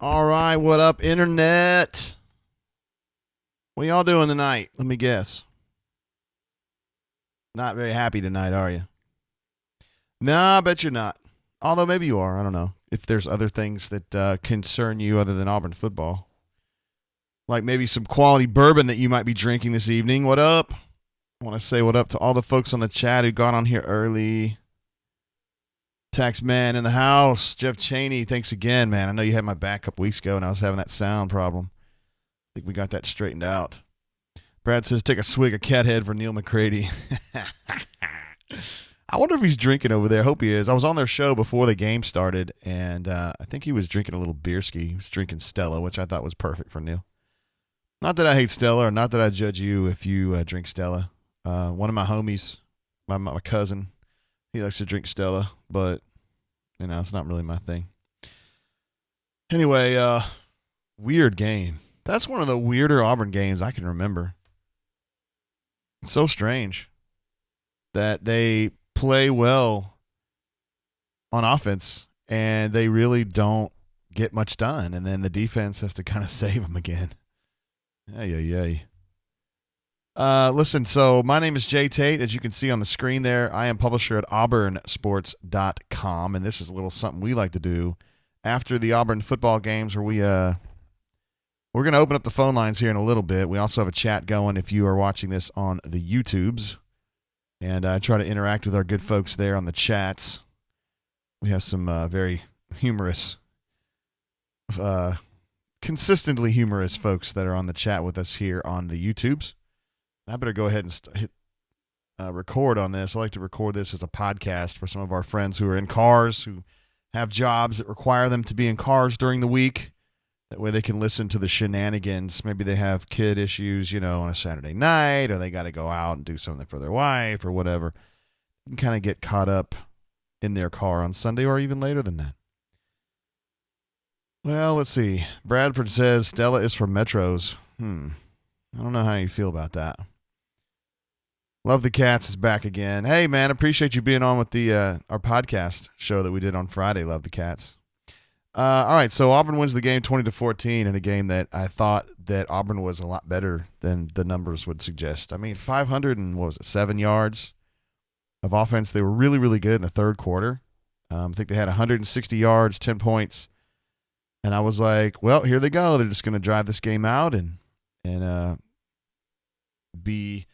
All right, what up, Internet? What y'all doing tonight? Let me guess. Not very happy tonight, are you? Nah, I bet you're not. Although maybe you are. I don't know. If there's other things that concern you other than Auburn football. Like maybe some quality bourbon that you might be drinking this evening. What up? I want to say what up to all the folks on the chat who got on here early. Tax man in the house. Jeff Cheney, thanks again, man. I know you had my back a couple weeks ago and I was having that sound problem. I think we got that straightened out. Brad says, take a swig of cat head for Neil McCrady. I wonder if he's drinking over there. I hope he is. I was on their show before the game started, and I think he was drinking a little beerski. He was drinking Stella, which I thought was perfect for Neil. Not that I hate Stella, or not that I judge you if you drink Stella. One of my homies, my cousin, he likes to drink Stella, but, it's not really my thing. Anyway, weird game. That's one of the weirder Auburn games I can remember. It's so strange that they play well on offense and they really don't get much done, and then the defense has to kind of save them again. Yay. Listen, so my name is Jay Tate. As you can see on the screen there, I am publisher at auburnsports.com, and this is a little something we like to do after the Auburn football games where we're going to open up the phone lines here in a little bit. We also have a chat going if you are watching this on the YouTubes. And I try to interact with our good folks there on the chats. We have some very humorous, consistently humorous folks that are on the chat with us here on the YouTubes. I better go ahead and hit record on this. I like to record this as a podcast for some of our friends who are in cars, who have jobs that require them to be in cars during the week. That way they can listen to the shenanigans. Maybe they have kid issues, on a Saturday night, or they got to go out and do something for their wife or whatever. You can kind of get caught up in their car on Sunday or even later than that. Well, let's see. Bradford says Stella is from Metros. I don't know how you feel about that. Love the Cats is back again. Hey, man, appreciate you being on with the our podcast show that we did on Friday. Love the Cats. All right, so Auburn wins the game 20-14 in a game that I thought that Auburn was a lot better than the numbers would suggest. I mean, 507 yards of offense. They were really, really good in the third quarter. I think they had 160 yards, 10 points. And I was like, well, here they go. They're just going to drive this game out and be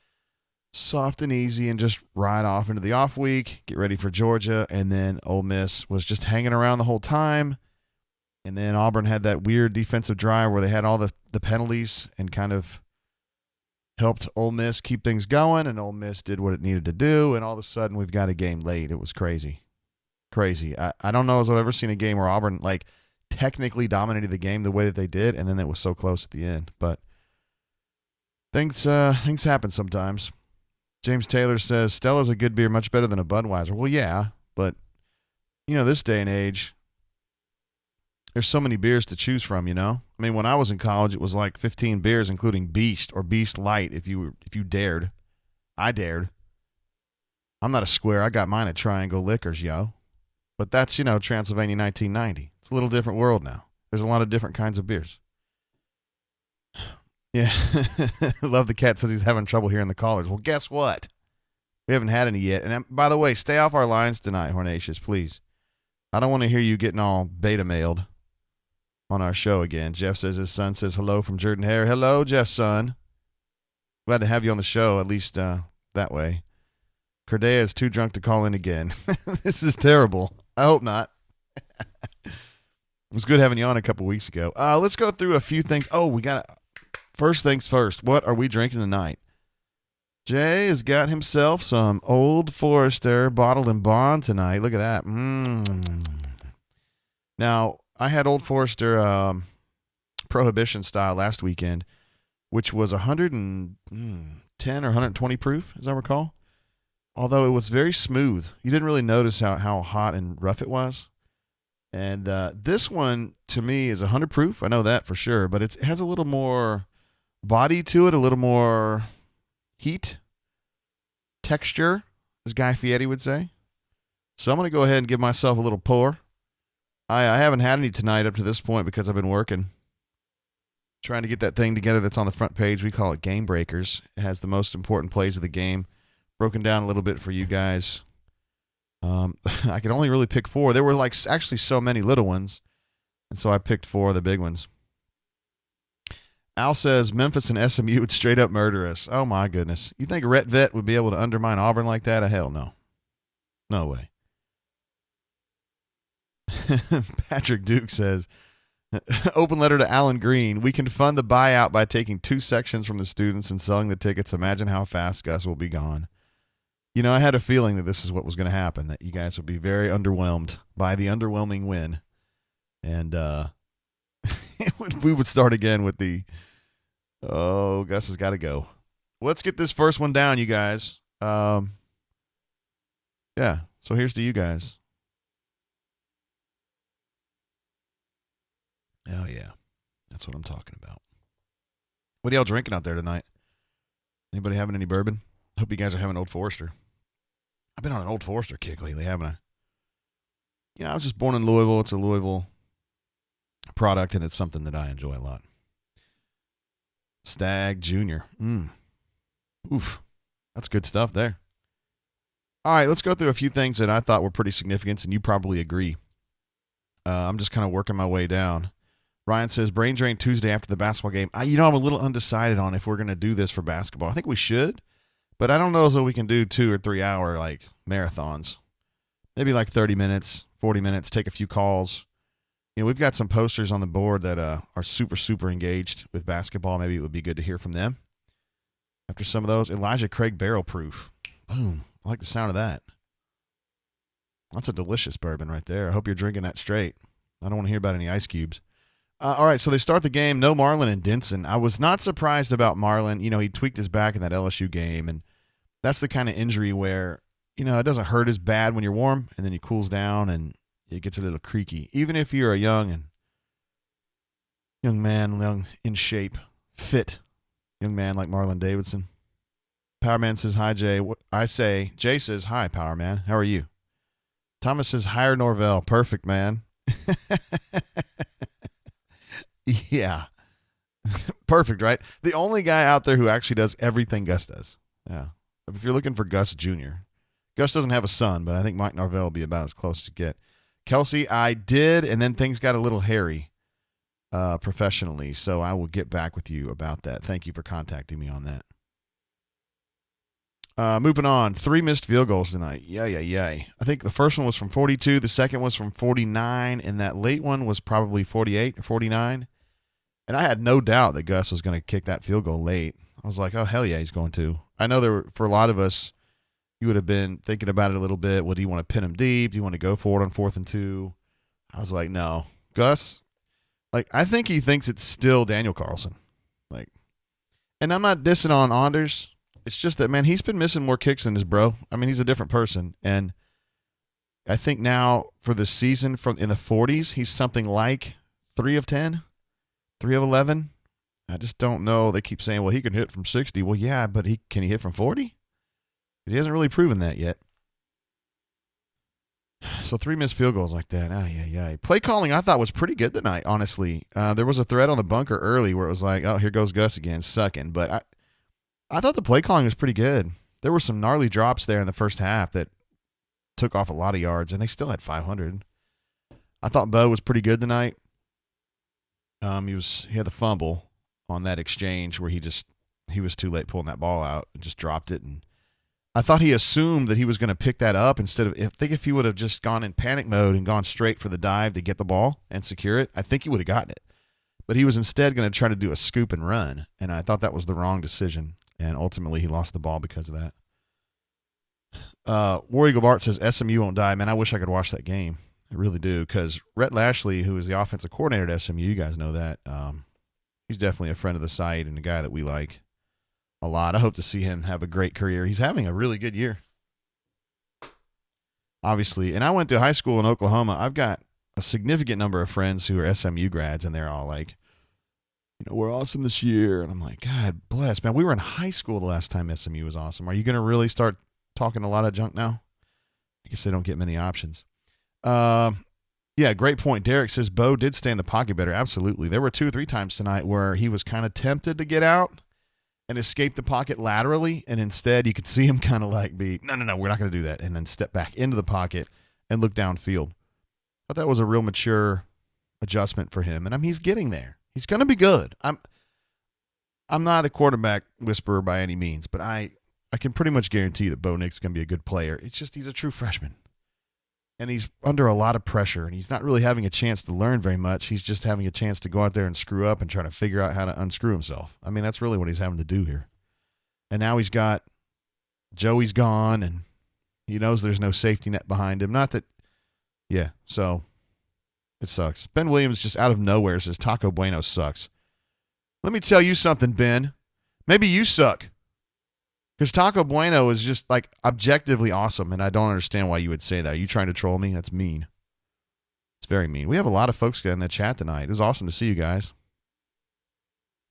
soft and easy and just ride off into the off week, get ready for Georgia. And then Ole Miss was just hanging around the whole time. And then Auburn had that weird defensive drive where they had all the penalties and kind of helped Ole Miss keep things going, and Ole Miss did what it needed to do, and all of a sudden we've got a game late. It was crazy. I don't know as I've ever seen a game where Auburn, technically dominated the game the way that they did, and then it was so close at the end. But things happen sometimes. James Taylor says, Stella's a good beer, much better than a Budweiser. Well, yeah, but, this day and age, there's so many beers to choose from, I mean, when I was in college, it was like 15 beers, including Beast or Beast Light if you dared. I dared. I'm not a square. I got mine at Triangle Liquors, yo. But that's, Transylvania 1990. It's a little different world now. There's a lot of different kinds of beers. Yeah. Love the Cat says he's having trouble hearing the callers. Well, guess what? We haven't had any yet. And by the way, stay off our lines tonight, Hornatius, please. I don't want to hear you getting all beta mailed on our show again. Jeff says his son says hello from Jordan Hare. Hello, Jeff's son. Glad to have you on the show, at least that way. Cordea is too drunk to call in again. This is terrible. I hope not. It was good having you on a couple weeks ago. Let's go through a few things. Oh, we got first things first. What are we drinking tonight? Jay has got himself some Old Forester bottled in bond tonight. Look at that. Now, I had Old Forester Prohibition style last weekend, which was 110 or 120 proof, as I recall. Although it was very smooth. You didn't really notice how hot and rough it was. And this one, to me, is 100 proof. I know that for sure. But it has a little more body to it, a little more heat, texture, as Guy Fieri would say. So I'm going to go ahead and give myself a little pour. I haven't had any tonight up to this point because I've been working. Trying to get that thing together that's on the front page. We call it Game Breakers. It has the most important plays of the game broken down a little bit for you guys. I could only really pick 4. There were actually so many little ones, and so I picked 4 of the big ones. Al says Memphis and SMU would straight up murder us. Oh, my goodness. You think Rhett Vet would be able to undermine Auburn like that? Hell no. No way. Patrick Duke says, open letter to Alan Green. We can fund the buyout by taking 2 sections from the students and selling the tickets. Imagine how fast Gus will be gone. You know, I had a feeling that this is what was going to happen, that you guys would be very underwhelmed by the underwhelming win. And we would start again with the, oh, Gus has got to go. Let's get this first one down, you guys. Yeah, so here's to you guys. Oh, yeah. That's what I'm talking about. What are y'all drinking out there tonight? Anybody having any bourbon? Hope you guys are having Old Forester. I've been on an Old Forester kick lately, haven't I? I was just born in Louisville. It's a Louisville product, and it's something that I enjoy a lot. Stag Junior. Oof. That's good stuff there. All right, let's go through a few things that I thought were pretty significant, and you probably agree. I'm just kind of working my way down. Ryan says, brain drain Tuesday after the basketball game. I'm a little undecided on if we're going to do this for basketball. I think we should, but I don't know as though we can do 2 or 3 hour marathons. Maybe 30 minutes, 40 minutes, take a few calls. We've got some posters on the board that are super, super engaged with basketball. Maybe it would be good to hear from them after some of those. Elijah Craig Barrel Proof. Boom. I like the sound of that. That's a delicious bourbon right there. I hope you're drinking that straight. I don't want to hear about any ice cubes. All right, so they start the game. No Marlon and Denson. I was not surprised about Marlon. He tweaked his back in that LSU game, and that's the kind of injury where, it doesn't hurt as bad when you're warm, and then he cools down, and it gets a little creaky. Even if you're a young man, in shape, fit young man like Marlon Davidson. Powerman says, hi, Jay. Jay says, hi, Powerman. How are you? Thomas says, hire Norvell. Perfect, man. Yeah. Perfect, right? The only guy out there who actually does everything Gus does. Yeah. If you're looking for Gus Jr., Gus doesn't have a son, but I think Mike Norvell will be about as close as you get. Kelsey, I did, and then things got a little hairy professionally, so I will get back with you about that. Thank you for contacting me on that. Moving on, 3 missed field goals tonight. Yay. I think the first one was from 42, the second was from 49, and that late one was probably 48 or 49. And I had no doubt that Gus was going to kick that field goal late. I was like, oh, hell yeah, he's going to. I know for a lot of us, you would have been thinking about it a little bit. Well, do you want to pin him deep? Do you want to go for it on 4th and 2? I was like, no. Gus, I think he thinks it's still Daniel Carlson. And I'm not dissing on Anders. It's just that, man, he's been missing more kicks than his bro. I mean, he's a different person. And I think now for the season in the 40s, he's something like 3 of 10, 3 of 11. I just don't know. They keep saying, well, he can hit from 60. Well, yeah, but can he hit from 40? He hasn't really proven that yet. So 3 missed field goals like that. Yeah. Play calling I thought was pretty good tonight, honestly. There was a thread on the bunker early where it was like, oh, here goes Gus again, sucking. But I thought the play calling was pretty good. There were some gnarly drops there in the first half that took off a lot of yards, and they still had 500. I thought Bo was pretty good tonight. He had the fumble on that exchange where he was too late pulling that ball out and just dropped it. And I thought he assumed that he was going to pick that up instead of, I think if he would have just gone in panic mode and gone straight for the dive to get the ball and secure it, I think he would have gotten it. But he was instead going to try to do a scoop and run, and I thought that was the wrong decision. And ultimately, he lost the ball because of that. War Eagle Bart says, SMU won't die. Man, I wish I could watch that game. I really do, because Rhett Lashley, who is the offensive coordinator at SMU, you guys know that. He's definitely a friend of the site and a guy that we like a lot. I hope to see him have a great career. He's having a really good year, obviously. And I went to high school in Oklahoma. I've got a significant number of friends who are SMU grads, and they're all like, we're awesome this year. And I'm like, God bless, man. We were in high school the last time SMU was awesome. Are you going to really start talking a lot of junk now? I guess they don't get many options. Yeah, great point. Derek says Bo did stay in the pocket better. Absolutely. There were 2 or 3 times tonight where he was kind of tempted to get out and escape the pocket laterally, and instead you could see him kind of like be, no, we're not going to do that, and then step back into the pocket and look downfield. I thought that was a real mature adjustment for him, and I mean, he's getting there. He's going to be good. I'm not a quarterback whisperer by any means, but I can pretty much guarantee that Bo Nix's going to be a good player. It's just he's a true freshman. And he's under a lot of pressure, and he's not really having a chance to learn very much. He's just having a chance to go out there and screw up and try to figure out how to unscrew himself. I mean, that's really what he's having to do here. And now he's got Joey's gone, and he knows there's no safety net behind him. Not that, yeah, so it sucks. Ben Williams just out of nowhere says Taco Bueno sucks. Let me tell you something, Ben. Maybe you suck. Because Taco Bueno is just, like, objectively awesome, and I don't understand why you would say that. Are you trying to troll me? That's mean. It's very mean. We have a lot of folks in the chat tonight. It was awesome to see you guys.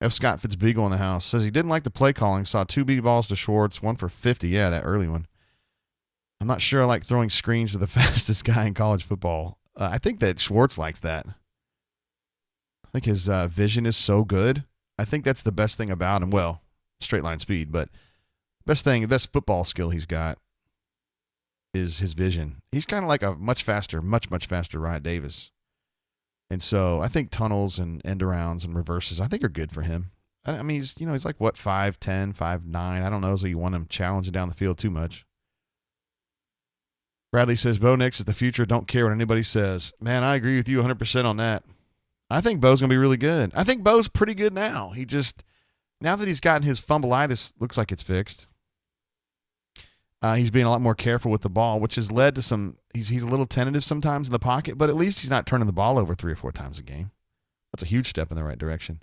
F. Scott Fitzbeagle in the house. Says he didn't like the play calling. Saw 2 B balls to Schwartz, 1 for 50. Yeah, that early one. I'm not sure I like throwing screens to the fastest guy in college football. I think that Schwartz likes that. I think his vision is so good. I think that's the best thing about him. Well, straight line speed, but the best football skill he's got is his vision. He's kind of like a much faster Ryan Davis. And so I think tunnels and end arounds and reverses, I think are good for him. I mean, he's like, what, 5'10", 5'9". I don't know, so you want him challenging down the field too much. Bradley says, Bo Nix is the future. Don't care what anybody says. Man, I agree with you 100% on that. I think Bo's going to be really good. I think Bo's pretty good now. Now that he's gotten his fumbleitis, looks like it's fixed. He's being a lot more careful with the ball, which has led to some – he's a little tentative sometimes in the pocket, but at least he's not turning the ball over 3 or 4 times a game. That's a huge step in the right direction.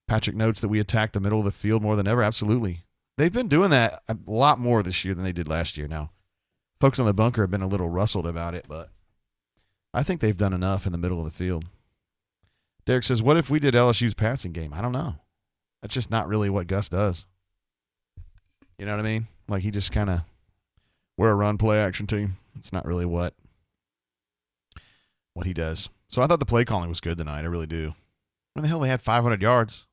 Patrick notes that we attacked the middle of the field more than ever. Absolutely. They've been doing that a lot more this year than they did last year. Now, folks on the bunker have been a little rustled about it, but I think they've done enough in the middle of the field. Derek says, what if we did LSU's passing game? I don't know. That's just not really what Gus does. You know what I mean? Like, he just kind of, we're a run play action team. It's not really what he does. So I thought the play calling was good tonight. I really do. When the hell they had 500 yards?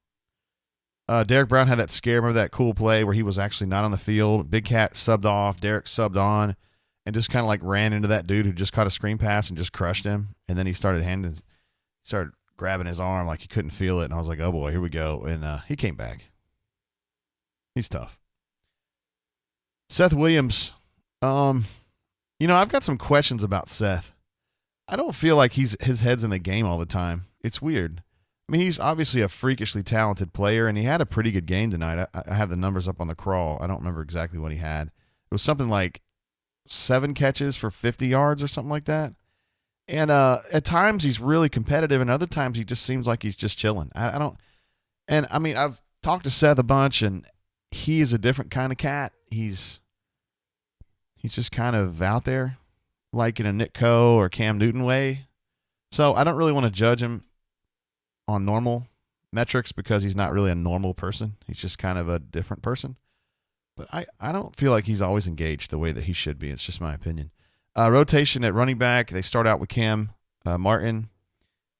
Derek Brown had that scare. Remember that cool play where he was actually not on the field? Big Cat subbed off. Derek subbed on and just kind of like ran into that dude who just caught a screen pass and just crushed him. And then he started grabbing his arm like he couldn't feel it. And I was like, oh, boy, here we go. And he came back. He's tough. Seth Williams, I've got some questions about Seth. I don't feel like his head's in the game all the time. It's weird. I mean, he's obviously a freakishly talented player, and he had a pretty good game tonight. I have the numbers up on the crawl. I don't remember exactly what he had. It was something like 7 catches for 50 yards or something like that. And at times he's really competitive, and other times he just seems like he's just chilling. I've talked to Seth a bunch, and he is a different kind of cat. He's just kind of out there, like in a Nick Coe or Cam Newton way. So I don't really want to judge him on normal metrics because he's not really a normal person. He's just kind of a different person. But I don't feel like he's always engaged the way that he should be. It's just my opinion. Rotation at running back, they start out with Cam Martin,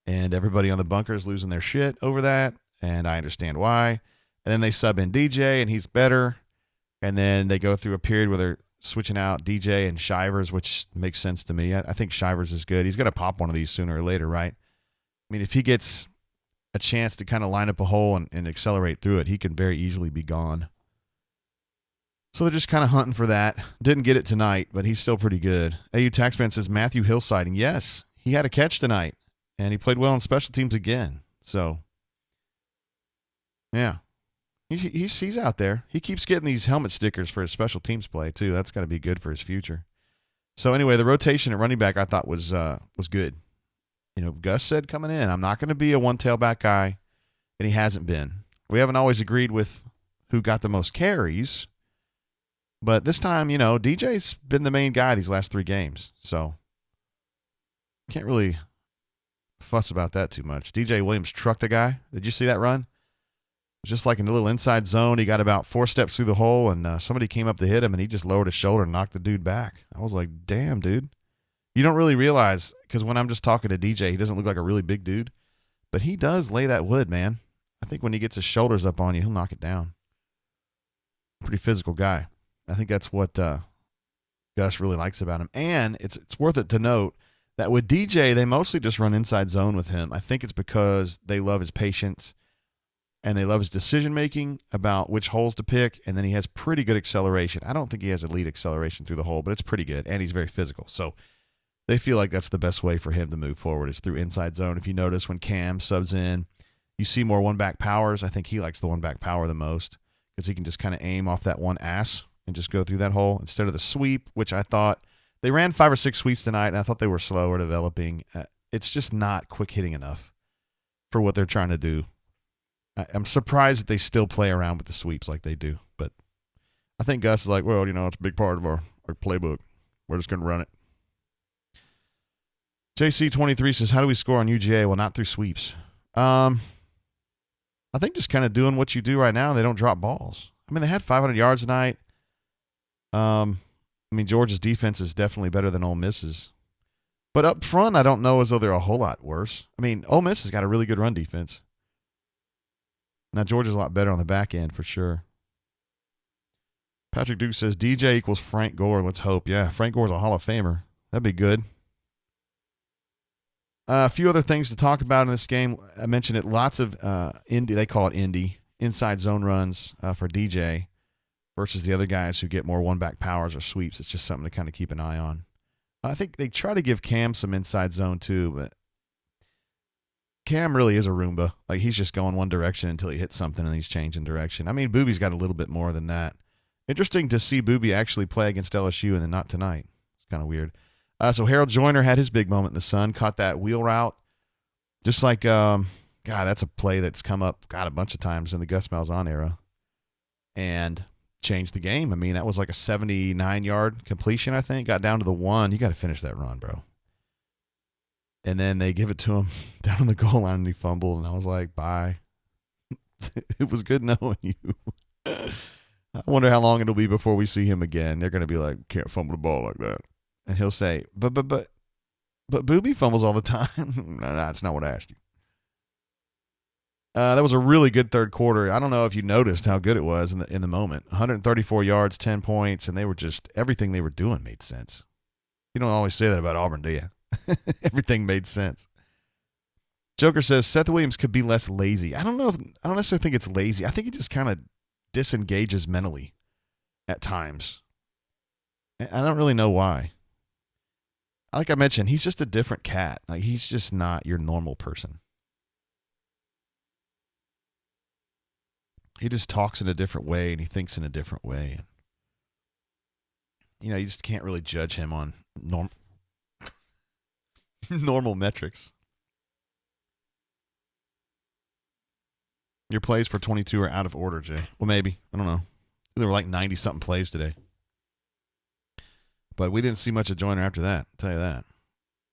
and everybody on the bunker is losing their shit over that, and I understand why. And then they sub in DJ, and he's better. And then they go through a period where they're switching out DJ and Shivers, which makes sense to me. I think Shivers is good. He's going to pop one of these sooner or later, right? I mean, if he gets a chance to kind of line up a hole and accelerate through it, he can very easily be gone. So they're just kind of hunting for that. Didn't get it tonight, but he's still pretty good. AU Taxman says Matthew Hillside, and yes, he had a catch tonight, and he played well on special teams again. So, yeah. He's out there. He keeps getting these helmet stickers for his special teams play, too. That's got to be good for his future. So, anyway, the rotation at running back I thought was good. Gus said coming in, I'm not going to be a one-tailback guy, and he hasn't been. We haven't always agreed with who got the most carries, but this time, DJ's been the main guy these last 3 games, so can't really fuss about that too much. DJ Williams trucked a guy. Did you see that run? It was just like in a little inside zone. He got about 4 steps through the hole, and somebody came up to hit him, and he just lowered his shoulder and knocked the dude back. I was like, damn, dude. You don't really realize, because when I'm just talking to DJ, he doesn't look like a really big dude, but he does lay that wood, man. I think when he gets his shoulders up on you, he'll knock it down. Pretty physical guy. I think that's what Gus really likes about him. And it's worth it to note that with DJ, they mostly just run inside zone with him. I think it's because they love his patience and they love his decision-making about which holes to pick, and then he has pretty good acceleration. I don't think he has elite acceleration through the hole, but it's pretty good, and he's very physical. So they feel like that's the best way for him to move forward is through inside zone. If you notice when Cam subs in, you see more one-back powers. I think he likes the one-back power the most because he can just kind of aim off that one ass and just go through that hole instead of the sweep, which I thought they ran 5 or 6 sweeps tonight, and I thought they were slower developing. It's just not quick hitting enough for what they're trying to do. I'm surprised that they still play around with the sweeps like they do, but I think Gus is like, well, it's a big part of our playbook. We're just going to run it. JC23 says, how do we score on UGA? Well, not through sweeps. I think just kind of doing what you do right now. They don't drop balls. I mean, they had 500 yards tonight. Georgia's defense is definitely better than Ole Miss's. But up front, I don't know as though they're a whole lot worse. Ole Miss has got a really good run defense. Now, Georgia's a lot better on the back end for sure. Patrick Duke says, DJ equals Frank Gore. Let's hope. Yeah, Frank Gore's a Hall of Famer. That'd be good. A few other things to talk about in this game. I mentioned it. Lots of Indy. They call it Indy. Inside zone runs for DJ versus the other guys who get more one-back powers or sweeps. It's just something to kind of keep an eye on. I think they try to give Cam some inside zone too, but Cam really is a Roomba. Like, he's just going one direction until he hits something and he's changing direction. Booby's got a little bit more than that. Interesting to see Booby actually play against LSU and then not tonight. It's kind of weird. So Harold Joyner had his big moment in the sun, caught that wheel route. Just like, that's a play that's come up, a bunch of times in the Gus Malzahn era and changed the game. That was like a 79-yard completion, I think. Got down to the 1. You got to finish that run, bro. And then they give it to him down on the goal line and he fumbled. And I was like, bye. It was good knowing you. I wonder how long it'll be before we see him again. They're going to be like, can't fumble the ball like that. And he'll say, but Booby fumbles all the time. No, that's not what I asked you. That was a really good third quarter. I don't know if you noticed how good it was in the moment. 134 yards, 10 points, and they were just, everything they were doing made sense. You don't always say that about Auburn, do you? Everything made sense. Joker says Seth Williams could be less lazy. I don't necessarily think it's lazy. I think he just kind of disengages mentally at times. I don't really know why. Like I mentioned, he's just a different cat. Like, he's just not your normal person. He just talks in a different way and he thinks in a different way. You just can't really judge him on normal metrics. Your plays for 22 are out of order, Jay. Well, maybe. I don't know. There were like 90-something plays today. But we didn't see much of Joyner after that, I'll tell you that.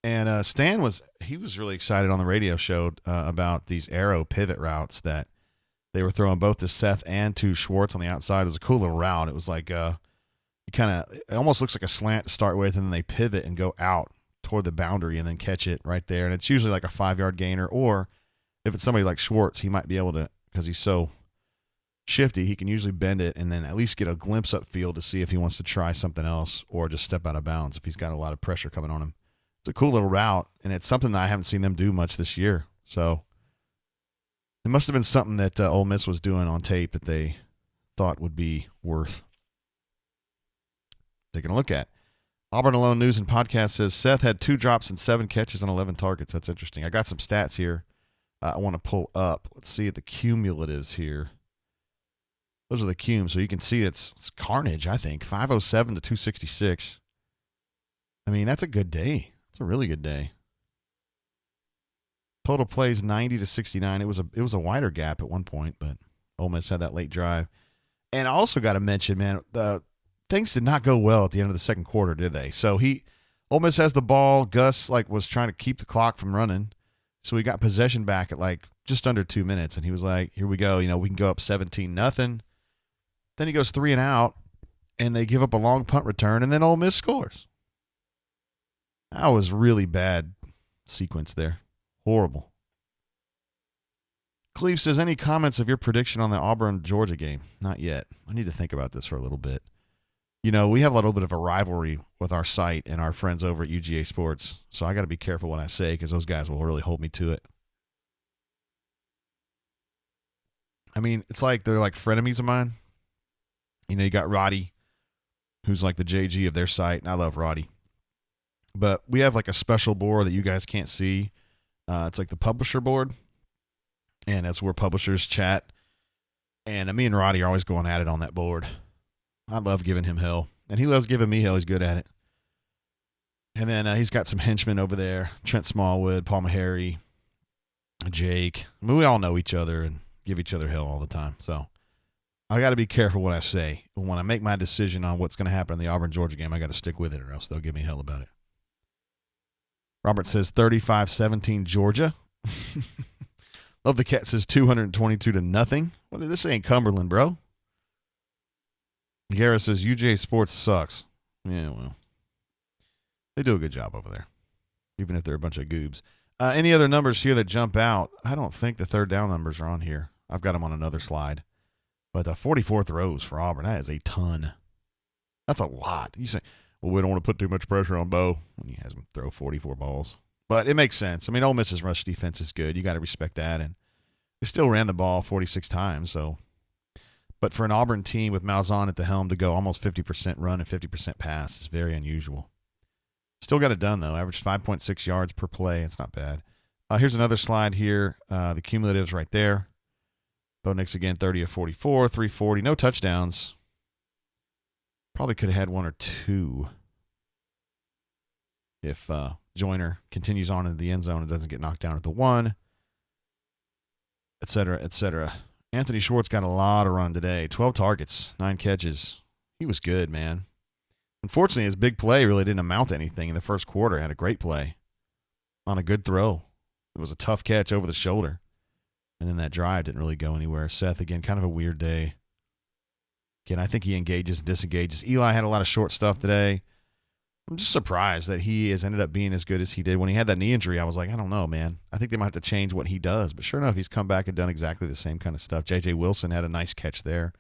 And Stan was really excited on the radio show about these arrow pivot routes that they were throwing both to Seth and to Schwartz on the outside. It was a cool little route. It was like it almost looks like a slant to start with, and then they pivot and go out toward the boundary and then catch it right there. And it's usually like a 5-yard gainer, or if it's somebody like Schwartz, he might be able to, because he's so shifty, he can usually bend it and then at least get a glimpse upfield to see if he wants to try something else or just step out of bounds if he's got a lot of pressure coming on him. It's a cool little route, and it's something that I haven't seen them do much this year. So it must have been something that Ole Miss was doing on tape that they thought would be worth taking a look at. Auburn Alone News and Podcast says Seth had 2 drops and 7 catches on 11 targets. That's interesting. I got some stats here I want to pull up. Let's see at the cumulatives here. Those are the cumes, so you can see it's carnage, I think. 507 to 266. That's a good day. It's a really good day. Total plays 90 to 69. It was a wider gap at one point, but Ole Miss had that late drive. And I also got to mention, man, things did not go well at the end of the second quarter, did they? So Ole Miss has the ball. Gus was trying to keep the clock from running. So he got possession back at just under 2 minutes, and he was like, here we go. We can go up 17-0. Then he goes 3 and out, and they give up a long punt return, and then Ole Miss scores. That was really bad sequence there. Horrible. Cleve says, any comments of your prediction on the Auburn-Georgia game? Not yet. I need to think about this for a little bit. You know, we have a little bit of a rivalry with our site and our friends over at UGA Sports, so I got to be careful what I say because those guys will really hold me to it. I mean, it's like they're like frenemies of mine. You know, you got Roddy, who's like the JG of their site, and I love Roddy. But we have like a special board that you guys can't see. It's like the publisher board, and that's where publishers chat. And me and Roddy are always going at it on that board. I love giving him hell, and he loves giving me hell. He's good at it. And then he's got some henchmen over there, Trent Smallwood, Paul Maharry, Jake. I mean, we all know each other and give each other hell all the time. So I got to be careful what I say. But when I make my decision on what's going to happen in the Auburn-Georgia game, I got to stick with it or else they'll give me hell about it. Robert says 35-17 Georgia. Love the Cat says 222-0. What is this? Ain't Cumberland, bro. Garrett says UJ Sports sucks. Yeah, well, they do a good job over there, even if they're a bunch of goobs. Any other numbers here that jump out? I don't think the third down numbers are on here. I've got them on another slide. But 44 throws for Auburn, that is a ton. That's a lot. You say, well, we don't want to put too much pressure on Bo when he has him throw 44 balls. But it makes sense. I mean, Ole Miss's rush defense is good. You got to respect that. And they still ran the ball 46 times. So, but for an Auburn team with Malzahn at the helm to go almost 50% run and 50% pass is very unusual. Still got it done, though. Averaged 5.6 yards per play. It's not bad. Here's another slide here. The cumulatives right there. Bo Nix again, 30 of 44, 340. No touchdowns. Probably could have had one or two if Joyner continues on into the end zone and doesn't get knocked down at the one, et cetera, et cetera. Anthony Schwartz got a lot of run today. 12 targets, 9 catches. He was good, man. Unfortunately, his big play really didn't amount to anything in the first quarter. He had a great play on a good throw. It was a tough catch over the shoulder. And then that drive didn't really go anywhere. Seth, again, kind of a weird day. Again, I think he engages and disengages. Eli had a lot of short stuff today. I'm just surprised that he has ended up being as good as he did. When he had that knee injury, I was like, I don't know, man. I think they might have to change what he does. But sure enough, he's come back and done exactly the same kind of stuff. J.J. Wilson had a nice catch there.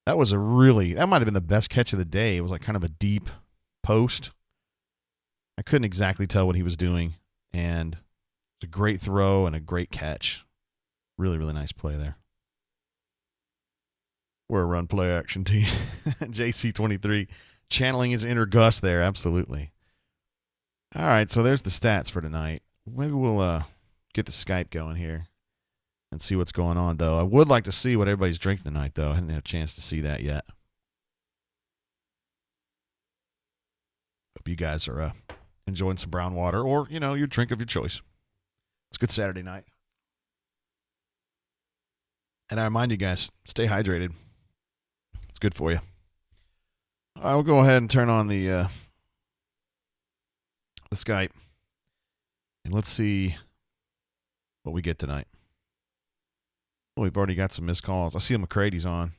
That might have been the best catch of the day. It was like kind of a deep post. I couldn't exactly tell what he was doing. And it's a great throw and a great catch. Really, really nice play there. We're a run play action team. JC23 channeling his inner Gus there. Absolutely. All right, so there's the stats for tonight. Maybe we'll get the Skype going here and see what's going on, though. I would like to see what everybody's drinking tonight, though. I hadn't had a chance to see that yet. Hope you guys are enjoying some brown water or, your drink of your choice. It's a good Saturday night. And I remind you guys, stay hydrated. It's good for you. I will go ahead and turn on the Skype. And let's see what we get tonight. Well, we've already got some missed calls. I see McCrady's on.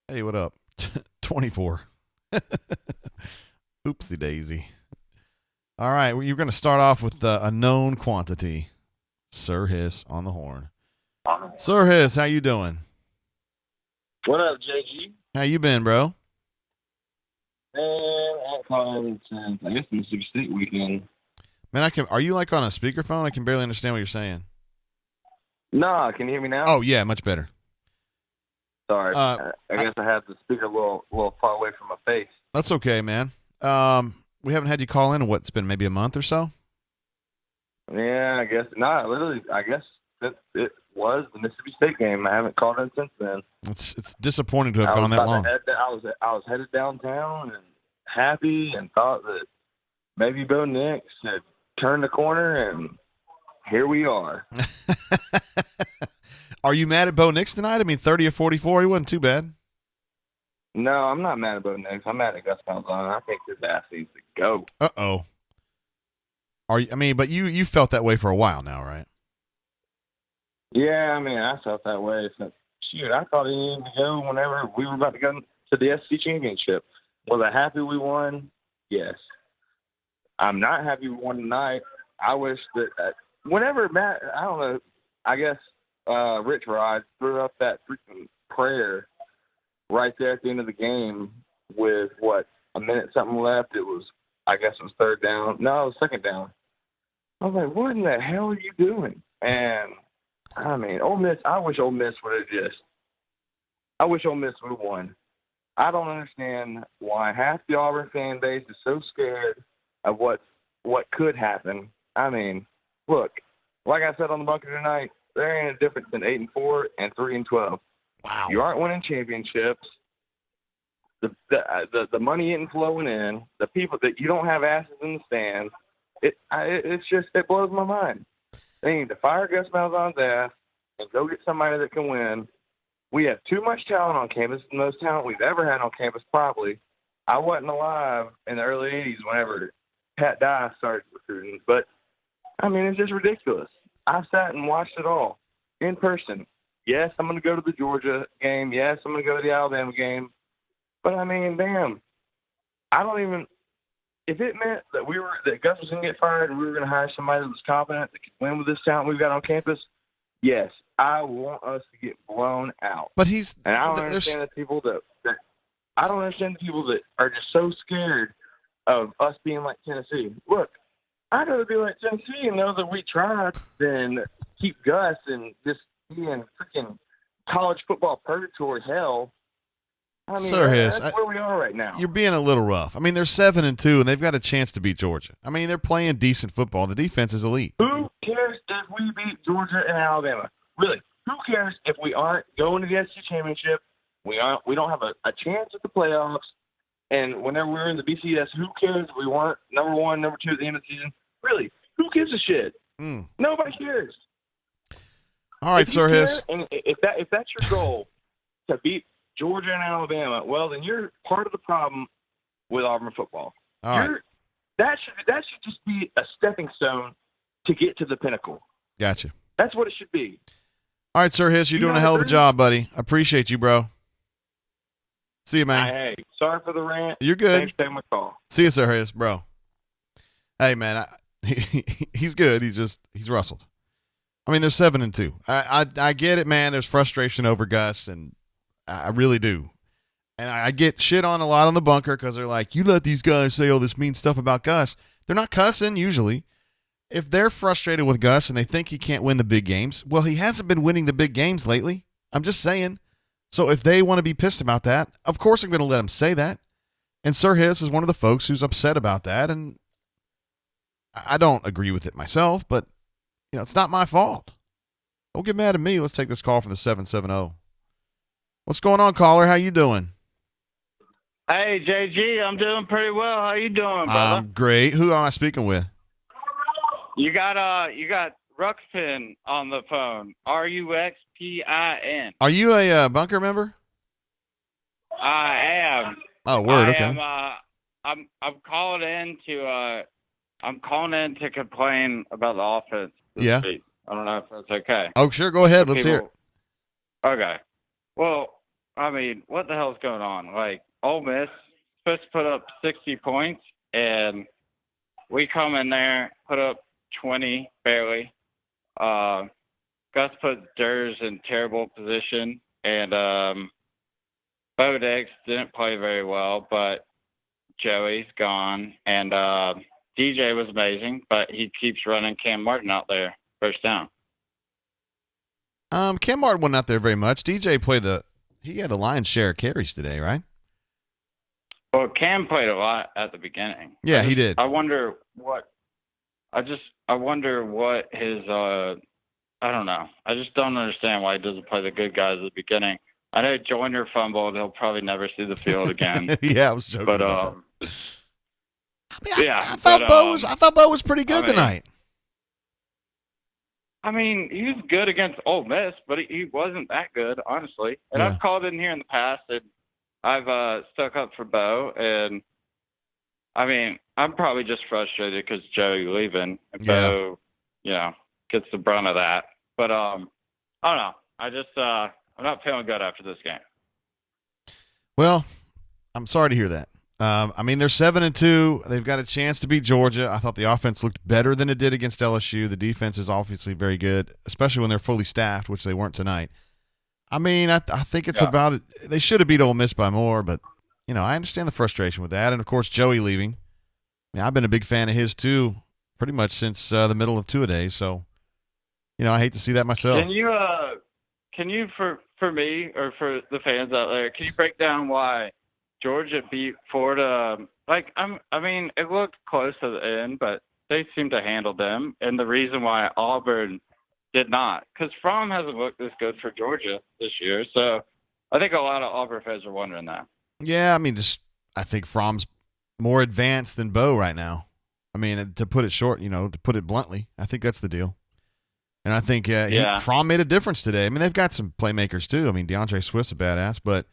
Hey, what up? 24. Oopsie daisy. All right, well, you're going to start off with a known quantity. Sir Hiss on the horn. Sir Hiss, how you doing? What up, JG? How you been, bro? Man, I'm calling since I guess Mississippi State weekend. Man, are you like on a speakerphone? I can barely understand what you're saying. Nah, can you hear me now? Oh yeah, much better. Sorry, I guess I had the speaker a little far away from my face. That's okay, man. We haven't had you call in what's been maybe a month or so. Yeah, I guess not. Literally, I guess it was the Mississippi State game. I haven't called in since then. It's disappointing to have gone that long. I was headed downtown and happy and thought that maybe Bo Nix had turned the corner, and here we are. Are you mad at Bo Nix tonight? I mean, 30 or 44, he wasn't too bad. No, I'm not mad at Bo Nix. I'm mad at Gus Malzahn. I think his ass needs to go. Uh-oh. But you felt that way for a while now, right? Yeah, I felt that way. Shoot, I thought he needed to go whenever we were about to go to the SEC championship. Was I happy we won? Yes. I'm not happy with one tonight. I wish that whenever Matt, I don't know, I guess Rich Rod threw up that freaking prayer right there at the end of the game with, a minute something left. It was, I guess it was third down. No, it was second down. I was like, what in the hell are you doing? And, I mean, Ole Miss, I wish Ole Miss would have won. I don't understand why half the Auburn fan base is so scared of what could happen. I mean, look, like I said on the bunker tonight, there ain't a difference in 8-4 and 3-12. Wow. You aren't winning championships. The money isn't flowing in. The people that you don't have asses in the stands. It blows my mind. They need to fire Gus Malzahn's ass and go get somebody that can win. We have too much talent on campus, the most talent we've ever had on campus, probably. I wasn't alive in the early 80s whenever Pat Dye started recruiting, but, I mean, it's just ridiculous. I've sat and watched it all in person. Yes, I'm going to go to the Georgia game. Yes, I'm going to go to the Alabama game. But, I mean, damn, I don't even – if it meant that Gus was going to get fired and we were going to hire somebody that was competent that could win with this talent we've got on campus, yes, I want us to get blown out. But and I don't understand the people that are just so scared of us being like Tennessee. Look, I'd rather be like Tennessee and know that we tried than keep Gus and just be in freaking college football purgatory hell. I mean, that's where we are right now. You're being a little rough. I mean, they're 7-2, and they've got a chance to beat Georgia. I mean, they're playing decent football. The defense is elite. Who cares if we beat Georgia and Alabama? Really, who cares if we aren't going to the SEC championship? We don't have a chance at the playoffs. And whenever we were in the BCS, who cares if we weren't number 1, number 2 at the end of the season? Really, who gives a shit? Nobody cares. All right, Sir Hiss. And if that's your goal, to beat Georgia and Alabama, well, then you're part of the problem with Auburn football. All right. That should just be a stepping stone to get to the pinnacle. Gotcha. That's what it should be. All right, Sir Hiss, you're doing a hell of a job, buddy. I appreciate you, bro. See you, man. Hey, sorry for the rant. You're good. Thanks for taking my call. See you, Sir Hiss, bro. Hey, man, he's good. He's rustled. I mean, they're 7-2. I get it, man. There's frustration over Gus, and I really do. And I get shit on a lot on the bunker because they're like, you let these guys say all this mean stuff about Gus. They're not cussing, usually. If they're frustrated with Gus and they think he can't win the big games, well, he hasn't been winning the big games lately. I'm just saying. So if they want to be pissed about that, of course I'm going to let them say that. And Sir Hiss is one of the folks who's upset about that, and I don't agree with it myself, but it's not my fault. Don't get mad at me. Let's take this call from the 770. What's going on, caller? How you doing? Hey, JG, I'm doing pretty well. How you doing, brother? I'm great. Who am I speaking with? You got Ruxpin on the phone. RUXPIN. Are you a bunker member? I am. Oh, word. Okay. I'm calling in to complain about the offense this week. I don't know if that's okay. Oh, sure. Go ahead. Let's hear it. Okay. Well, I mean, what the hell's going on? Like, Ole Miss supposed to put up 60 points, and we come in there, put up 20 barely. Gus put Durs in terrible position, and Bodex didn't play very well, but Joey's gone, and DJ was amazing, but he keeps running Cam Martin out there first down. Cam Martin wasn't out there very much. DJ he had the lion's share of carries today, right? Well, Cam played a lot at the beginning. Yeah, he did. I wonder what his I don't know. I just don't understand why he doesn't play the good guys at the beginning. I know Joyner fumbled. He'll probably never see the field again. Yeah, I was joking about that. I thought Bo was pretty good tonight. I mean, he was good against Ole Miss, but he wasn't that good, honestly. And I've called in here in the past, and I've stuck up for Bo. And, I mean, I'm probably just frustrated because Joey leaving. And Bo, gets the brunt of that. But, I don't know. I'm not feeling good after this game. Well, I'm sorry to hear that. I mean, they're 7-2. They've got a chance to beat Georgia. I thought the offense looked better than it did against LSU. The defense is obviously very good, especially when they're fully staffed, which they weren't tonight. I mean, I think it's about it. They should have beat Ole Miss by more, but I understand the frustration with that, and of course Joey leaving. I mean, I've been a big fan of his too, pretty much since the middle of two-a-days. So, I hate to see that myself. Can you for me or for the fans out there, can you break down why Georgia beat Florida? I mean, it looked close to the end, but they seemed to handle them, and the reason why Auburn did not, because Fromm hasn't looked this good for Georgia this year. So I think a lot of Auburn fans are wondering that. Yeah, I mean, I think Fromm's more advanced than Bo right now. I mean, to put it short, to put it bluntly, I think that's the deal. And I think Fromm made a difference today. I mean, they've got some playmakers too. I mean, DeAndre Swift's a badass, but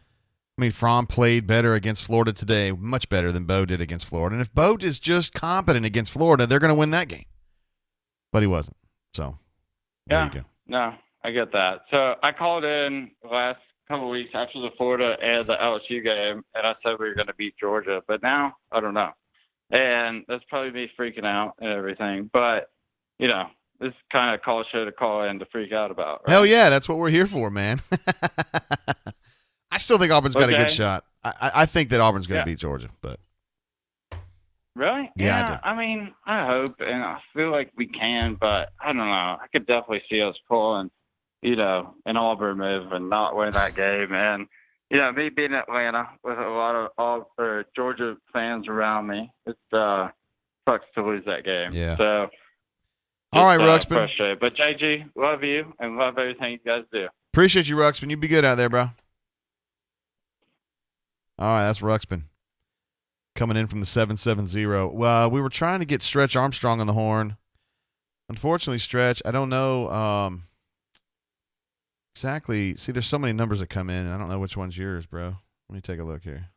I mean, Fromm played better against Florida today, much better than Bo did against Florida. And if Bo is just competent against Florida, they're going to win that game. But he wasn't. So there you go. No, I get that. So I called in the last couple of weeks after the Florida and the LSU game, and I said we were going to beat Georgia. But now, I don't know. And that's probably me freaking out and everything. But, this kind of call show to call in to freak out about. Right? Hell yeah, that's what we're here for, man. I still think Auburn's got a good shot. I think that Auburn's going to beat Georgia, but really, yeah, I mean, I hope and I feel like we can, but I don't know. I could definitely see us pulling, an Auburn move and not win that game. And me being in Atlanta with a lot of Georgia fans around me, it sucks to lose that game. Yeah. So. All right, Ruxpin. Frustrated. But JG, love you and love everything you guys do. Appreciate you, Ruxpin. You be good out there, bro. All right, that's Ruxpin coming in from the 770. Well, we were trying to get Stretch Armstrong on the horn. Unfortunately, Stretch, I don't know exactly. See, there's so many numbers that come in. I don't know which one's yours, bro. Let me take a look here.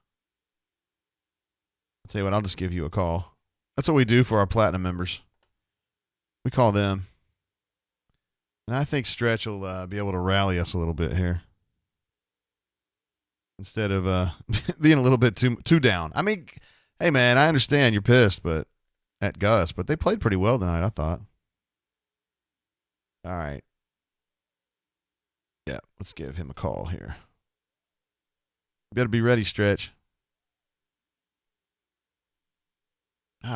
I'll tell you what, I'll just give you a call. That's what we do for our platinum members. We call them. And I think Stretch will be able to rally us a little bit here. Instead of being a little bit too down. I mean, hey, man, I understand you're pissed at Gus, but they played pretty well tonight, I thought. All right. Yeah, let's give him a call here. You better be ready, Stretch.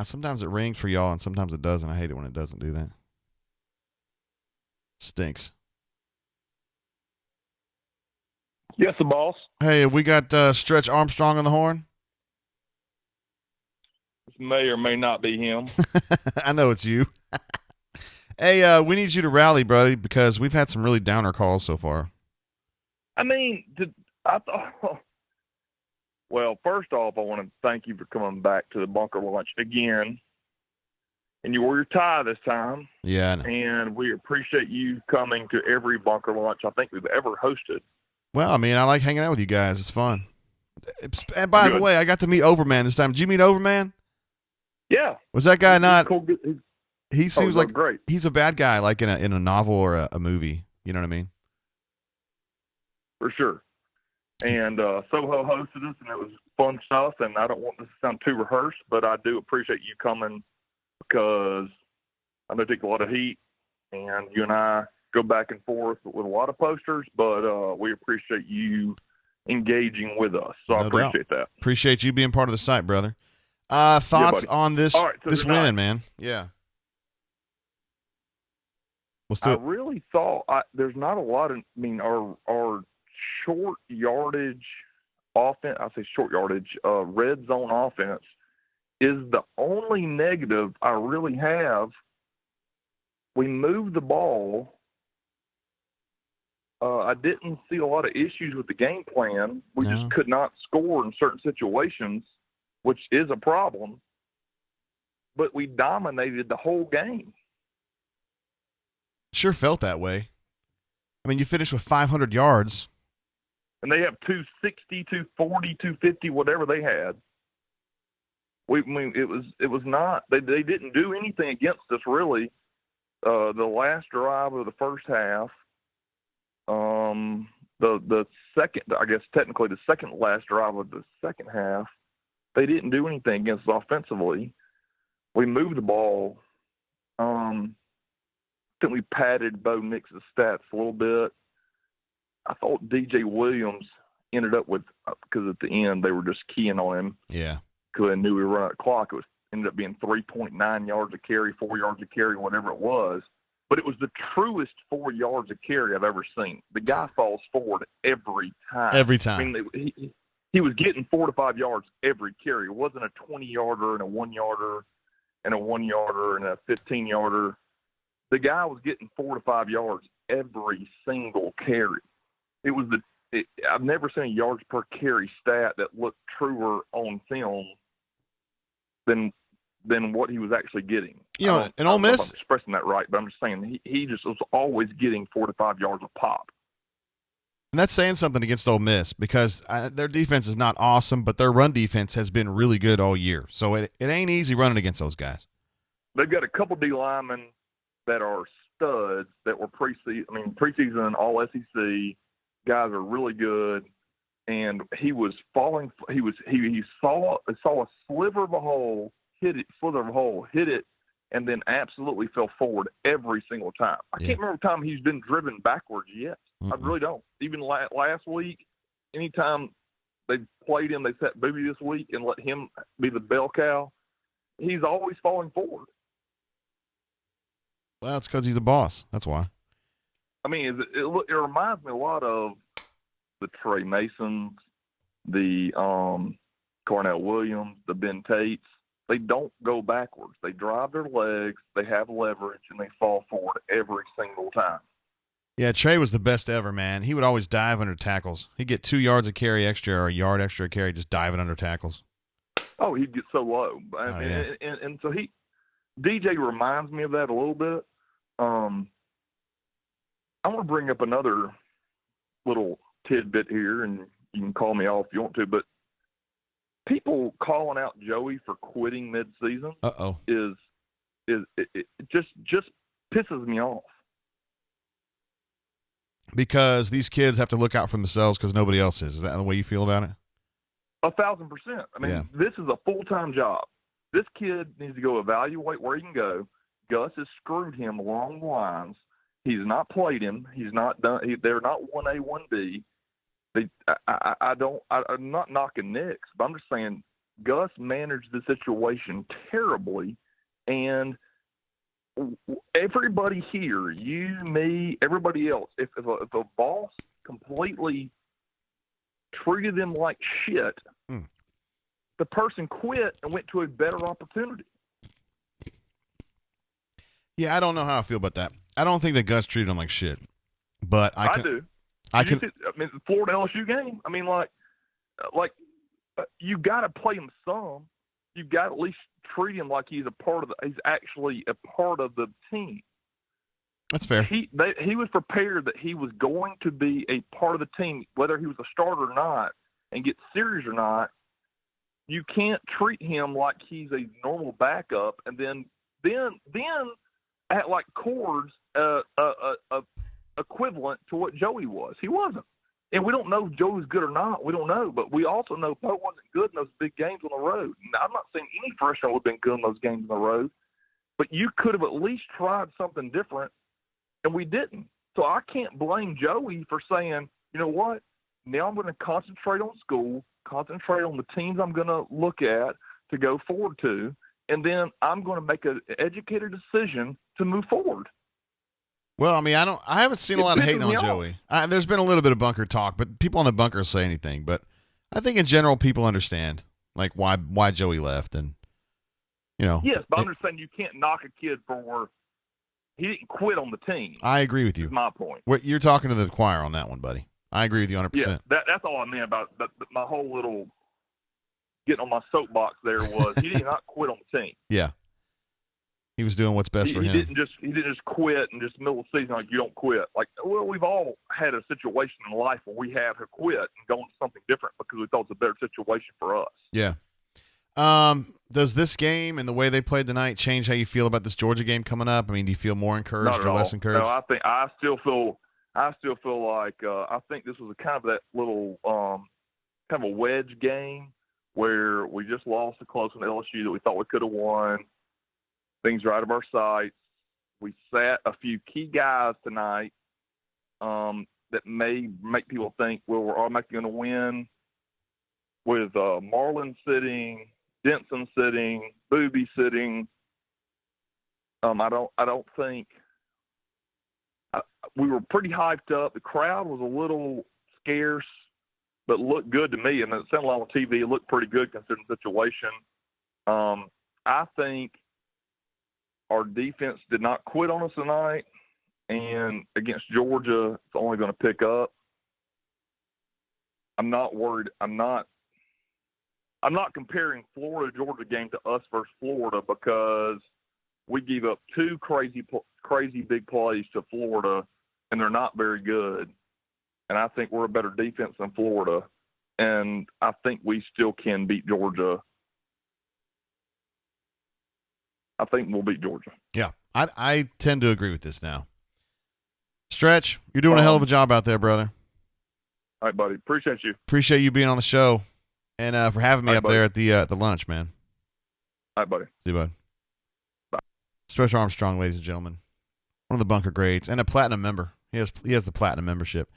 Sometimes it rings for y'all, and sometimes it doesn't. I hate it when it doesn't do that. Stinks. Yes, the boss. Hey, we got Stretch Armstrong on the horn. This may or may not be him. I know it's you. Hey, we need you to rally, buddy, because we've had some really downer calls so far. I mean, I thought. Well, first off, I want to thank you for coming back to the bunker lunch again. And you wore your tie this time. Yeah, I know. And we appreciate you coming to every bunker lunch I think we've ever hosted. Well, I mean, I like hanging out with you guys. It's fun. And by the way, I got to meet Overman this time. Did you meet Overman? Yeah. Was that guy not? Cool. He seems like great. He's a bad guy, like in a novel or a movie. You know what I mean? For sure. And Soho hosted us, and it was fun stuff. And I don't want this to sound too rehearsed, but I do appreciate you coming because I know it takes a lot of heat, and you and I go back and forth with a lot of posters, but we appreciate you engaging with us. So I appreciate that. Appreciate you being part of the site, brother. Thoughts on this this win, man? Yeah. Let's do it. I really thought there's not a lot of. I mean, our short yardage offense. I say short yardage. Red zone offense is the only negative I really have. We moved the ball. I didn't see a lot of issues with the game plan. We just could not score in certain situations, which is a problem. But we dominated the whole game. Sure felt that way. I mean, you finished with 500 yards. And they have 260, 240, 250, whatever they had. It was not. They didn't do anything against us, really. The last drive of the first half, the second, I guess technically the second last drive of the second half, they didn't do anything against us offensively. We moved the ball. I think we padded Bo Nix's stats a little bit. I thought DJ Williams ended up with, because at the end they were just keying on him. Yeah. Because they knew we were running the clock. It ended up being 3.9 yards a carry, 4 yards a carry, whatever it was. But it was the truest 4 yards a carry I've ever seen. The guy falls forward every time. Every time. I mean, he was getting 4 to 5 yards every carry. It wasn't a 20-yarder and a 1-yarder and a 1-yarder and a 15-yarder. The guy was getting 4 to 5 yards every single carry. It was I've never seen a yards per carry stat that looked truer on film than what he was actually getting. You know, and Ole Miss, I'm expressing that right, but I'm just saying he just was always getting 4 to 5 yards a pop. and that's saying something against Ole Miss because their defense is not awesome, but their run defense has been really good all year. So it ain't easy running against those guys. They've got a couple D linemen that are studs that were preseason All SEC. Guys are really good, and he was falling. He saw a sliver of a hole, hit it, and then absolutely fell forward every single time. I can't remember the time he's been driven backwards yet. I really don't. Even last week, anytime they played him, they set Booby this week and let him be the bell cow. He's always falling forward. Well, it's because he's a boss. That's why. I mean, it reminds me a lot of the Trey Masons, the Cornell Williams, the Ben Tates. They don't go backwards. They drive their legs, they have leverage, and they fall forward every single time. Yeah, Trey was the best ever, man. He would always dive under tackles. He'd get 2 yards a carry extra or a yard extra a carry just diving under tackles. Oh, he'd get so low. And so DJ reminds me of that a little bit. I want to bring up another little tidbit here, and you can call me off if you want to, but people calling out Joey for quitting mid-season is it just pisses me off. Because these kids have to look out for themselves because nobody else is. Is that the way you feel about it? 1,000%. I mean, This is a full-time job. This kid needs to go evaluate where he can go. Gus has screwed him along the lines. He's not played him. He's not done. They're not 1A, 1B. I'm not knocking Nick's, but I'm just saying Gus managed the situation terribly, and everybody here, you, me, everybody else, if a boss completely treated them like shit, the person quit and went to a better opportunity. Yeah, I don't know how I feel about that. I don't think that Gus treated him like shit, but I do. I can. The Florida LSU game. I mean, you got to play him some. You got to at least treat him like he's actually a part of the team. That's fair. He was prepared that he was going to be a part of the team, whether he was a starter or not, and get serious or not. You can't treat him like he's a normal backup, and then at like Cord's equivalent to what Joey was. He wasn't. And we don't know if Joey's good or not. We don't know. But we also know Poe wasn't good in those big games on the road. Now, I'm not saying any freshman would have been good in those games on the road, but you could have at least tried something different, and we didn't. So I can't blame Joey for saying, you know what, now I'm going to concentrate on school, concentrate on the teams I'm going to look at to go forward to, and then I'm going to make an educated decision to move forward. Well, I mean, I haven't seen a lot of hating on Joey. There's been a little bit of bunker talk, but people on the bunker say anything. But I think in general, people understand like why Joey left, and you know. Yes, but I'm just saying you can't knock a kid for he didn't quit on the team. I agree with you. That's my point. You're talking to the choir on that one, buddy. I agree with you 100%. Yeah, that's all I meant about my whole little getting on my soapbox there was he did not quit on the team. Yeah. He was doing what's best for him. He didn't just quit and just middle of the season like you don't quit. Like, well, we've all had a situation in life where we have to quit and go into something different because we thought it was a better situation for us. Yeah. Does this game and the way they played tonight change how you feel about this Georgia game coming up? I mean, do you feel more encouraged or less encouraged? No, I still feel like I think this was a kind of that little kind of a wedge game where we just lost a close one to LSU that we thought we could have won. Things are out of our sights. We sat a few key guys tonight that may make people think, well, we're automatically going to win. With Marlin sitting, Denson sitting, Booby sitting, I don't think we were pretty hyped up. The crowd was a little scarce, but looked good to me. And it sounded like on TV, it looked pretty good considering the situation. I think our defense did not quit on us tonight, and against Georgia, it's only going to pick up. I'm not worried. I'm not comparing Florida-Georgia game to us versus Florida because we gave up two crazy big plays to Florida, and they're not very good. And I think we're a better defense than Florida, and I think we still can beat Georgia. I think we'll beat Georgia. Yeah, I tend to agree with this now. Stretch, you're doing a hell of a job out there, brother. All right, buddy. Appreciate you. Appreciate you being on the show and for having me up buddy. there at the lunch, man. All right, buddy. See you, bud. Bye. Stretch Armstrong, ladies and gentlemen. One of the bunker grades and a platinum member. He has the platinum membership.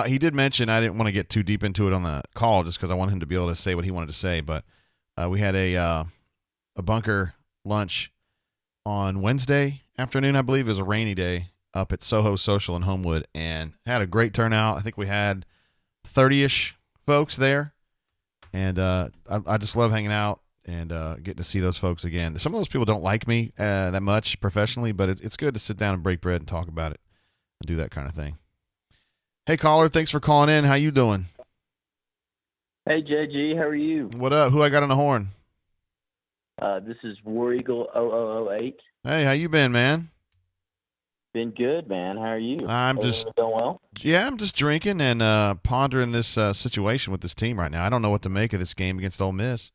He did mention, I didn't want to get too deep into it on the call just because I want him to be able to say what he wanted to say, but we had a bunker lunch on Wednesday afternoon, I believe. It was a rainy day up at Soho Social in Homewood, and had a great turnout. I think we had 30-ish folks there, and I just love hanging out and getting to see those folks again. Some of those people don't like me that much professionally, but it's good to sit down and break bread and talk about it and do that kind of thing. Hey, caller, thanks for calling in. How you doing? Hey, JG, how are you? What up? Who I got on the horn? This is War Eagle 0008. Hey, how you been, man? Been good, man. How are you? I'm Everything going well? Yeah, I'm just drinking and pondering this situation with this team right now. I don't know what to make of this game against Ole Miss.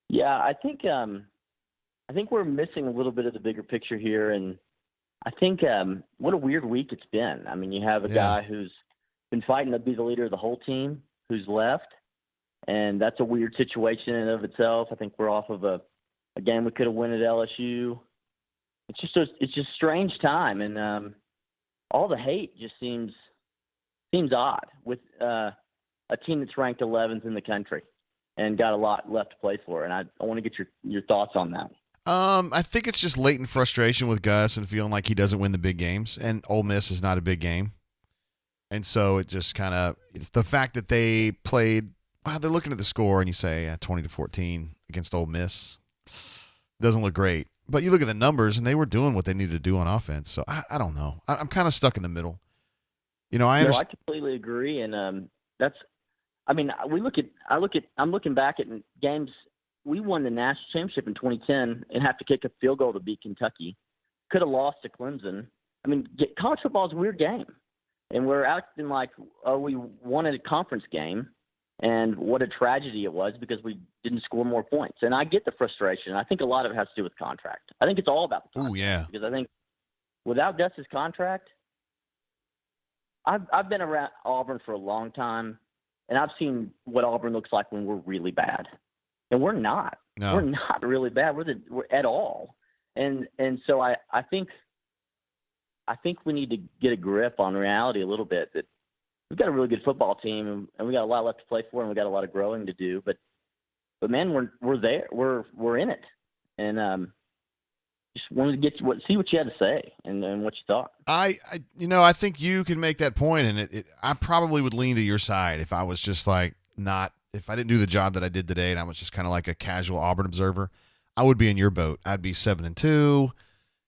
Yeah, I think we're missing a little bit of the bigger picture here, and I think what a weird week it's been. I mean, you have a guy who's been fighting to be the leader of the whole team who's left, and that's a weird situation in and of itself. I think we're off of a game we could have won at LSU. It's just a strange time, and all the hate just seems odd with a team that's ranked 11th in the country and got a lot left to play for. And I want to get your thoughts on that. I think it's just latent frustration with Gus and feeling like he doesn't win the big games, and Ole Miss is not a big game. And so it just kind of – it's the fact that they played – wow, they're looking at the score and you say 20-14 against Ole Miss. Doesn't look great. But you look at the numbers, and they were doing what they needed to do on offense. So I don't know. I'm kind of stuck in the middle. You know, I completely agree, and that's. I mean, I'm looking back at games. We won the national championship in 2010 and have to kick a field goal to beat Kentucky. Could have lost to Clemson. I mean, college football is a weird game, and we're acting like we won a conference game. And what a tragedy it was because we didn't score more points. And I get the frustration. I think a lot of it has to do with contract. I think it's all about the contract. Oh, yeah. Because I think without Gus's contract, I've been around Auburn for a long time, and I've seen what Auburn looks like when we're really bad. And we're not. No. We're not really bad. We're at all. And so I think we need to get a grip on reality a little bit that we've got a really good football team, and we got a lot left to play for, and we got a lot of growing to do. But man, we're there. We're in it, and just wanted to see what you had to say and what you thought. I think you can make that point, and I probably would lean to your side if I was just like if I didn't do the job that I did today, and I was just kind of like a casual Auburn observer. I would be in your boat. I'd be 7-2.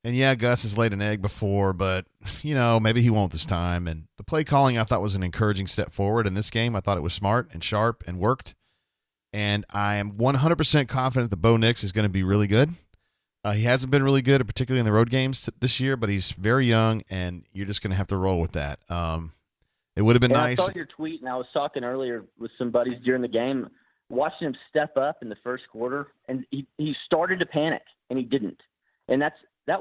And yeah, Gus has laid an egg before, but, maybe he won't this time. And the play calling I thought was an encouraging step forward in this game. I thought it was smart and sharp and worked. And I am 100% confident that Bo Nix is going to be really good. He hasn't been really good, particularly in the road games this year, but he's very young, and you're just going to have to roll with that. It would have been nice. I saw your tweet, and I was talking earlier with some buddies during the game, watching him step up in the first quarter, and he started to panic, and he didn't. And that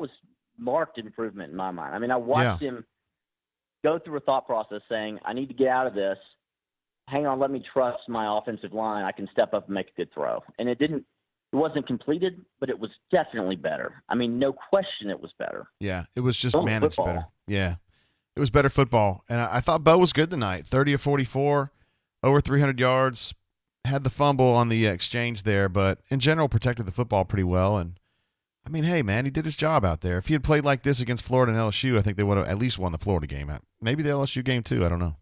was marked improvement in my mind. I mean, I watched him go through a thought process saying, I need to get out of this. hang on, let me trust my offensive line. I can step up and make a good throw. And it wasn't completed, but it was definitely better. I mean, no question it was better. Yeah, it was just managed football. better. Yeah, it was better football. And I thought Bo was good tonight. 30 of 44, over 300 yards. Had the fumble on the exchange there, but in general protected the football pretty well. And, I mean, hey, man, he did his job out there. If he had played like this against Florida and LSU, I think they would have at least won the Florida game. Maybe the LSU game too. I don't know.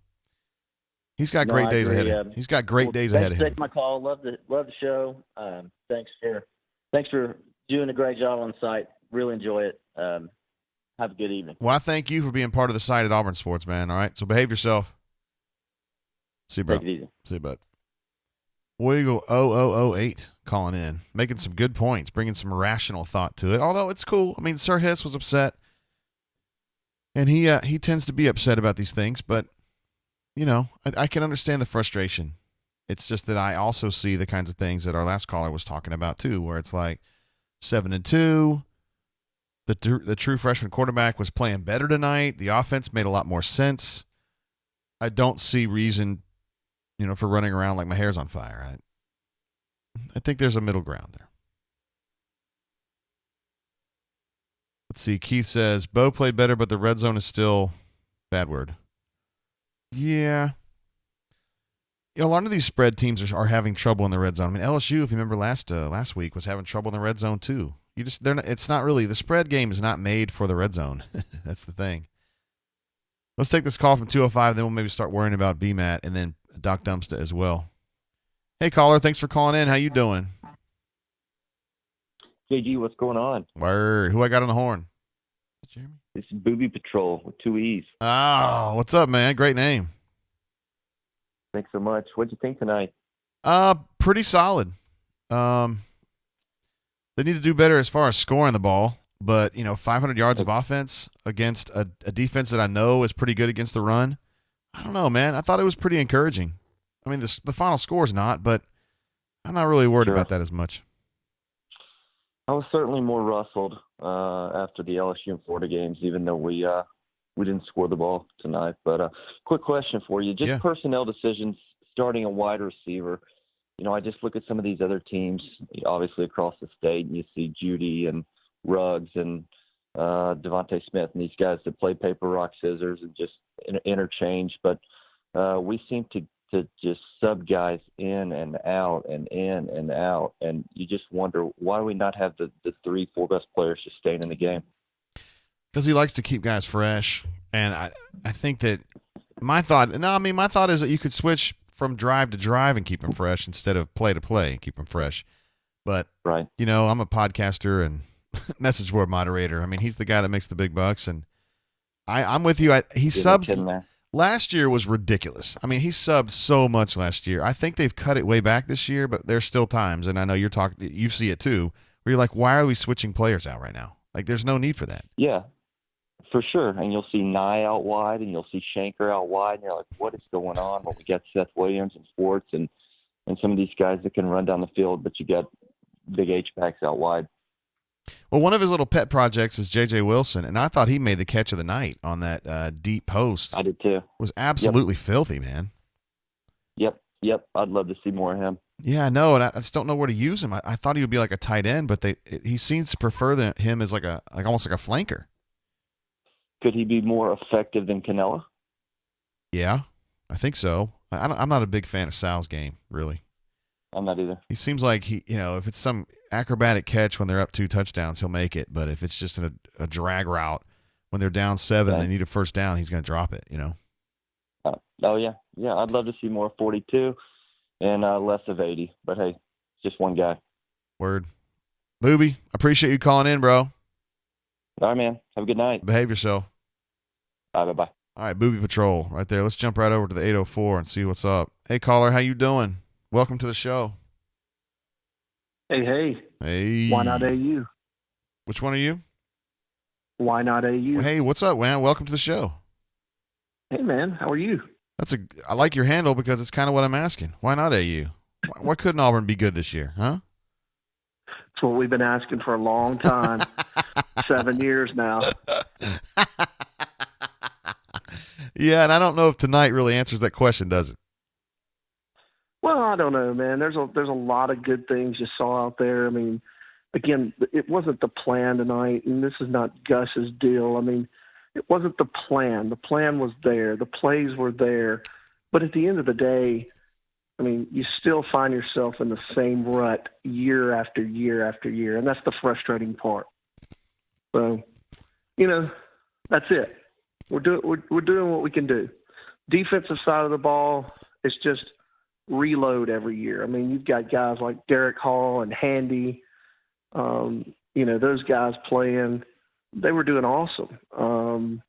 He's got great days ahead of him. He's got great days ahead of him. Thanks for taking my call. Love the show. Thanks for doing a great job on the site. Really enjoy it. Have a good evening. Well, I thank you for being part of the site at Auburn Sports, man. All right, so behave yourself. See you, bro. Take it easy. See you, bud. Wiggle 0008 calling in, making some good points, bringing some rational thought to it. Although it's cool. I mean, Sir Hiss was upset, and he tends to be upset about these things. But you know, I can understand the frustration. It's just that I also see the kinds of things that our last caller was talking about too, where it's like 7-2. The true freshman quarterback was playing better tonight. The offense made a lot more sense. I don't see reason, for running around like my hair's on fire. I think there's a middle ground there. Let's see. Keith says, Bo played better, but the red zone is still bad word. Yeah. A lot of these spread teams are having trouble in the red zone. I mean, LSU, if you remember last week, was having trouble in the red zone too. It's not really, the spread game is not made for the red zone. That's the thing. Let's take this call from 205, then we'll maybe start worrying about BMAT and then Doc Dumpster as well. Hey, caller, thanks for calling in. How you doing? JG, what's going on? Word. Who I got on the horn? Jeremy? This is Booby Patrol with 2 E's. Oh, what's up, man? Great name. Thanks so much. What'd you think tonight? Pretty solid. They need to do better as far as scoring the ball, but 500 yards of offense against a defense that I know is pretty good against the run. I don't know, man. I thought it was pretty encouraging. I mean, the final score is not, but I'm not really worried about that as much. I was certainly more rustled after the LSU and Florida games, even though we didn't score the ball tonight. But quick question for you: just personnel decisions, starting a wide receiver. I just look at some of these other teams, obviously across the state, and you see Judy and Ruggs and Devontae Smith and these guys that play paper, rock, scissors and just interchange. But we seem to just sub guys in and out and in and out. And you just wonder, why do we not have the 3-4 best players just staying in the game? Because he likes to keep guys fresh. And I think that my thought is that you could switch from drive to drive and keep them fresh instead of play to play and keep them fresh. But, right. I'm a podcaster and message board moderator. I mean, he's the guy that makes the big bucks. And I'm with you. He subs. Last year was ridiculous. I mean, he subbed so much last year. I think they've cut it way back this year, but there's still times, and I know you see it too, where you're like, why are we switching players out right now? Like, there's no need for that. Yeah, for sure. And you'll see Nye out wide, and you'll see Shanker out wide, and you're like, what is going on? Well, we got Seth Williams and Sports and some of these guys that can run down the field, but you got big H-backs out wide. Well, one of his little pet projects is J.J. Wilson, and I thought he made the catch of the night on that deep post. I did too. Was absolutely filthy, man. Yep. I'd love to see more of him. Yeah, I know, and I just don't know where to use him. I thought he would be like a tight end, but he seems to prefer him as almost like a flanker. Could he be more effective than Canella? Yeah, I think so. I'm not a big fan of Sal's game, really. I'm not either. He seems like if it's some acrobatic catch when they're up 2 touchdowns, he'll make it. But if it's just a drag route when they're down 7 and they need a first down, he's going to drop it, Oh, yeah. Yeah, I'd love to see more 42 and less of 80. But, hey, just one guy. Word. Booby, appreciate you calling in, bro. All right, man. Have a good night. Behave yourself. Bye-bye. All right, Booby Patrol right there. Let's jump right over to the 804 and see what's up. Hey, caller, how you doing? Welcome to the show. Hey. Why not AU? Which one are you? Why not AU? Well, hey, what's up, man? Welcome to the show. Hey, man. How are you? I like your handle because it's kind of what I'm asking. Why not AU? Why couldn't Auburn be good this year, huh? That's what we've been asking for a long time. 7 years now. Yeah, and I don't know if tonight really answers that question, does it? I don't know, man. There's a lot of good things you saw out there. I mean, again, it wasn't the plan tonight, and this is not Gus's deal. I mean, it wasn't the plan. The plan was there. The plays were there. But at the end of the day, I mean, you still find yourself in the same rut year after year after year, and that's the frustrating part. So, that's it. We're doing what we can do. Defensive side of the ball is just reload every year. I mean, you've got guys like Derek Hall and Handy. Those guys playing, they were doing awesome.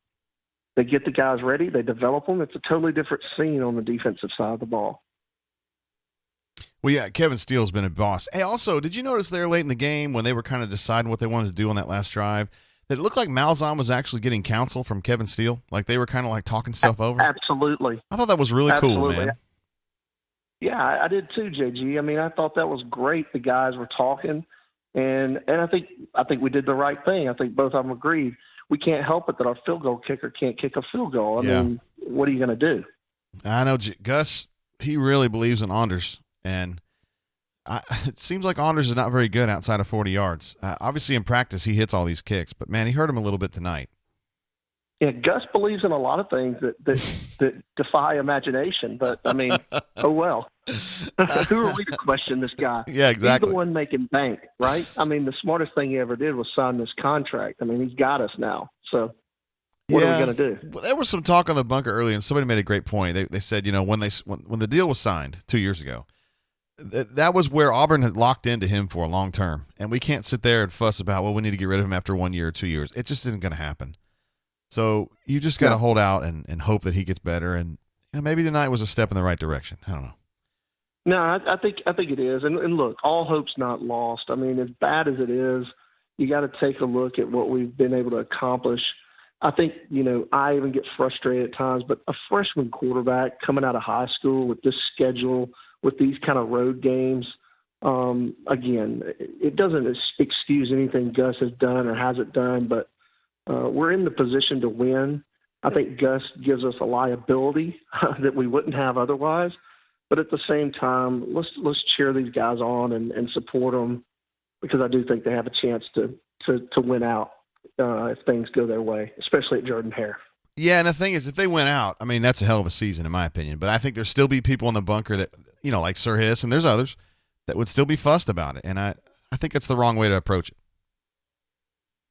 They get the guys ready. They develop them. It's a totally different scene on the defensive side of the ball. Well, yeah, Kevin Steele's been a boss. Hey, also, did you notice there late in the game when they were kind of deciding what they wanted to do on that last drive, that it looked like Malzahn was actually getting counsel from Kevin Steele? Like they were kind of like talking stuff over? Absolutely. I thought that was really cool, man. Yeah, I did too, JG. I mean, I thought that was great. The guys were talking, and I think we did the right thing. I think both of them agreed. We can't help it that our field goal kicker can't kick a field goal. I mean, what are you going to do? I know Gus, he really believes in Anders. And it seems like Anders is not very good outside of 40 yards. Obviously, in practice, he hits all these kicks. But, man, he hurt him a little bit tonight. Yeah, Gus believes in a lot of things that defy imagination. But, I mean, oh, well. Who are we to question this guy? Yeah, exactly. He's the one making bank, right? I mean, the smartest thing he ever did was sign this contract. I mean, he's got us now. So what are we going to do? Well, there was some talk on the bunker earlier, and somebody made a great point. They said, when the deal was signed 2 years ago, that was where Auburn had locked into him for a long term. And we can't sit there and fuss about, we need to get rid of him after 1 year or 2 years. It just isn't going to happen. So you just got to hold out and hope that he gets better. And maybe tonight was a step in the right direction. I don't know. No, I think it is. And look, all hope's not lost. I mean, as bad as it is, you got to take a look at what we've been able to accomplish. I think, I even get frustrated at times, but a freshman quarterback coming out of high school with this schedule, with these kind of road games, again, it doesn't excuse anything Gus has done or hasn't done, but we're in the position to win. I think Gus gives us a liability that we wouldn't have otherwise. But at the same time, let's cheer these guys on and support them, because I do think they have a chance to win out if things go their way, especially at Jordan-Hare. Yeah, and the thing is, if they win out, I mean, that's a hell of a season in my opinion. But I think there'll still be people in the bunker that, like Sir Hiss, and there's others, that would still be fussed about it. And I think it's the wrong way to approach it.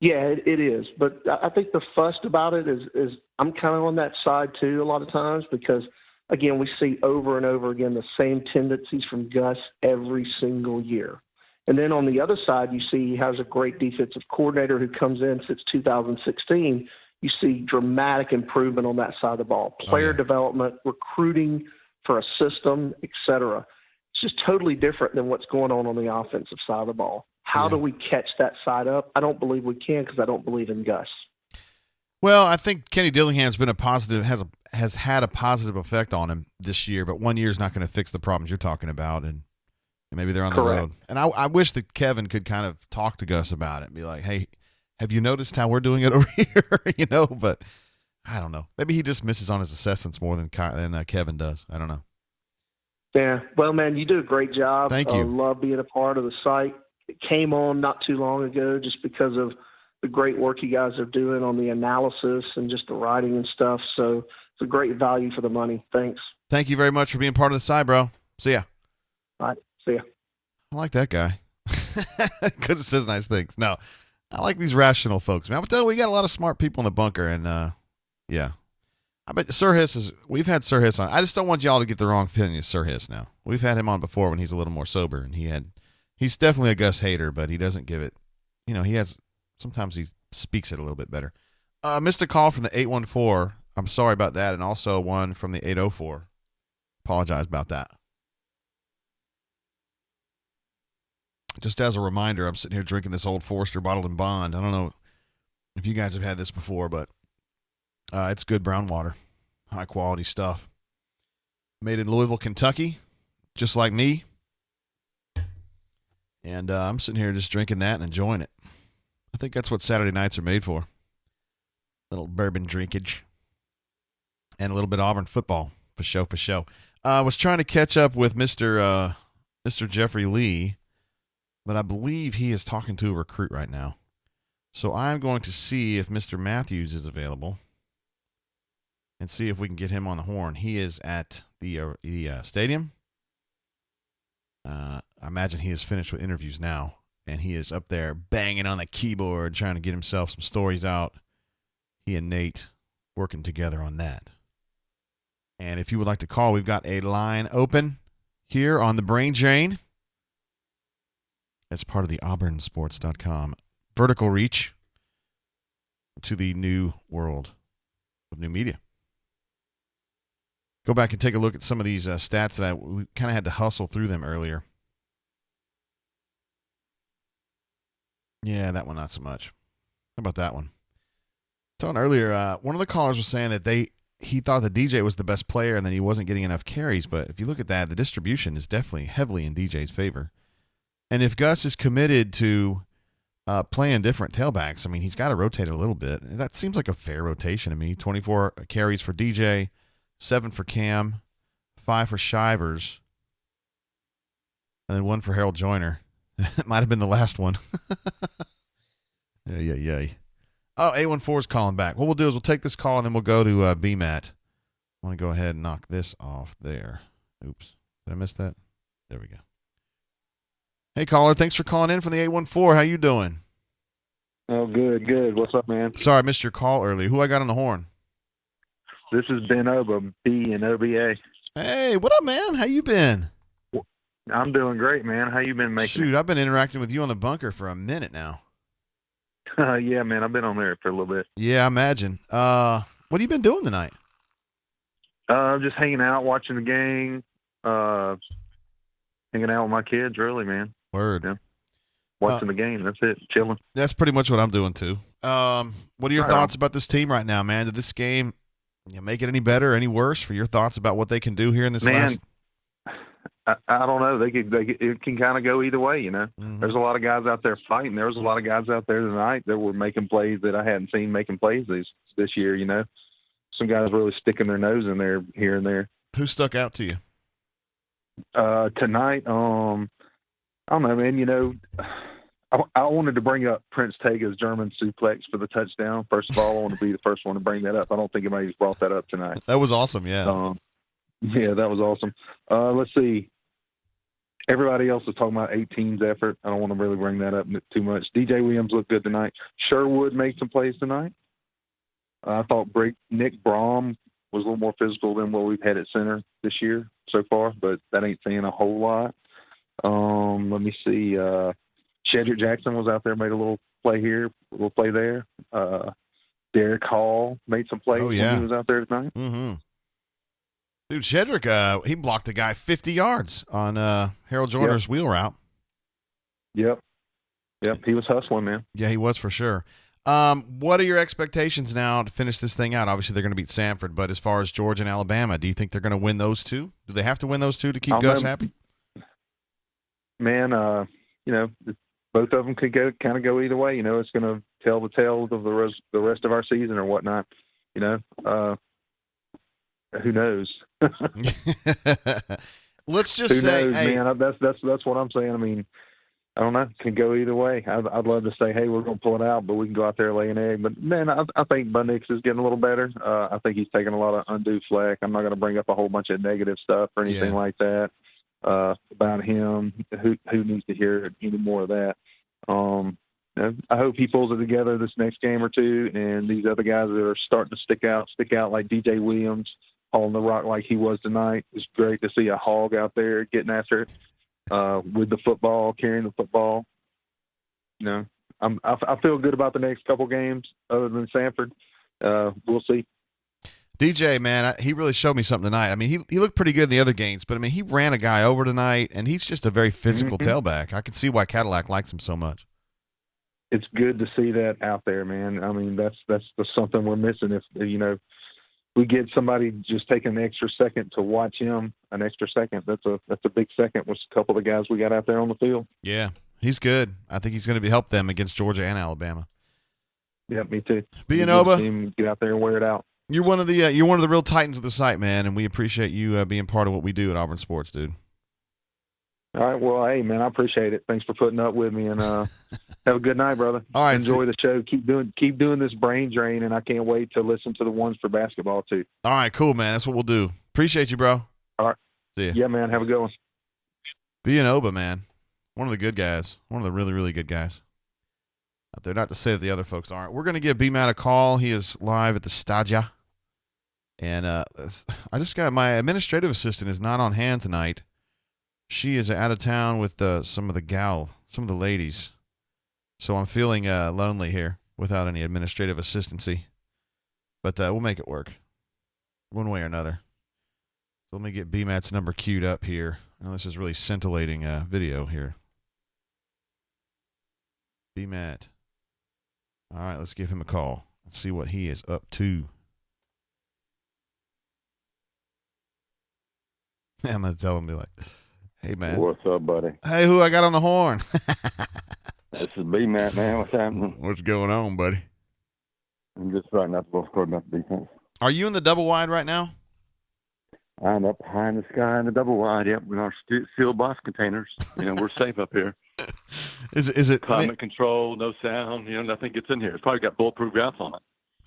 Yeah, it is. But I think the fussed about it is I'm kind of on that side too a lot of times, because – again, we see over and over again the same tendencies from Gus every single year. And then on the other side, you see he has a great defensive coordinator who comes in since 2016. You see dramatic improvement on that side of the ball. Player development, recruiting for a system, et cetera. It's just totally different than what's going on the offensive side of the ball. How do we catch that side up? I don't believe we can, because I don't believe in Gus. Well, I think Kenny Dillingham's been has had a positive effect on him this year, but 1 year is not going to fix the problems you're talking about, and maybe they're on the road. And I wish that Kevin could kind of talk to Gus about it and be like, hey, have you noticed how we're doing it over here? But I don't know. Maybe he just misses on his assessments more than Kevin does. I don't know. Yeah. Well, man, you do a great job. Thank you. I love being a part of the site. It came on not too long ago just because of the great work you guys are doing on the analysis and just the writing and stuff. So it's a great value for the money. Thanks. Thank you very much for being part of the side, bro. See ya. All right. See ya. I like that guy because it says nice things. No, I like these rational folks, man. We got a lot of smart people in the bunker, and yeah. I bet Sir Hiss we've had Sir Hiss on. I just don't want y'all to get the wrong opinion of Sir Hiss now. We've had him on before when he's a little more sober, and he's definitely a Gus hater, but he doesn't give it, sometimes he speaks it a little bit better. Missed a call from the 814. I'm sorry about that. And also one from the 804. Apologize about that. Just as a reminder, I'm sitting here drinking this Old Forester bottled in bond. I don't know if you guys have had this before, but it's good brown water. High quality stuff. Made in Louisville, Kentucky, just like me. And I'm sitting here just drinking that and enjoying it. I think that's what Saturday nights are made for. Little bourbon drinkage. And a little bit of Auburn football. For show. I was trying to catch up with Mr. Jeffrey Lee, but I believe he is talking to a recruit right now. So I'm going to see if Mr. Matthews is available and see if we can get him on the horn. He is at the stadium. I imagine he is finished with interviews now, and he is up there banging on the keyboard trying to get himself some stories out. He and Nate working together on that. And if you would like to call, we've got a line open here on the Brain Drain as part of the auburnsports.com vertical reach to the new world of new media. Go back and take a look at some of these stats that we kind of had to hustle through them earlier. Yeah, that one not so much. How about that one? Talking earlier, one of the callers was saying that he thought that DJ was the best player and then he wasn't getting enough carries. But if you look at that, the distribution is definitely heavily in DJ's favor. And if Gus is committed to playing different tailbacks, I mean, he's got to rotate a little bit. That seems like a fair rotation to me. 24 carries for DJ, 7 for Cam, 5 for Shivers, and then 1 for Harold Joyner. It might have been the last one. Yeah. Oh, A14 is calling back. What we'll do is we'll take this call and then we'll go to BMAT. I want to go ahead and knock this off there. Oops. Did I miss that? There we go. Hey, caller. Thanks for calling in from the A14. How you doing? Oh, good. What's up, man? Sorry, I missed your call earlier. Who I got on the horn? This is Ben Oba, B and OBA. Hey, what up, man? How you been? I'm doing great, man. How you been making Shoot, I've been interacting with you on the bunker for a minute now. Yeah, man. I've been on there for a little bit. Yeah, I imagine. What have you been doing tonight? Just hanging out, watching the game, hanging out with my kids, really, man. Word. Yeah. Watching the game. That's it. Chilling. That's pretty much what I'm doing, too. What are your thoughts about this team right now, man? Did this game make it any better, any worse? For your thoughts about what they can do here in this last... I don't know. It can kind of go either way, you know. Mm-hmm. There's a lot of guys out there fighting. There was a lot of guys out there tonight that were making plays that I hadn't seen making plays this year, you know. Some guys really sticking their nose in there here and there. Who stuck out to you? Tonight, I don't know, man. You know, I wanted to bring up Prince Tega's German suplex for the touchdown. First of all, I want to be the first one to bring that up. I don't think anybody's brought that up tonight. That was awesome, yeah. Yeah, that was awesome. Let's see. Everybody else is talking about 18's effort. I don't want to really bring that up too much. DJ Williams looked good tonight. Sherwood made some plays tonight. I thought Nick Brom was a little more physical than what we've had at center this year so far, but that ain't saying a whole lot. Let me see. Shedrick Jackson was out there, made a little play here, a little play there. Derek Hall made some plays when he was out there tonight. Mm-hmm. Dude, Shedrick, he blocked a guy 50 yards on Harold Joyner's wheel route. Yep, he was hustling, man. Yeah, he was for sure. What are your expectations now to finish this thing out? Obviously, they're going to beat Samford, but as far as Georgia and Alabama, do you think they're going to win those two? Do they have to win those two to keep Gus happy? Man, you know, both of them could go either way. You know, it's going to tell the tale of the rest of our season or whatnot. You know, who knows? Let's just say, hey, man, that's what I'm saying. I mean, I don't know. It can go either way. I'd love to say, hey, we're going to pull it out, but we can go out there and lay an egg. But, man, I think Bud Nix is getting a little better. I think he's taking a lot of undue flack. I'm not going to bring up a whole bunch of negative stuff or anything like that about him. Who needs to hear any more of that? I hope he pulls it together this next game or two, and these other guys that are starting to stick out like DJ Williams, hauling the rock like he was tonight. It's great to see a hog out there getting after it. With the football, carrying the football. You know, I feel good about the next couple games other than Samford. We'll see. DJ, man, he really showed me something tonight. I mean, he looked pretty good in the other games, but, I mean, he ran a guy over tonight, and he's just a very physical tailback. I can see why Cadillac likes him so much. It's good to see that out there, man. I mean, that's something we're missing. If, you know, we get somebody just taking an extra second to watch him, an extra second. That's a big second with a couple of the guys we got out there on the field. Yeah, he's good. I think he's going to help them against Georgia and Alabama. Yeah, me too. Be an Oba. Get out there and wear it out. You're one of the real titans of the site, man, and we appreciate you being part of what we do at Auburn Sports, dude. All right. Well, hey, man, I appreciate it. Thanks for putting up with me, and have a good night, brother. All right. Enjoy the show. Keep doing this brain drain, and I can't wait to listen to the ones for basketball too. All right, cool, man. That's what we'll do. Appreciate you, bro. All right. See ya. Yeah, man. Have a good one. Being Oba, man, one of the good guys, one of the really, really good guys out there. Not to say that the other folks aren't. We're going to give B-Matt a call. He is live at the Stadia. And I just got my administrative assistant is not on hand tonight. She is out of town with some of the ladies. So I'm feeling lonely here without any administrative assistancy. But we'll make it work one way or another. So let me get B-Matt's number queued up here. I know this is really scintillating video here. B-Matt. All right, let's give him a call. Let's see what he is up to. I'm going to tell him, be like, hey, man. What's up, buddy? Hey, who I got on the horn? This is B-Matt, man. What's happening? What's going on, buddy? I'm just writing out the ball score about the defense. Are you in the double wide right now? I'm up high in the sky in the double wide, yep, with our sealed box containers. We're safe up here. Is it climate control, no sound, nothing gets in here. It's probably got bulletproof glass on it.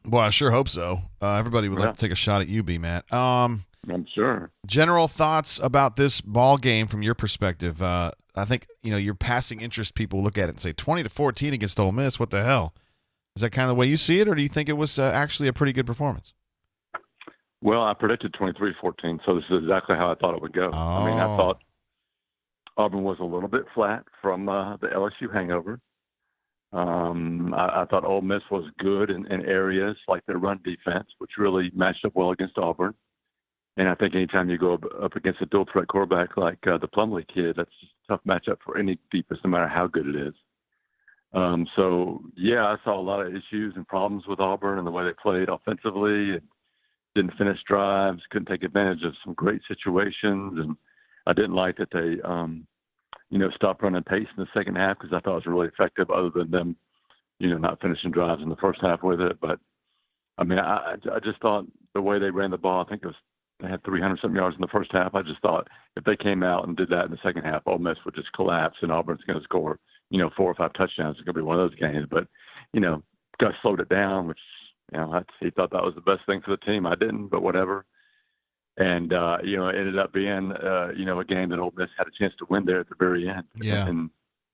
Well, I sure hope so. Everybody would like to take a shot at you, B-Matt. I'm sure. General thoughts about this ball game from your perspective. I think, your passing interest people look at it and say 20-14 against Ole Miss. What the hell? Is that kind of the way you see it, or do you think it was actually a pretty good performance? Well, I predicted 23-14, so this is exactly how I thought it would go. Oh. I thought Auburn was a little bit flat from the LSU hangover. I thought Ole Miss was good in areas like their run defense, which really matched up well against Auburn. And I think anytime you go up against a dual threat quarterback like the Plumlee kid, that's just a tough matchup for any defense, no matter how good it is. I saw a lot of issues and problems with Auburn and the way they played offensively and didn't finish drives, couldn't take advantage of some great situations. And I didn't like that they, stopped running pace in the second half because I thought it was really effective other than them, not finishing drives in the first half with it. But, I just thought the way they ran the ball, I think they had 300-something yards in the first half. I just thought if they came out and did that in the second half, Ole Miss would just collapse and Auburn's going to score, 4 or 5 touchdowns. It's going to be one of those games. But, Gus slowed it down, which, he thought that was the best thing for the team. I didn't, but whatever. And, it ended up being, a game that Ole Miss had a chance to win there at the very end. Yeah.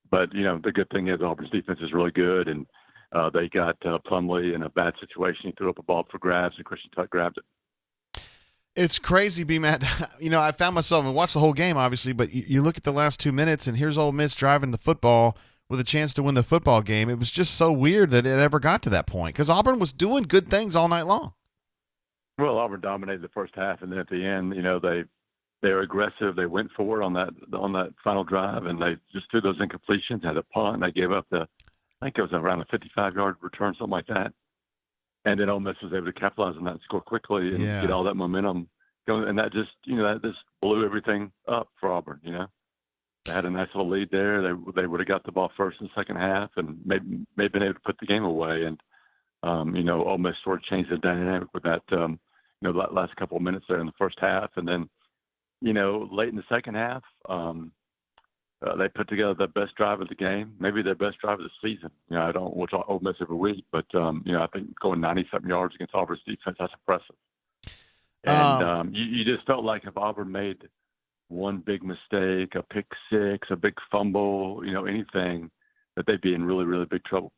But the good thing is Auburn's defense is really good, and they got Plumlee in a bad situation. He threw up a ball for grabs, and Christian Tuck grabbed it. It's crazy, B-Matt. I found myself and watched the whole game, obviously, but you look at the last 2 minutes, and here's Ole Miss driving the football with a chance to win the football game. It was just so weird that it ever got to that point because Auburn was doing good things all night long. Well, Auburn dominated the first half, and then at the end, they were aggressive. They went for it on that final drive, and they just threw those incompletions, had a punt, and they gave up I think it was around a 55-yard return, something like that. And then Ole Miss was able to capitalize on that and score quickly and get all that momentum going. And that just, that just blew everything up for Auburn, They had a nice little lead there. They would have got the ball first in the second half and maybe been able to put the game away. And, Ole Miss sort of changed the dynamic with that, that last couple of minutes there in the first half. And then, late in the second half, they put together the best drive of the game, maybe their best drive of the season. I don't watch Ole Miss every week, but, I think going 90-something yards against Auburn's defense, that's impressive. And you just felt like if Auburn made one big mistake, a pick six, a big fumble, anything, that they'd be in really, really big trouble.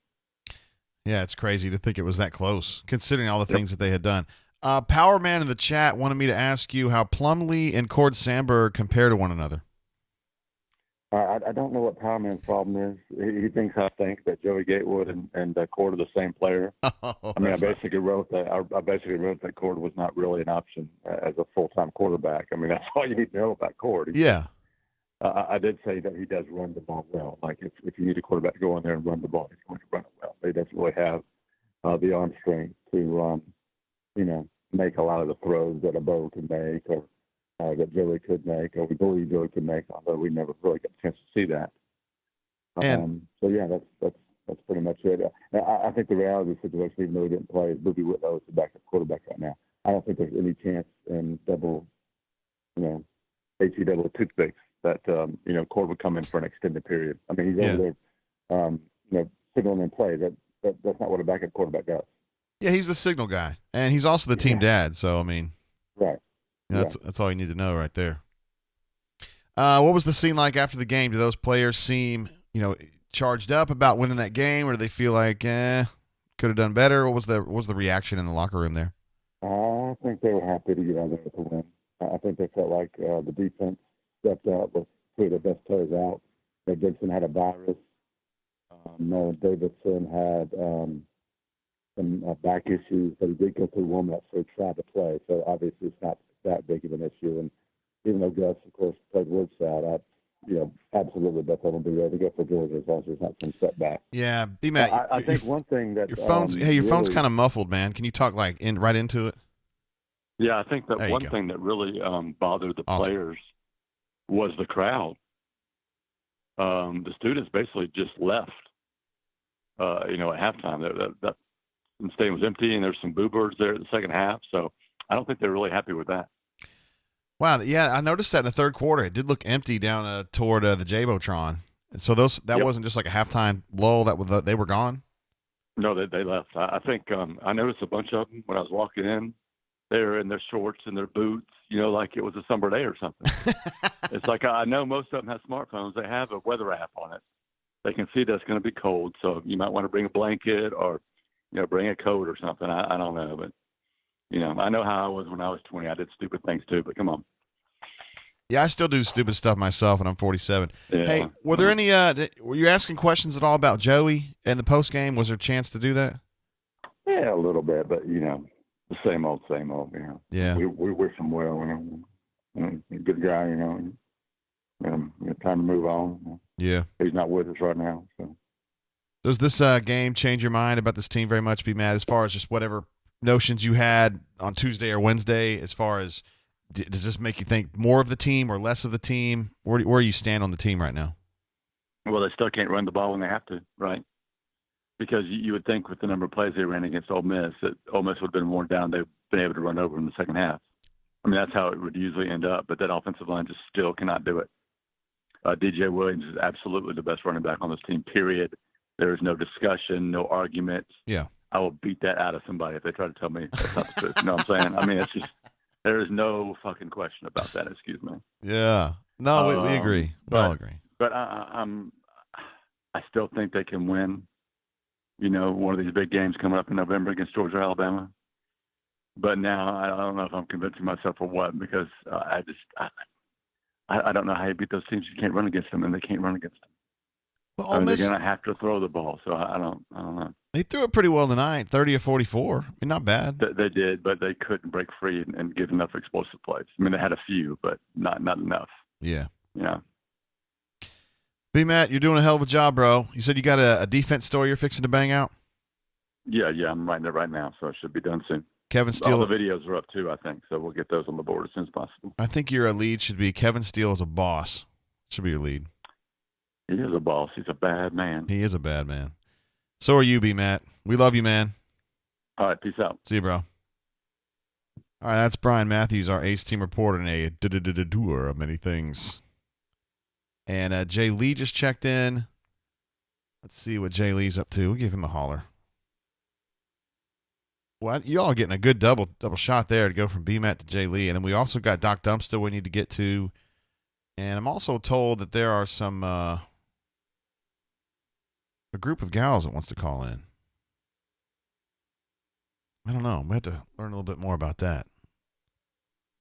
Yeah, it's crazy to think it was that close, considering all the things that they had done. Power Man in the chat wanted me to ask you how Plumlee and Cord Sandberg compare to one another. I don't know what Power Man's problem is. He thinks I think that Joey Gatewood and Cord are the same player. I basically wrote that Cord was not really an option as a full-time quarterback. That's all you need to know about Cord. I did say that he does run the ball well. Like if you need a quarterback to go in there and run the ball, he's going to run it well. He doesn't really have the arm strength to, make a lot of the throws that a Bo could make or that Joey could make, or we believe Joey could make, although we never really got a chance to see that. And that's That's pretty much it. I think the reality of the situation, even though he didn't play, is Booby Whitlow is the backup quarterback right now. I don't think there's any chance in double, HE double toothpicks that, Cord would come in for an extended period. I mean, he's over there, signaling in play. That's not what a backup quarterback does. Yeah, he's the signal guy, and he's also the team dad. So I mean, right. That's all you need to know right there. What was the scene like after the game? Do those players seem, charged up about winning that game, or do they feel like, could have done better? What was the reaction in the locker room there? I think they were happy to get out there to win. I think they felt like the defense stepped up with two of their best players out. Gibson had a virus. Nolan Davidson had some back issues, but he did go through warm-up, so he tried to play. So obviously it's not that big of an issue. And even though Gus, of course, played Woodside, absolutely bet they'll be able to go for Georgia as long as there's not some setback. Yeah, B-Matt, I think one thing that your phone's kind of muffled, man. Can you talk right into it? Yeah, I think that one thing that really bothered the players was the crowd. The students basically just left. At halftime, the stadium was empty, and there's some boo birds there at the second half. So I don't think they're really happy with that. Wow, yeah, I noticed that in the third quarter. It did look empty down toward the Jabotron. And so that wasn't just like a halftime lull. They were gone. No, they left. I think I noticed a bunch of them when I was walking in. They were in their shorts and their boots, like it was a summer day or something. It's like I know most of them have smartphones. They have a weather app on it. They can see that it's going to be cold, so you might want to bring a blanket or, bring a coat or something. I don't know, but I know how I was when I was 20. I did stupid things too, but come on. Yeah, I still do stupid stuff myself, and I'm 47. Yeah. Hey, were there any? Were you asking questions at all about Joey in the post game? Was there a chance to do that? Yeah, a little bit, but the same old. Yeah. We wish him well. Good guy. Time to move on. Yeah. He's not with us right now. So. Does this game change your mind about this team very much, be mad as far as just whatever notions you had on Tuesday or Wednesday, as far as does this make you think more of the team or less of the team? Where do you stand on the team right now? Well, they still can't run the ball when they have to, right? Because you would think with the number of plays they ran against Ole Miss that Ole Miss would have been worn down. They've been able to run over in the second half. I mean, that's how it would usually end up, but that offensive line just still cannot do it. DJ Williams is absolutely the best running back on this team, period. There is no discussion, no argument. Yeah. I will beat that out of somebody if they try to tell me that's not the truth. You know what I'm saying? I mean, it's just there is no fucking question about that. Excuse me. Yeah. No, we agree. We all agree. But I still think they can win. One of these big games coming up in November against Georgia or Alabama. But now I don't know if I'm convincing myself or what, because I don't know how you beat those teams. You can't run against them, and they can't run against them. Well, they're going to have to throw the ball, so I don't know. They threw it pretty well tonight, 30 of 44. I mean, not bad. They did, but they couldn't break free and give enough explosive plays. I mean, they had a few, but not enough. Yeah. Yeah. B-Matt, you're doing a hell of a job, bro. You said you got a defense story you're fixing to bang out? Yeah, I'm writing it right now, so it should be done soon. Kevin Steele. All the videos are up too, I think, so we'll get those on the board as soon as possible. I think your lead should be Kevin Steele is a boss. Should be your lead. He is a boss. He's a bad man. He is a bad man. So are you, B-Matt. We love you, man. All right, peace out. See you, bro. All right, that's Brian Matthews, our Ace Team reporter, and a doer of many things. And Jay Lee just checked in. Let's see what Jay Lee's up to. We'll give him a holler. Well, y'all are getting a good double shot there to go from B-Matt to Jay Lee. And then we also got Doc Dumpster we need to get to. And I'm also told that there are some a group of gals that wants to call in. I don't know. We have to learn a little bit more about that.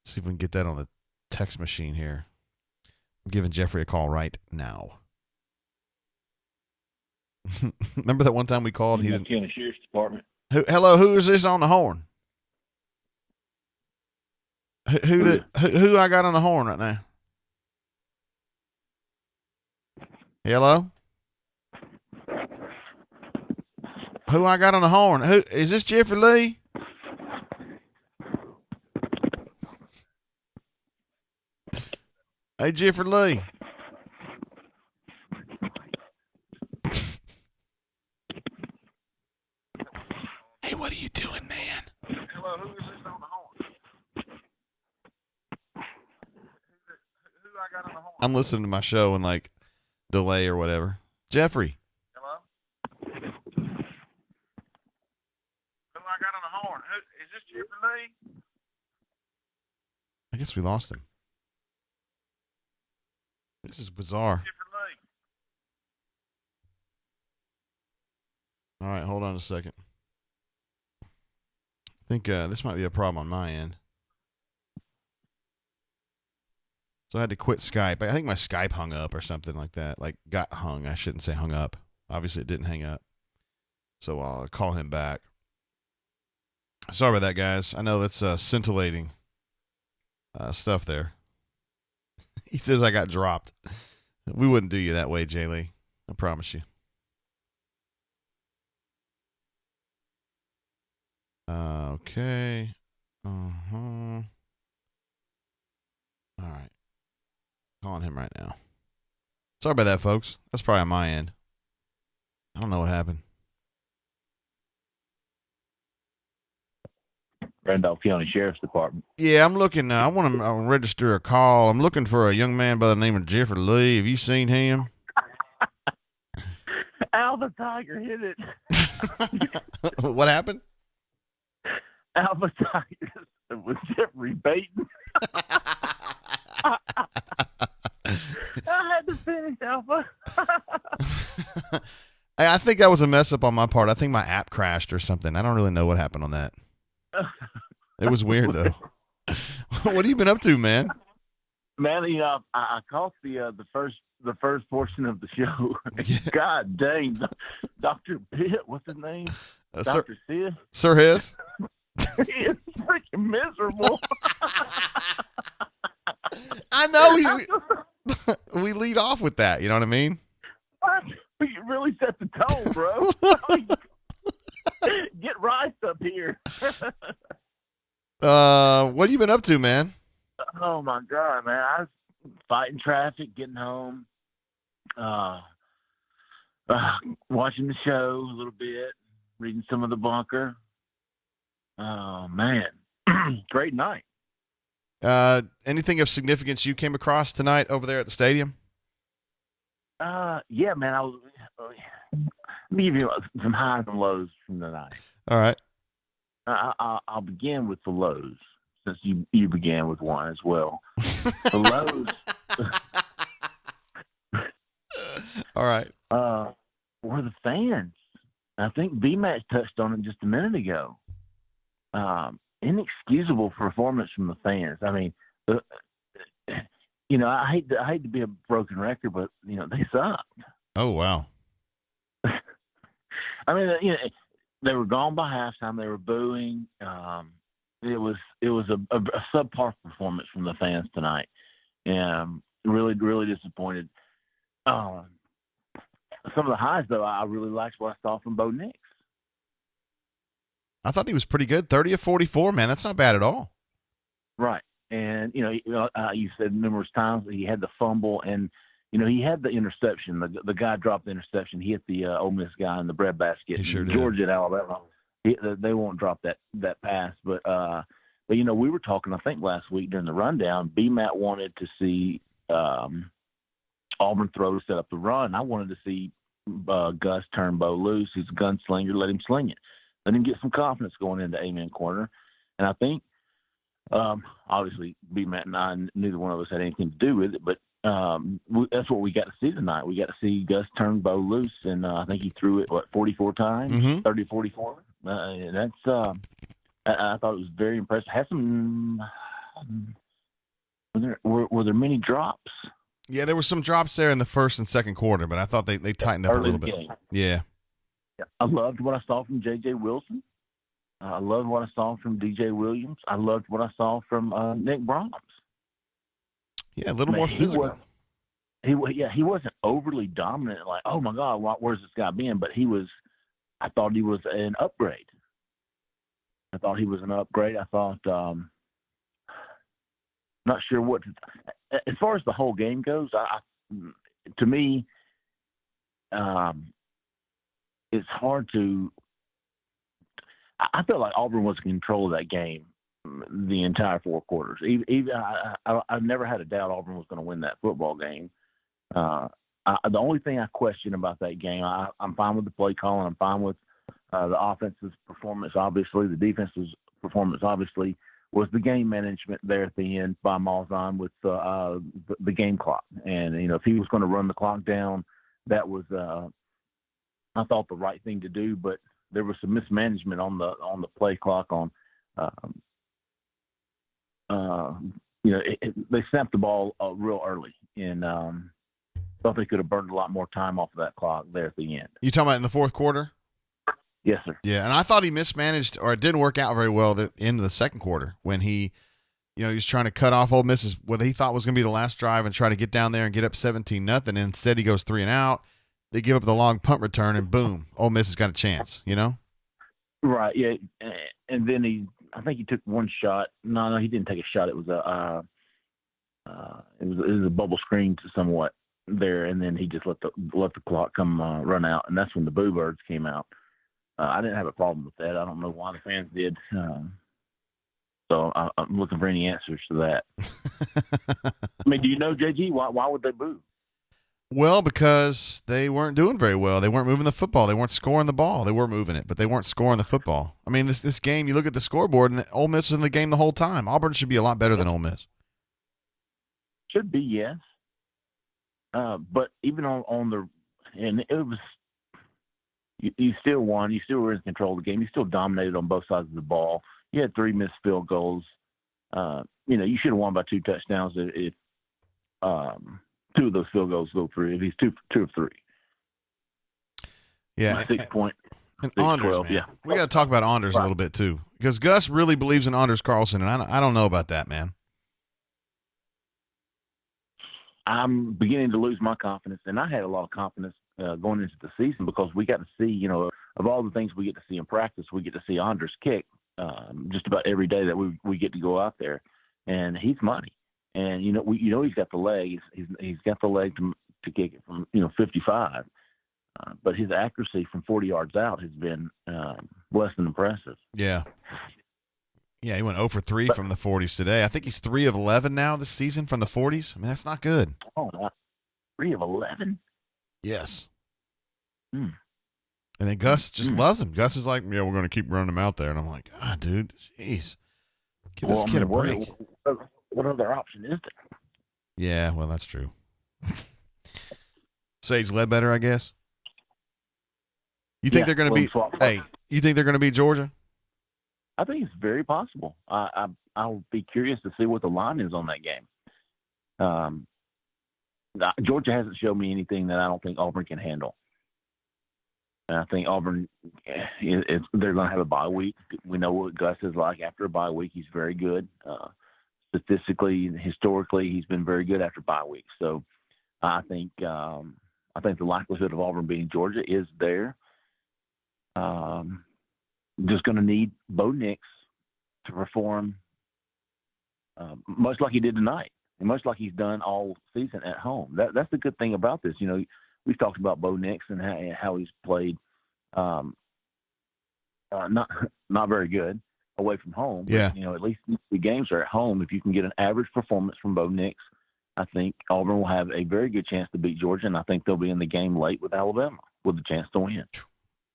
See if we can get that on the text machine here. I'm giving Jeffrey a call right now. Remember that one time we called? He didn't. In the sheriff's department. Hello, who is this on the horn? Who I got on the horn right now? Hello? Who I got on the horn? Who is this? Jeffrey Lee? Hey, Jeffrey Lee. I'm listening to my show and like delay or whatever. Jeffrey. Hello? Who I got on the horn? Is this Jeffrey Lee? I guess we lost him. This is bizarre. Jeffrey Lee. All right, hold on a second. I think this might be a problem on my end. So I had to quit Skype. I think my Skype hung up or something like that. Like got hung. I shouldn't say hung up. Obviously it didn't hang up. So I'll call him back. Sorry about that, guys. I know that's scintillating stuff there. He says I got dropped. We wouldn't do you that way, Jay Lee. I promise you. Okay. All right. Calling him right now. Sorry about that, folks. That's probably on my end. I don't know what happened. Randolph County Sheriff's Department. Yeah, I'm looking. I want to register a call. I'm looking for a young man by the name of Jeffrey Lee. Have you seen him? Alpha Tiger hit it. What happened? Alpha Tiger with Jeffrey Baton. I had to finish Alpha. I think that was a mess up on my part. I think my app crashed or something. I don't really know what happened on that. It was weird though. What have you been up to, man? Man, you know, I caught the first portion of the show. God dang, Dr. Pitt, what's his name? Dr. Sid. Sir Hiss. He is freaking miserable. I know. We lead off with that. You know what I mean? What? You really set the tone, bro. Get Rice up here. What have you been up to, man? Oh my God, man! I was fighting traffic, getting home, watching the show a little bit, reading some of the Bunker. Oh man, great night. Anything of significance you came across tonight over there at the stadium? Yeah, man. Let me give you some highs and lows from the night. All right. I'll begin with the lows, since you began with one as well. The lows. All right. Were the fans. I think B-Max touched on it just a minute ago. Inexcusable performance from the fans. I mean, I hate to be a broken record, but they sucked. Oh wow. I mean, they were gone by halftime. They were booing. It was a subpar performance from the fans tonight, and really, really disappointed. Some of the highs, though, I really liked what I saw from Bo Nix. I thought he was pretty good. 30 of 44, man. That's not bad at all. Right, and you said numerous times that he had the fumble, and he had the interception. The guy dropped the interception. He hit the Ole Miss guy in the breadbasket. He sure did. Georgia and Alabama, they won't drop that pass. But we were talking, I think, last week during the rundown. B-Matt wanted to see Auburn throw to set up the run. I wanted to see Gus turn Bo loose. He's a gunslinger. Let him sling it. Let him get some confidence going into Amen Corner. And I think, obviously, B-Matt and I, neither one of us had anything to do with it, but that's what we got to see tonight. We got to see Gus turn Bo loose, and I think he threw it 44 times, 30-44. I thought it was very impressive. Had some. Were there many drops? Yeah, there were some drops there in the first and second quarter, but I thought they tightened up a little bit. Yeah. I loved what I saw from J.J. Wilson. I loved what I saw from D.J. Williams. I loved what I saw from Nick Brahms. Yeah, a little more physical. He wasn't overly dominant, like, oh my God, where's this guy been? But I thought he was an upgrade. I thought, not sure what as far as the whole game goes, to me, it's hard to. I felt like Auburn was in control of that game the entire 4 quarters. Even I've never had a doubt Auburn was going to win that football game. The only thing I question about that game, I'm fine with the play calling. I'm fine with the offense's performance. Obviously, the defense's performance. Obviously, was the game management there at the end by Malzahn with the game clock. And if he was going to run the clock down, that was I thought the right thing to do. But there was some mismanagement on the play clock. They snapped the ball real early, and thought they could have burned a lot more time off of that clock there at the end. You talking about in the fourth quarter? Yes, sir. Yeah, and I thought he mismanaged, or it didn't work out very well at the end of the second quarter when he was trying to cut off Ole Miss's what he thought was going to be the last drive and try to get down there and get up 17-0. Instead, he goes 3 and out. They give up the long punt return, and boom, Ole Miss has got a chance. Right. Yeah, and then I think he took one shot. No, he didn't take a shot. It was a bubble screen to somewhat there, and then he just let the clock come run out, and that's when the Boo Birds came out. I didn't have a problem with that. I don't know why the fans did. So I'm looking for any answers to that. I mean, do you know, JG, why would they boo? Well, because they weren't doing very well. They weren't moving the football. They weren't scoring the ball. They were moving it, but they weren't scoring the football. I mean, this game, you look at the scoreboard, and Ole Miss is in the game the whole time. Auburn should be a lot better than Ole Miss. Should be, yes. But even on the – and it was – you still won. You still were in control of the game. You still dominated on both sides of the ball. You had 3 missed field goals. You should have won by 2 touchdowns if 2 of those field goals go through. If he's 2 of 3. Yeah. 6 point. And Anders, 12, man. yeah. We got to talk about Anders a little bit too, because Gus really believes in Anders Carlson, and I don't know about that, man. I'm beginning to lose my confidence, and I had a lot of confidence going into the season because we got to see, of all the things we get to see in practice, we get to see Anders kick just about every day that we get to go out there, and he's money, and he's got the leg, he's got the leg to kick it from 55, but his accuracy from 40 yards out has been less than impressive. Yeah. Yeah, he went 0 for 3 from the 40s today. I think he's 3 of 11 now this season from the 40s. I mean, that's not good. Oh, 3 of 11? Yes. And then Gus just loves him. Gus is like, yeah, we're going to keep running him out there. And I'm like, God, dude, jeez. Give this kid a break. What other option is there? Yeah, well, that's true. Sage Ledbetter, I guess. You think they're going to beat? Hey, you think they're going to beat Georgia? I think it's very possible. I'll be curious to see what the line is on that game. Georgia hasn't shown me anything that I don't think Auburn can handle. And I think Auburn, they're going to have a bye week. We know what Gus is like after a bye week. He's very good. Statistically, historically, he's been very good after bye week. So I think the likelihood of Auburn beating Georgia is there. Just going to need Bo Nix to perform much like he did tonight, and much like he's done all season at home. That's the good thing about this. We've talked about Bo Nix and how he's played not very good away from home. Yeah. But, at least the games are at home. If you can get an average performance from Bo Nix, I think Auburn will have a very good chance to beat Georgia, and I think they'll be in the game late with Alabama with a chance to win.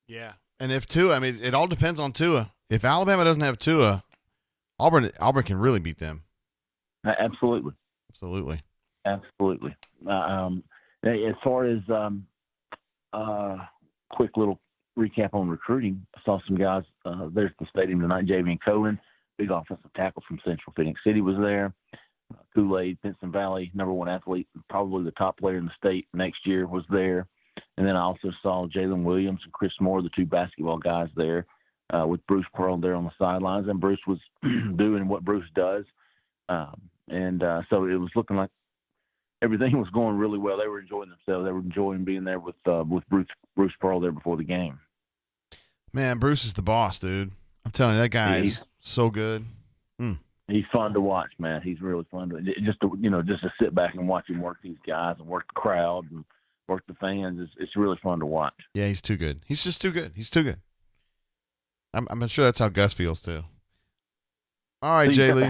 Yeah. And if Tua, I mean, it all depends on Tua. If Alabama doesn't have Tua, Auburn can really beat them. Absolutely. Absolutely. As far as quick little recap on recruiting, I saw some guys there at the stadium tonight. Javian Cohen, big offensive tackle from Central Phoenix City, was there. Kool-Aid, Pinson Valley, #1 athlete, probably the top player in the state next year, was there. And then I also saw Jalen Williams and Chris Moore, the 2 basketball guys there, with Bruce Pearl there on the sidelines. And Bruce was doing what Bruce does. So it was looking like everything was going really well. They were enjoying themselves. They were enjoying being there with Bruce Pearl there before the game. Man, Bruce is the boss, dude. I'm telling you, that guy is so good. He's fun to watch, man. He's really fun to sit back and watch him work these guys and work the crowd and work the fans. It's really fun to watch. Yeah, he's too good. He's just too good. He's too good. I'm sure that's how Gus feels too. All right, So Jay Lee.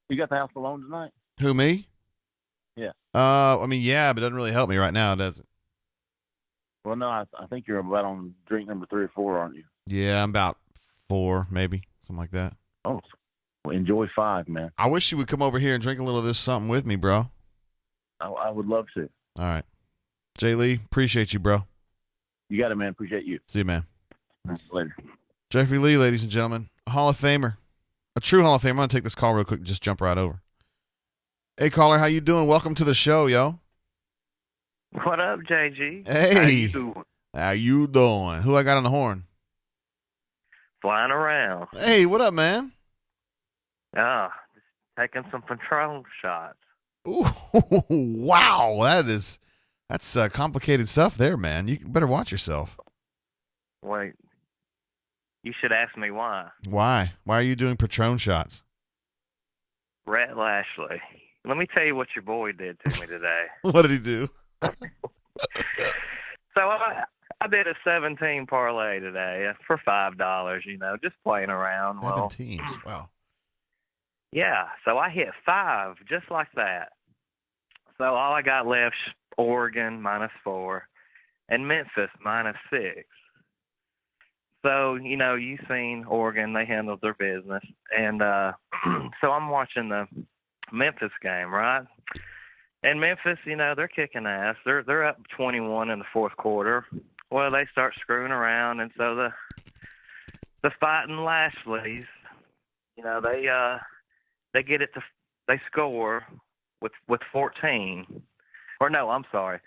You got the house alone tonight? Who, me? Yeah. I mean, yeah, but it doesn't really help me right now, does it? Well, no, I think you're about on drink number 3 or 4, aren't you? Yeah, I'm about 4, maybe, something like that. Oh, well, enjoy 5, man. I wish you would come over here and drink a little of this something with me, bro. I would love to. All right. Jay Lee, appreciate you, bro. You got it, man. Appreciate you. See you, man. Later. Jeffrey Lee, ladies and gentlemen, a Hall of Famer. A true Hall of Famer. I'm going to take this call real quick and just jump right over. Hey, caller, how you doing? Welcome to the show, yo. What up, JG? Hey. How you doing? How you doing? Who I got on the horn? Flying around. Hey, what up, man? Just taking some Patron shots. Ooh, wow. That's complicated stuff there, man. You better watch yourself. Wait. You should ask me why. Why? Why are you doing Patron shots? Rhett Lashley. Let me tell you what your boy did to me today. What did he do? So I did a 17 parlay today for $5, just playing around. 17. Wow. Yeah, so I hit 5 just like that. So all I got left, Oregon -4 and Memphis -6. So, you've seen Oregon, they handled their business. And so I'm watching the Memphis game, right? And Memphis, they're kicking ass. They're up 21 in the fourth quarter. Well, they start screwing around, and so the fighting Lashleys, they get it they score with 14. Or no, I'm sorry.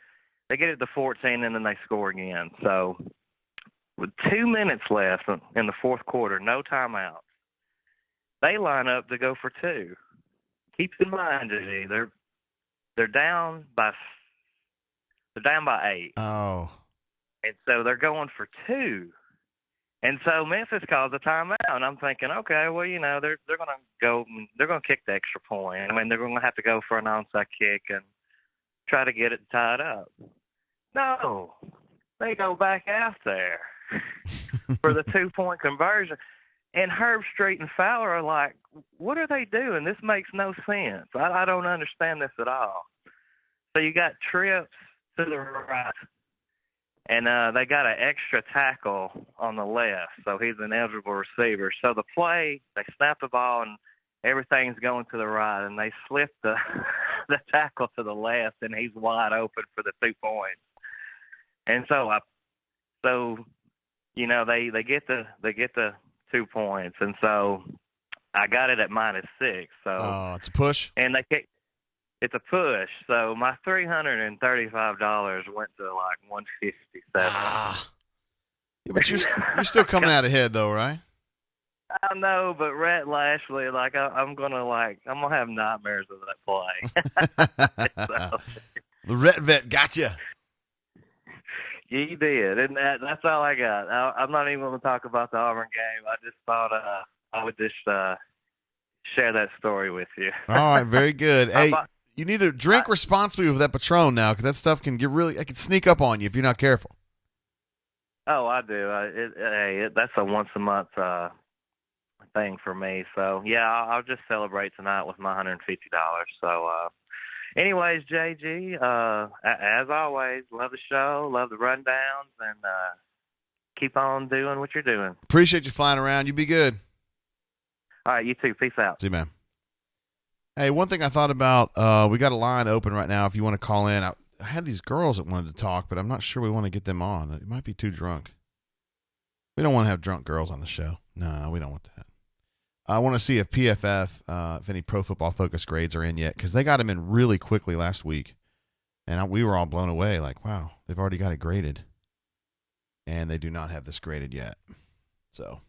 They get it to 14 and then they score again. So with 2 minutes left in the fourth quarter, no timeouts, they line up to go for 2. Keep in mind, they're down by 8. Oh. And so they're going for 2. And so Memphis calls a timeout, and I'm thinking, okay, well, they're going to go, they're going to kick the extra point. I mean, they're going to have to go for an onside kick and try to get it tied up. No, they go back out there for the 2-point conversion. And Herb Street and Fowler are like, what are they doing? This makes no sense. I don't understand this at all. So you got trips to the right. And they got an extra tackle on the left, so he's an eligible receiver. So the play, they snap the ball, and everything's going to the right, and they slip the tackle to the left, and he's wide open for the 2 points. And so they get the 2 points, and so I got it at -6. So it's a push, and they kick. It's a push, so my $335 went to like $157. Yeah, but you're still coming out ahead, though, right? I know, but Rhett Lashley, I'm gonna have nightmares of that play. The Rhett vet got you. You did, and that's all I got. I'm not even going to talk about the Auburn game. I just thought I would just share that story with you. All right, very good. Hey. You need to drink responsibly with that Patron now, because that stuff can it can sneak up on you if you're not careful. Oh, I do. That's a once a month thing for me. So yeah, I'll just celebrate tonight with my $150. So, anyways, JG, as always, love the show, love the rundowns, and keep on doing what you're doing. Appreciate you flying around. You be good. All right, you too. Peace out. See you, man. Hey, one thing I thought about, we got a line open right now if you want to call in. I had these girls that wanted to talk, but I'm not sure we want to get them on. It might be too drunk. We don't want to have drunk girls on the show. No, we don't want that. I want to see if PFF, if any Pro Football Focus grades are in yet, because they got them in really quickly last week. And we were all blown away, like, wow, they've already got it graded. And they do not have this graded yet. So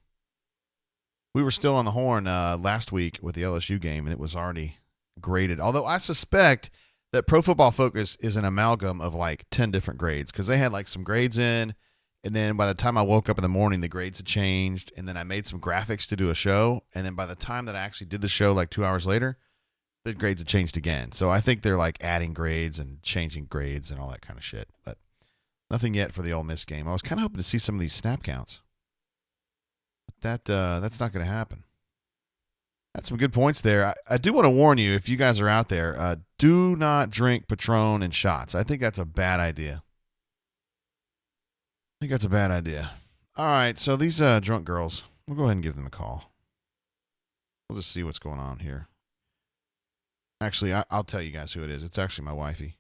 we were still on the horn last week with the LSU game, and it was already graded. Although I suspect that Pro Football Focus is an amalgam of like 10 different grades, because they had like some grades in, and then by the time I woke up in the morning, the grades had changed, and then I made some graphics to do a show, and then by the time that I actually did the show like 2 hours later, the grades had changed again. So I think they're like adding grades and changing grades and all that kind of shit. But nothing yet for the Ole Miss game. I was kind of hoping to see some of these snap counts. That's not going to happen. That's some good points there. I do want to warn you, if you guys are out there, do not drink Patron and shots. I think that's a bad idea. All right, so these drunk girls, we'll go ahead and give them a call. We'll just see what's going on here. Actually, I'll tell you guys who it is. It's actually my wifey.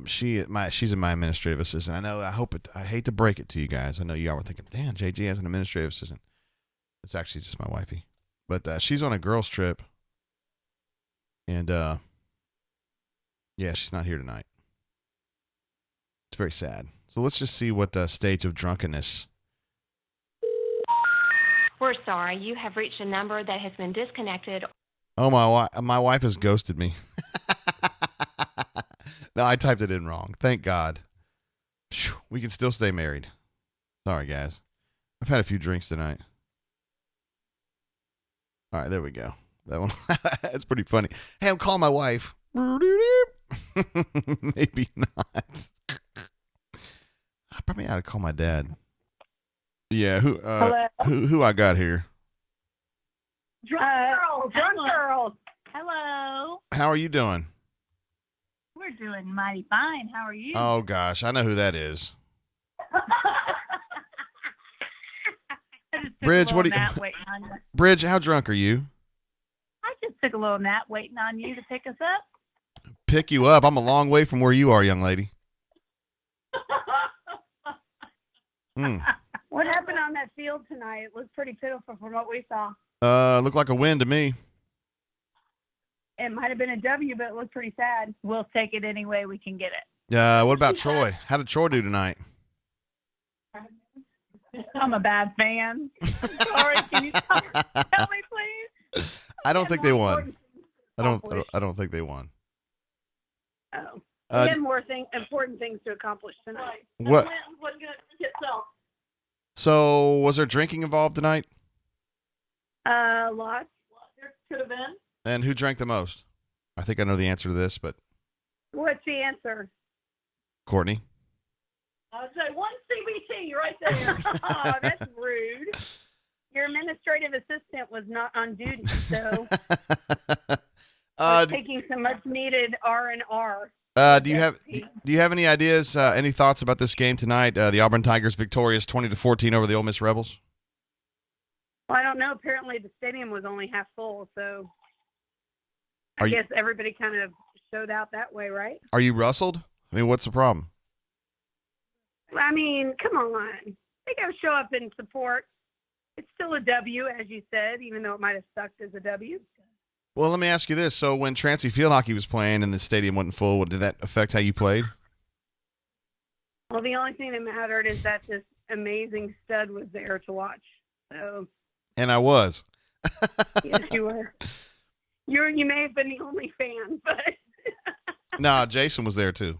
She's my administrative assistant. I know. I hate to break it to you guys. I know you all were thinking, "Damn, JG has an administrative assistant." It's actually just my wifey. But she's on a girls' trip, and yeah, she's not here tonight. It's very sad. So let's just see what stage of drunkenness. We're sorry. You have reached a number that has been disconnected. Oh, my wife has ghosted me. No, I typed it in wrong. Thank God. Whew, we can still stay married. Sorry, guys. I've had a few drinks tonight. All right, there we go. That one. That's pretty funny. Hey, I'm calling my wife. Maybe not. I probably ought to call my dad. Yeah, who I got here? Drunk girls. Hello. How are you doing? We're doing mighty fine. How are you? Oh gosh, I know who that is. Bridge, what do you? Bridge, how drunk are you? I just took a little nap waiting on you to pick us up. Pick you up? I'm a long way from where you are, young lady. What happened on that field tonight? It was pretty pitiful from what we saw. Looked like a win to me. It might have been a W, but it looked pretty sad. We'll take it any way we can get it. What about Troy? How did Troy do tonight? I'm a bad fan. Sorry, can you tell me, please? I don't think they won. I don't think they won. Oh. We had more important things to accomplish tonight. What? Wasn't going to itself. So, was there drinking involved tonight? Lots. There could have been. And who drank the most? I think I know the answer to this, but. What's the answer? Courtney. I would say 1 CBT right there. Oh, that's rude. Your administrative assistant was not on duty, so taking some much needed R&R. Do you have any ideas, any thoughts about this game tonight? The Auburn Tigers victorious 20-14 over the Ole Miss Rebels. Well, I don't know. Apparently, the stadium was only half full, so I guess everybody kind of showed out that way, right? Are you rustled? I mean, what's the problem? I mean, come on. They got to show up and support. It's still a W, as you said, even though it might have sucked as a W. Well, let me ask you this. So when Transy Field Hockey was playing and the stadium wasn't full, did that affect how you played? Well, the only thing that mattered is that this amazing stud was there to watch. So. And I was. Yes, you were. You may have been the only fan, but. Nah, Jason was there too.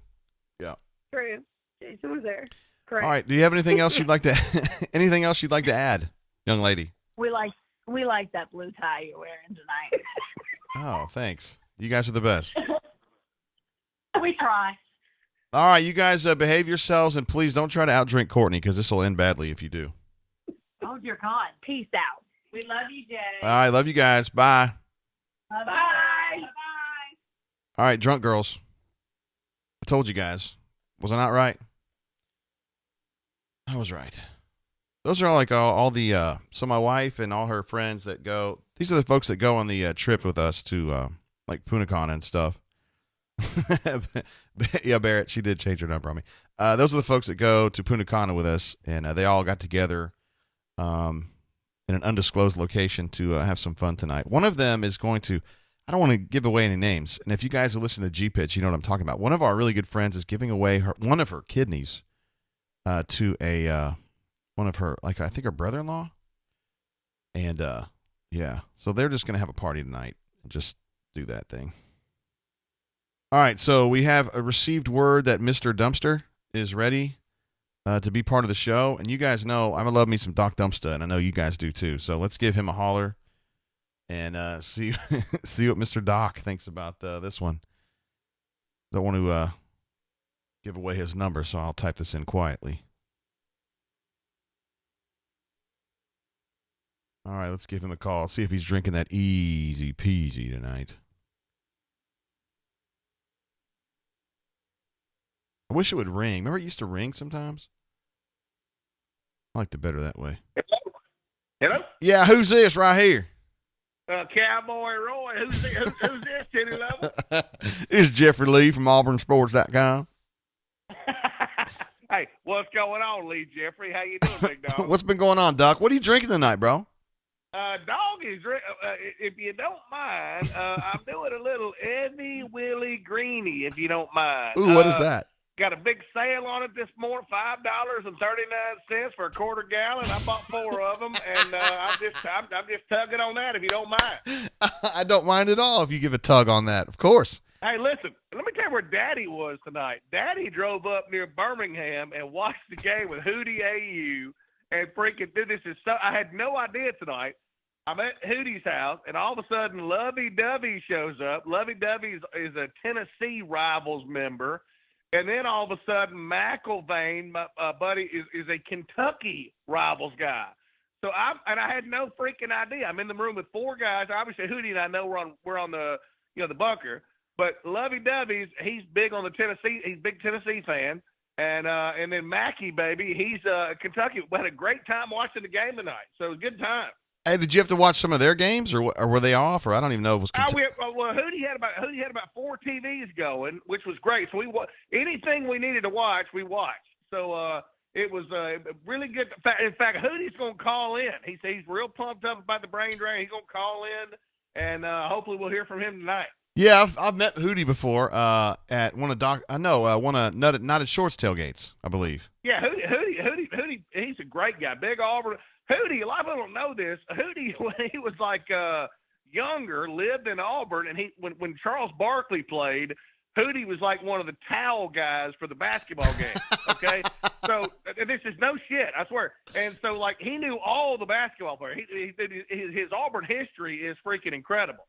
Yeah. True. Jason was there. Correct. All right. Do you have anything else you'd like to add, young lady? We like that blue tie you're wearing tonight. Oh, thanks. You guys are the best. We try. All right, you guys behave yourselves, and please don't try to outdrink Courtney because this will end badly if you do. Oh, dear God. Peace out. We love you, Jay. All right, love you guys. Bye. Bye. Bye. All right, drunk girls. I told you guys. Was I not right? I was right. Those are like all the so my wife and all her friends that go. These are the folks that go on the trip with us to like Punta and stuff. Yeah, Barrett, she did change her number on me. Those are the folks that go to Punta Cana with us, and they all got together in an undisclosed location to have some fun tonight. One of them is going to. I don't want to give away any names, and if you guys have listened to G-Pitch, you know what I'm talking about. One of our really good friends is giving away one of her kidneys to a one of her, like I think her brother-in-law, and yeah, so they're just gonna have a party tonight and just do that thing. All right, so we have a received word that Mr. Dumpster is ready to be part of the show, and you guys know I love me some Doc Dumpster, and I know you guys do too. So let's give him a holler and see what Mr. Doc thinks about this one. Don't want to give away his number, so I'll type this in quietly. All right, let's give him a call. See if he's drinking that easy peasy tonight. I wish it would ring. Remember it used to ring sometimes? I liked it better that way. Hello? Yeah, who's this right here? Cowboy Roy. Who's this, City Level? It's Jeffrey Lee from AuburnSports.com. Hey, what's going on, Lee Jeffrey? How you doing, big dog? What's been going on, Doc? What are you drinking tonight, bro? Dog is, if you don't mind, I'm doing a little Eddie Willie Greenie, if you don't mind. Ooh, what is that? Got a big sale on it this morning, $5.39 for a quarter gallon. I bought 4 of them, and I'm just tugging on that, if you don't mind. I don't mind at all if you give a tug on that, of course. Hey, listen, let me tell you where Daddy was tonight. Daddy drove up near Birmingham and watched the game with Hootie AU and freaking did this. I had no idea tonight. I'm at Hootie's house, and all of a sudden, Lovey Dovey shows up. Lovey Dovey is a Tennessee Rivals member. And then all of a sudden, McElvain, my buddy, is a Kentucky Rivals guy. So I had no freaking idea. I'm in the room with 4 guys. Obviously, Hootie and I know we're on the the bunker. But Lovey Dovey's, he's big on the Tennessee. He's a big Tennessee fan. And then Mackie, baby, he's Kentucky. We had a great time watching the game tonight. So it was a good time. Hey, did you have to watch some of their games, or were they off? Or I don't even know if it was. Well, Hootie had about 4 TVs going, which was great. So anything we needed to watch, we watched. So it was really good. In fact, Hootie's going to call in. He's real pumped up about the brain drain. He's going to call in, and hopefully we'll hear from him tonight. Yeah, I've met Hootie before at one of Knotted Shorts tailgates, I believe. Yeah, Hootie, he's a great guy. Big Auburn. Hootie, a lot of people don't know this. Hootie, when he was younger, lived in Auburn, and when Charles Barkley played, Hootie was like one of the towel guys for the basketball game. Okay, so this is no shit, I swear. And so he knew all the basketball players. His Auburn history is freaking incredible.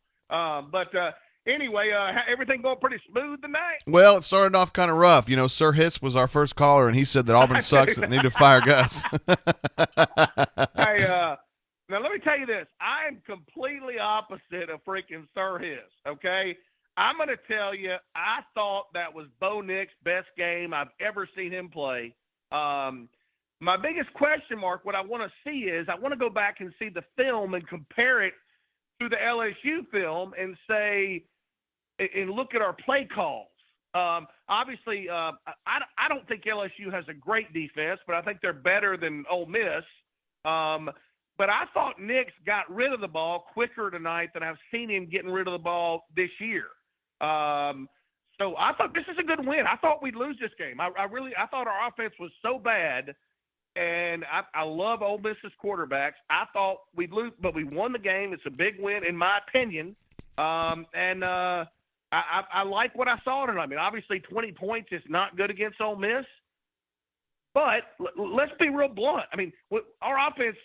Anyway, everything going pretty smooth tonight? Well, it started off kind of rough. Sir Hiss was our first caller, and he said that Auburn sucks and need to fire Gus. Hey, now let me tell you this. I am completely opposite of freaking Sir Hiss, okay? I'm going to tell you, I thought that was Bo Nix's best game I've ever seen him play. My biggest question mark, what I want to see is I want to go back and see the film and compare it to the LSU film and say and look at our play calls. Obviously, I don't think LSU has a great defense, but I think they're better than Ole Miss. But I thought Nix got rid of the ball quicker tonight than I've seen him getting rid of the ball this year. So I thought this is a good win. I thought we'd lose this game. I thought our offense was so bad, and I love Ole Miss's quarterbacks. I thought we'd lose, but we won the game. It's a big win, in my opinion. I like what I saw tonight. I mean, obviously 20 points is not good against Ole Miss, but let's be real blunt. I mean, our offense,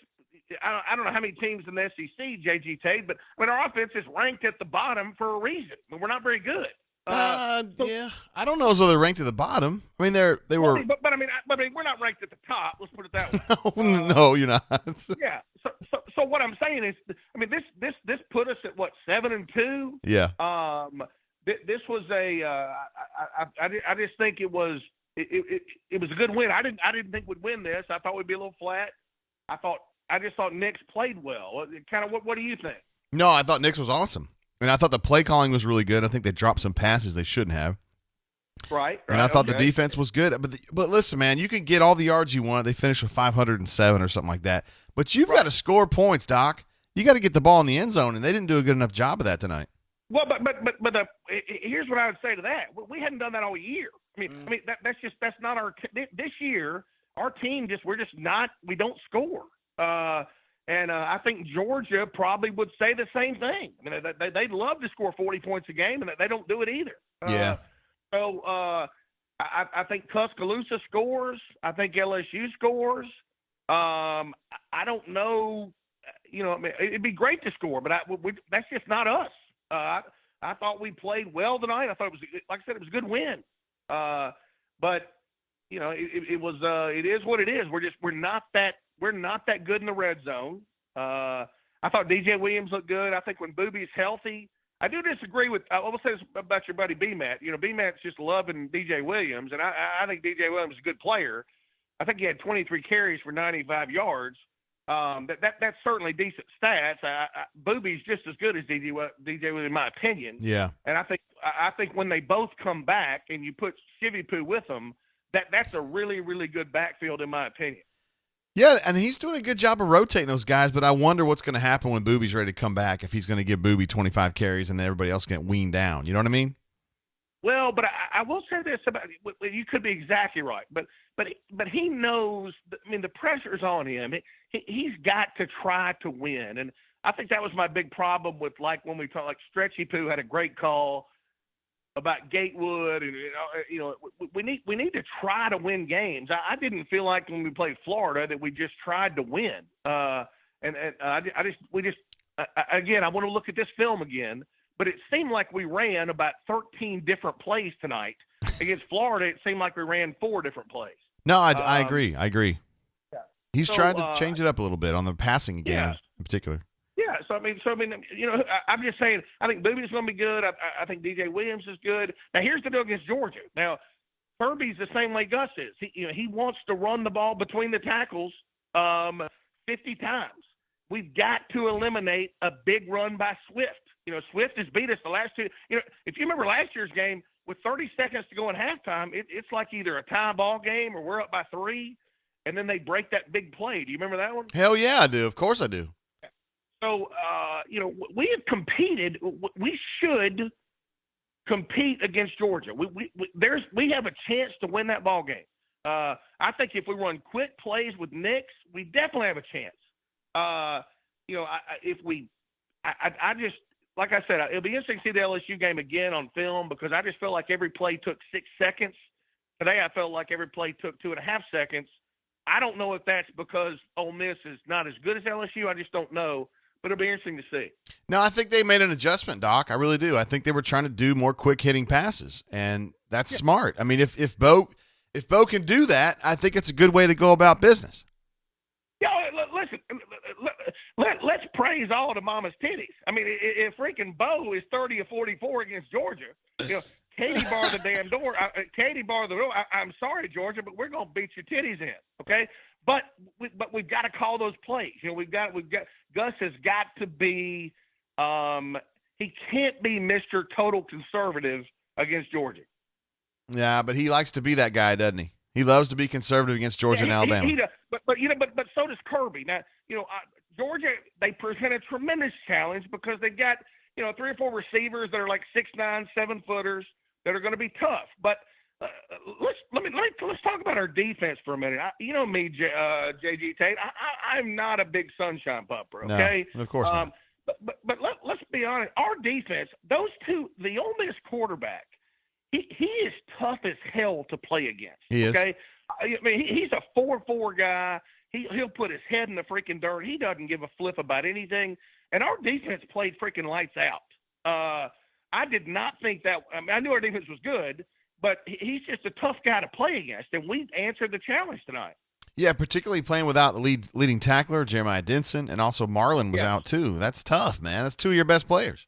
I don't know how many teams in the SEC, J.G. Tate, but our offense is ranked at the bottom for a reason. I mean, we're not very good. Yeah, I don't know as though they're ranked at the bottom. I mean, they were. But I mean, we're not ranked at the top. Let's put it that way. No, you're not. Yeah. So what I'm saying is, I mean, this put us at what, 7-2? Yeah. This was I just think it was a good win. I didn't think we'd win this. I thought we'd be a little flat. I just thought Nix played well. Kind of what do you think? No, I thought Nix was awesome. And I thought the play calling was really good. I think they dropped some passes they shouldn't have. Right. And I thought the defense was good. But listen, man, you can get all the yards you want. They finished with 507 or something like that. But you've got to score points, Doc. You got to get the ball in the end zone, and they didn't do a good enough job of that tonight. Well, but here's what I would say to that. We hadn't done that all year. I mean, that's not our this year. Our team we don't score. And I think Georgia probably would say the same thing. I mean, they'd love to score 40 points a game, and they don't do it either. Yeah. So I think Tuscaloosa scores. I think LSU scores. I don't know. I mean, it'd be great to score, but that's just not us. I thought we played well tonight. I thought it was, like I said, it was a good win. But it was. It is what it is. We're not that good in the red zone. I thought DJ Williams looked good. I think when Booby's healthy, I do disagree with. I will say this about your buddy B-Matt. B-Matt's just loving DJ Williams, and I think DJ Williams is a good player. I think he had 23 carries for 95 yards. That's certainly decent stats. Booby's just as good as DJ Williams, in my opinion. Yeah. And I think when they both come back and you put Shivy Poo with them, that's a really, really good backfield, in my opinion. Yeah, and he's doing a good job of rotating those guys, but I wonder what's going to happen when Booby's ready to come back, if he's going to give Booby 25 carries and then everybody else get weaned down. You know what I mean? Well, but I will say this about you. Could be exactly right, but he knows. I mean, the pressure's on him. He's got to try to win, and I think that was my big problem with when we talked. Like Stretchy Poo had a great call about Gatewood, and we need to try to win games. I didn't feel like when we played Florida that we just tried to win. Again, I want to look at this film again, but it seemed like we ran about 13 different plays tonight. Against Florida, it seemed like we ran 4 different plays. No, I agree. Yeah. He's tried to change it up a little bit on the passing game in particular. Yeah, so I mean, I'm just saying. I think Booby's going to be good. I think DJ Williams is good. Now, here's the deal against Georgia. Now, Kirby's the same way Gus is. He wants to run the ball between the tackles 50 times. We've got to eliminate a big run by Swift. Swift has beat us the last 2. If you remember last year's game, with 30 seconds to go in halftime, it's like either a tie ball game or we're up by 3, and then they break that big play. Do you remember that one? Hell yeah, I do. Of course I do. So, we have competed. We should compete against Georgia. We have a chance to win that ball game. I think if we run quick plays with Nix, we definitely have a chance. Like I said, it'll be interesting to see the LSU game again on film, because I just feel like every play took 6 seconds. Today I felt like every play took 2.5 seconds. I don't know if that's because Ole Miss is not as good as LSU. I just don't know. But it'll be interesting to see. No, I think they made an adjustment, Doc. I really do. I think they were trying to do more quick-hitting passes, and that's smart. I mean, if Bo can do that, I think it's a good way to go about business. Yeah, listen, let's praise all the mama's titties. I mean, if freaking Bo is 30 or 44 against Georgia, Katie bar the damn door. Katie bar the door. I'm sorry, Georgia, but we're gonna beat your titties in, okay? But we've got to call those plays. We've got Gus has got to be. He can't be Mr. Total Conservative against Georgia. Yeah, but he likes to be that guy, doesn't he? He loves to be conservative against Georgia and Alabama. He does. But so does Kirby. Now, Georgia, they present a tremendous challenge because they've got 3 or 4 receivers that are like 6'9", 7-footers that are going to be tough. But let's talk about our defense for a minute. Me, JG Tate. I'm not a big sunshine pumper. Okay, no, of course not. But let's be honest. Our defense, those two, the Ole Miss quarterback, he is tough as hell to play against. He is. Okay, I mean he's a 4-4 guy. He'll put his head in the freaking dirt. He doesn't give a flip about anything. And our defense played freaking lights out. I did not think that. I mean, I knew our defense was good, but he's just a tough guy to play against, and we answered the challenge tonight. Yeah, particularly playing without the leading tackler, Jeremiah Denson, and also Marlin was out too. That's tough, man. That's 2 of your best players.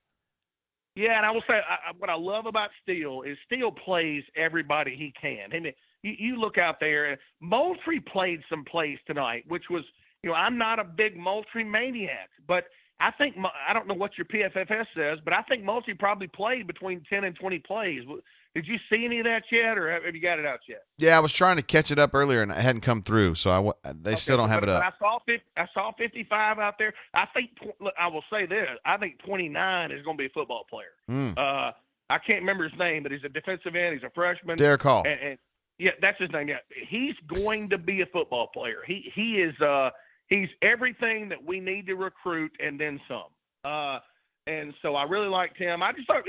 Yeah, and I will say what I love about Steele is Steele plays everybody he can. I mean, you look out there, and Moultrie played some plays tonight, which was, I'm not a big Moultrie maniac, but I think I don't know what your PFFS says, but I think Moultrie probably played between 10 and 20 plays. Did you see any of that yet, or have you got it out yet? Yeah, I was trying to catch it up earlier, and it hadn't come through, so they still don't have it up. I saw 55 out there. I think I will say this: I think 29 is going to be a football player. I can't remember his name, but he's a defensive end. He's a freshman. Derek Hall. And yeah, that's his name. Yeah, he's going to be a football player. He is. He's everything that we need to recruit, and then some. And so I really liked him. I just thought,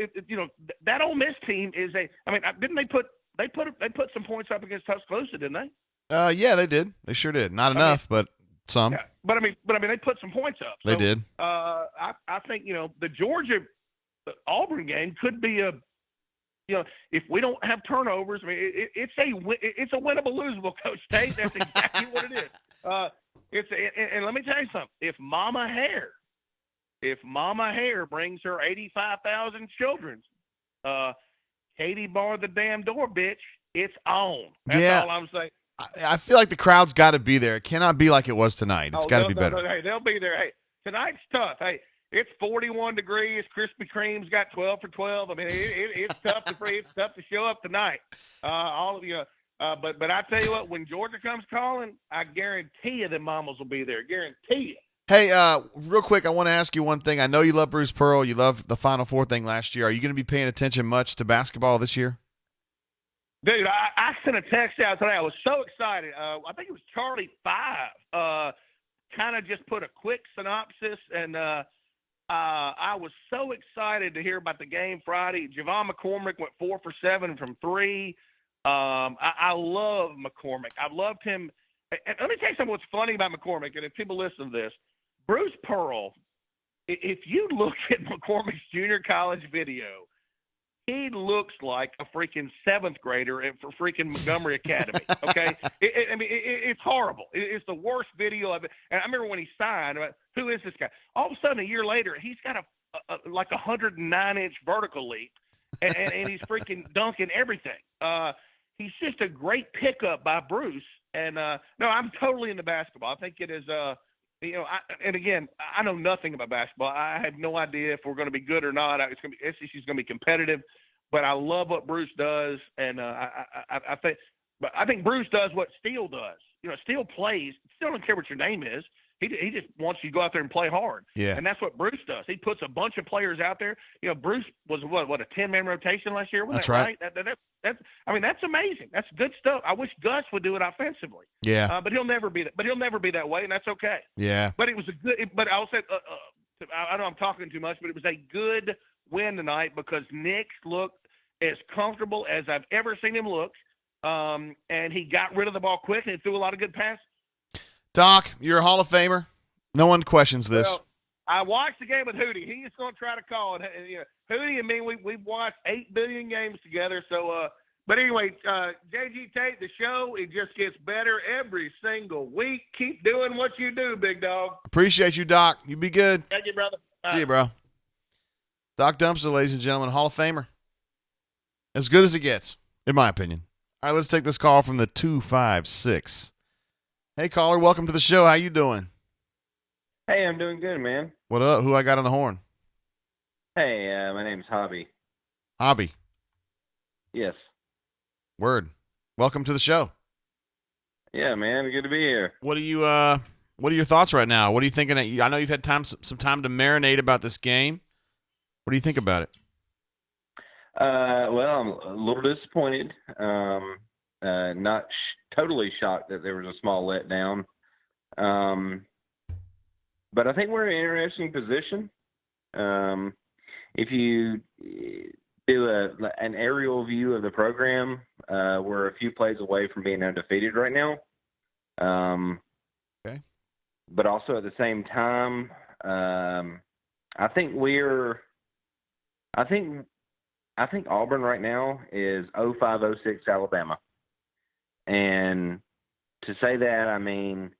that Ole Miss team is didn't they put some points up against Tuscaloosa, didn't they? Yeah, they did. They sure did. Not enough, but some. Yeah, but I mean, they put some points up. They did. I think the Georgia Auburn game could be if we don't have turnovers. I mean, it's a winnable, losable, Coach Tate. That's exactly what it is. And let me tell you something. If Mama Hare if Mama Hare brings her 85,000 children, Katie barred the damn door, bitch. It's on. That's all I'm saying. I feel like the crowd's got to be there. It cannot be like it was tonight. It's got to be better. Hey, they'll be there. Hey, tonight's tough. Hey, it's 41 degrees. Krispy Kreme's got 12 for 12. I mean, it's tough to show up tonight. All of you. But I tell you what, when Georgia comes calling, I guarantee you the mamas will be there. Guarantee you. Hey, real quick, I want to ask you one thing. I know you love Bruce Pearl. You love the Final Four thing last year. Are you going to be paying attention much to basketball this year? Dude, I sent a text out today. I was so excited. I think it was Charlie 5. Kind of just put a quick synopsis, and I was so excited to hear about the game Friday. Javon McCormick went 4 for 7 from 3. I love McCormick. I've loved him. And let me tell you something what's funny about McCormick, and if people listen to this, Bruce Pearl, if you look at McCormick's junior college video, he looks like a freaking 7th grader for freaking Montgomery Academy, okay? It's horrible. It's the worst video of it. And I remember when he signed, who is this guy? All of a sudden, a year later, he's got like 109-inch vertical leap, and he's freaking dunking everything. He's just a great pickup by Bruce. And, no, I'm totally into basketball. I think it is and again, I know nothing about basketball. I have no idea if we're going to be good or not. SEC's going to be competitive, but I love what Bruce does, and I think Bruce does what Steele does. Steele plays. Steele don't care what your name is. He just wants you to go out there and play hard. Yeah. And that's what Bruce does. He puts a bunch of players out there. Bruce was what a 10-man rotation last year. That's right. That's amazing. That's good stuff. I wish Gus would do it offensively. Yeah. But he'll never be that. But he'll never be that way, and that's okay. Yeah. But it was a good. But I'll say, I know I'm talking too much, but it was a good win tonight because Nix looked as comfortable as I've ever seen him look, and he got rid of the ball quick and he threw a lot of good passes. Doc, you're a Hall of Famer. No one questions this. Well, I watched the game with Hootie. He's going to try to call it. Hootie and me, we've watched 8 billion games together. So, but anyway, JG Tate, the show, it just gets better every single week. Keep doing what you do, big dog. Appreciate you, Doc. You be good. Thank you, brother. Bye. See you, bro. Doc Dumpster, ladies and gentlemen, Hall of Famer. As good as it gets, in my opinion. All right, let's take this call from the 256. Hey, caller, welcome to the show. How you doing? Hey, I'm doing good, man. What up? Who I got on the horn? Hey, my name's Hobby. Hobby. Yes. Word. Welcome to the show. Yeah, man. Good to be here. What are your thoughts right now? What are you thinking? I know you've had some time to marinate about this game. What do you think about it? Well, I'm a little disappointed. Not totally shocked that there was a small letdown. But I think we're in an interesting position. If you do an aerial view of the program, we're a few plays away from being undefeated right now. Okay. But also at the same time, I think Auburn right now is 05-06 Alabama. And to say that, I mean,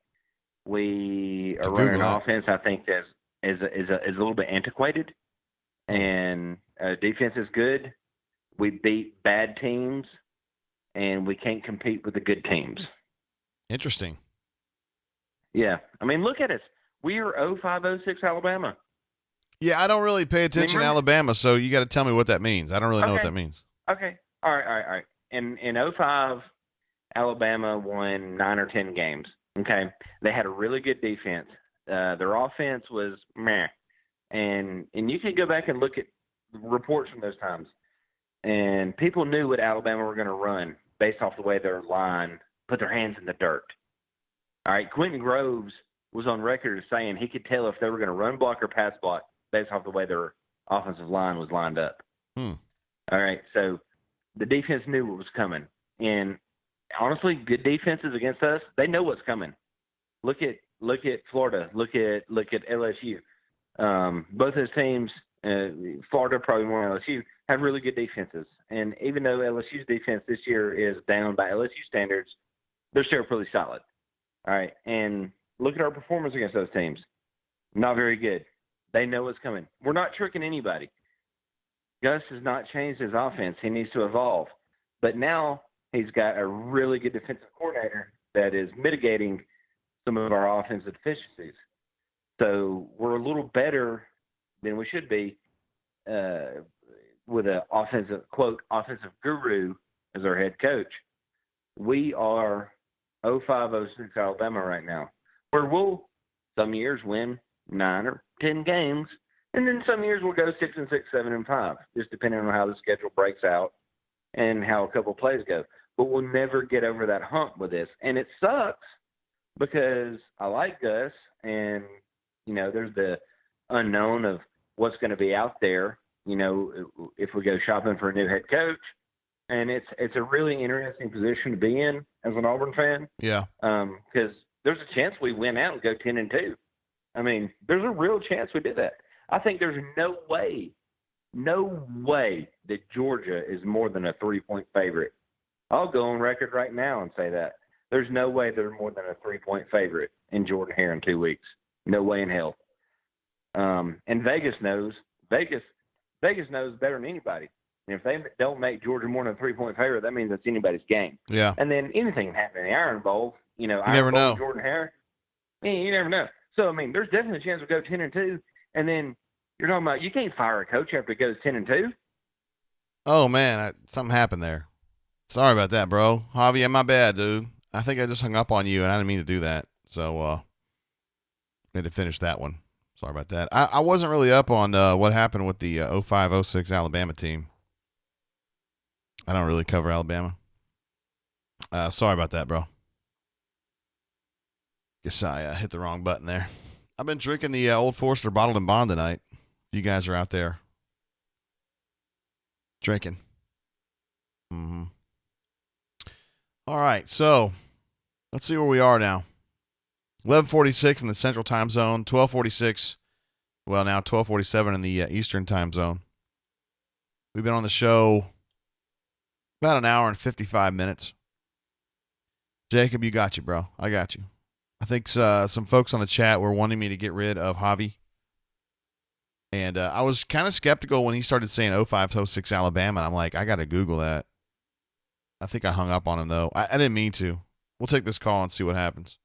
we are running an offense I think that is a little bit antiquated, and defense is good. We beat bad teams, and we can't compete with the good teams. Interesting. Yeah. I mean, look at us. We are 05-06 Alabama. Yeah, I don't really pay attention to Alabama, so you got to tell me what that means. I don't really know what that means. Okay. All right. In 05, Alabama won 9 or 10 games. Okay. They had a really good defense. Their offense was meh. And you can go back and look at reports from those times. And people knew what Alabama were going to run based off the way their line put their hands in the dirt. All right. Quentin Groves was on record as saying he could tell if they were going to run block or pass block based off the way their offensive line was lined up. All right. So the defense knew what was coming. And honestly, good defenses against us, they know what's coming. Look at Florida. Look at LSU. Both those teams, Florida probably more than LSU, have really good defenses. And even though LSU's defense this year is down by LSU standards, they're still pretty solid. All right. And look at our performance against those teams. Not very good. They know what's coming. We're not tricking anybody. Gus has not changed his offense. He needs to evolve. But now he's got a really good defensive coordinator that is mitigating some of our offensive deficiencies. So we're a little better than we should be with an offensive guru as our head coach. We are 05-06 Alabama right now, where we'll some years win 9 or 10 games, and then some years we'll go 6-6, 7-5, just depending on how the schedule breaks out and how a couple plays go. But we'll never get over that hump with this. And it sucks because I like Gus, and, there's the unknown of what's going to be out there, if we go shopping for a new head coach. And it's a really interesting position to be in as an Auburn fan. Yeah. Because there's a chance we win out and go 10-2. I mean, there's a real chance we did that. I think there's no way that Georgia is more than a 3-point favorite. I'll go on record right now and say that. There's no way they're more than a 3-point favorite in Jordan Hare in 2 weeks. No way in hell. And Vegas knows better than anybody. And if they don't make Georgia more than a 3-point favorite, that means it's anybody's game. Yeah. And then anything can happen in the Iron Bowl. You never know. Jordan Hare. You never know. So, there's definitely a chance we'll go 10-2. And then you're talking about you can't fire a coach after it goes 10-2. Oh, man, something happened there. Sorry about that, bro. Javi, my bad, dude. I think I just hung up on you, and I didn't mean to do that. So, need to finish that one. Sorry about that. I wasn't really up on what happened with the 05-06 Alabama team. I don't really cover Alabama. Sorry about that, bro. Guess I hit the wrong button there. I've been drinking the Old Forester Bottled and Bond tonight. You guys are out there drinking. Mm-hmm. All right, so let's see where we are now. 11:46 in the Central Time Zone, 12:46. Well, now 12:47 in the Eastern Time Zone. We've been on the show about an hour and 55 minutes. Jacob, you got you, bro. I got you. I think some folks on the chat were wanting me to get rid of Javi. And I was kind of skeptical when he started saying 05-06 Alabama. I'm like, I got to Google that. I think I hung up on him, though. I didn't mean to. We'll take this call and see what happens.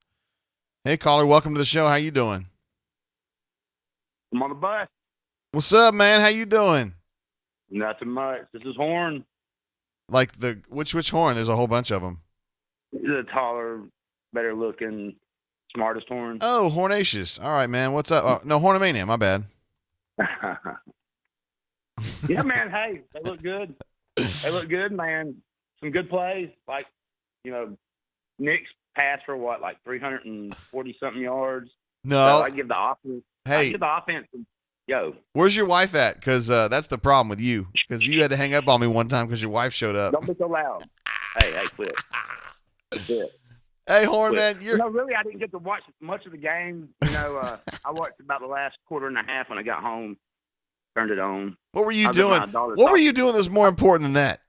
Hey, caller, welcome to the show. How you doing? I'm on the bus. What's up, man? How you doing? Nothing much. This is Horn. Like which horn? There's a whole bunch of them. The taller, better looking, smartest Horn. Oh, Hornacious. All right, man. What's up? Oh, no, Hornamania. My bad. Yeah, man. Hey, they look good. They look good, man. Some good plays. Like, Nick's passed for what, like 340-something yards? No. So I give the offense. Hey. I give the offense. Yo. Where's your wife at? Because that's the problem with you. Because you had to hang up on me one time because your wife showed up. Don't be so loud. Hey, quit. Quit. Hey, Horn, man. Really, I didn't get to watch much of the game. I watched about the last quarter and a half when I got home. Turned it on. What were you doing? What were you doing that was more important than that?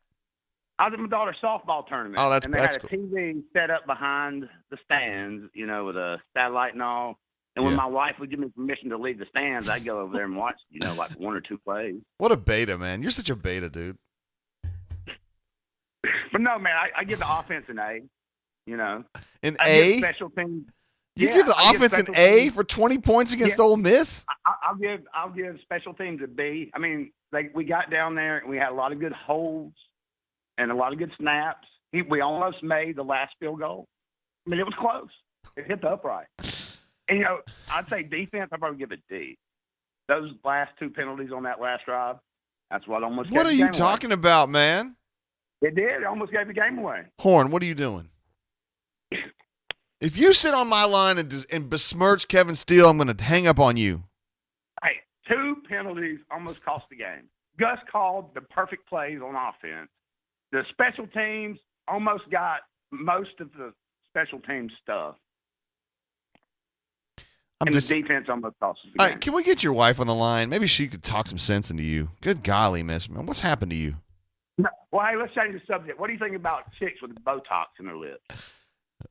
I was at my daughter's softball tournament. Oh, and they had a TV set up behind the stands, with a satellite and all. And when my wife would give me permission to leave the stands, I'd go over there and watch, like 1 or 2 plays. What a beta, man. You're such a beta, dude. But no, man, I give the offense an A. An I A? give special teams. You give the offense an A for 20 points against Ole Miss? I'll give special teams a B. I mean, we got down there and we had a lot of good holds and a lot of good snaps. We almost made the last field goal. I mean, it was close. It hit the upright. And, I'd say defense, I'd probably give it D. Those last 2 penalties on that last drive, that's what almost gave What the are you game talking away. about, man? It did. It almost gave the game away. Horn, what are you doing? If you sit on my line and besmirch Kevin Steele, I'm going to hang up on you. Hey, 2 penalties almost cost the game. Gus called the perfect plays on offense. The special teams almost got most of the special team stuff. The defense almost cost us the All game. right, can we get your wife on the line? Maybe she could talk some sense into you. Good golly, miss, man. What's happened to you? No, well, hey, let's change the subject. What do you think about chicks with Botox in their lips?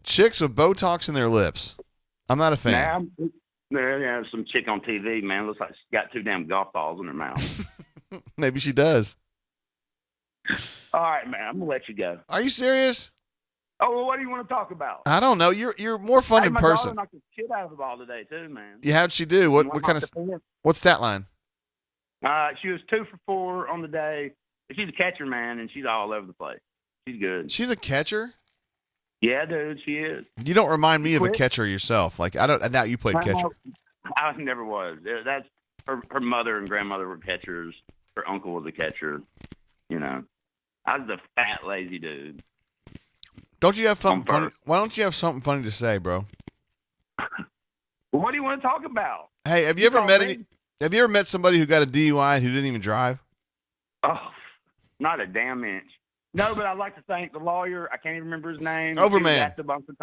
Chicks with Botox in their lips. I'm not a fan. There's some chick on TV, man. Looks like she's got 2 damn golf balls in her mouth. Maybe she does. All right, man. I'm gonna let you go. Are you serious? Oh, well, what do you want to talk about? I don't know. You're more fun in my person. daughter knocked the shit out of the ball today too, man. Yeah, how'd she do? What kind of what stat line? She was 2 for 4 on the day. She's a catcher, man, and she's all over the place. She's good. She's a catcher? Yeah, dude, she is. You don't remind me of a catcher yourself. Like I doubt you played catcher. I never was. That's her mother and grandmother were catchers. Her uncle was a catcher. You know, I was a fat, lazy dude. Don't you have something funny? Why don't you have something funny to say, bro? Well, what do you want to talk about? Hey, have you ever met somebody who got a DUI who didn't even drive? Oh, not a damn inch. No, but I'd like to thank the lawyer. I can't even remember his name. Overman. At the bunker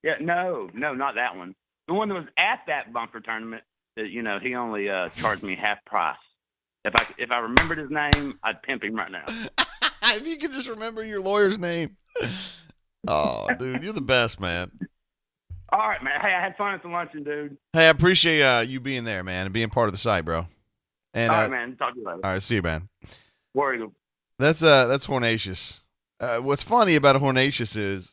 yeah, no, not that one. The one that was at that bunker tournament. That, you know, he only charged me half price. If I remembered his name, I'd pimp him right now. If you could just remember your lawyer's name. Oh, dude, you're the best, man. All right, man. Hey, I had fun at the luncheon, dude. Hey, I appreciate you being there, man, and being part of the site, bro. And, all right, man. Talk to you later. All right, see you, man. War Eagle. That's Hornatius. What's funny about Hornatius is,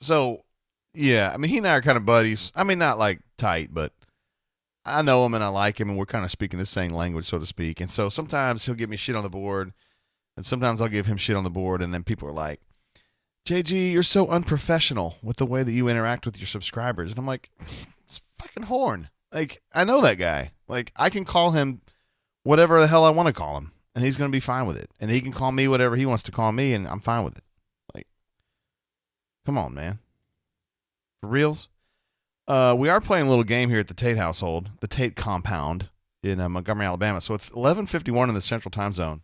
yeah, I mean, he and I are kind of buddies. I mean, not like tight, but I know him and I like him, and we're kind of speaking the same language, so to speak. And so sometimes he'll give me shit on the board, and sometimes I'll give him shit on the board, and then people are like, JG, you're so unprofessional with the way that you interact with your subscribers. And I'm like, it's fucking Horn. Like, I know that guy. Like, I can call him whatever the hell I want to call him, and he's going to be fine with it. And he can call me whatever he wants to call me, and I'm fine with it. Like, come on, man. For reals? We are playing a little game here at the Tate household, the Tate compound in Montgomery, Alabama. So it's 11:51 in the Central Time Zone.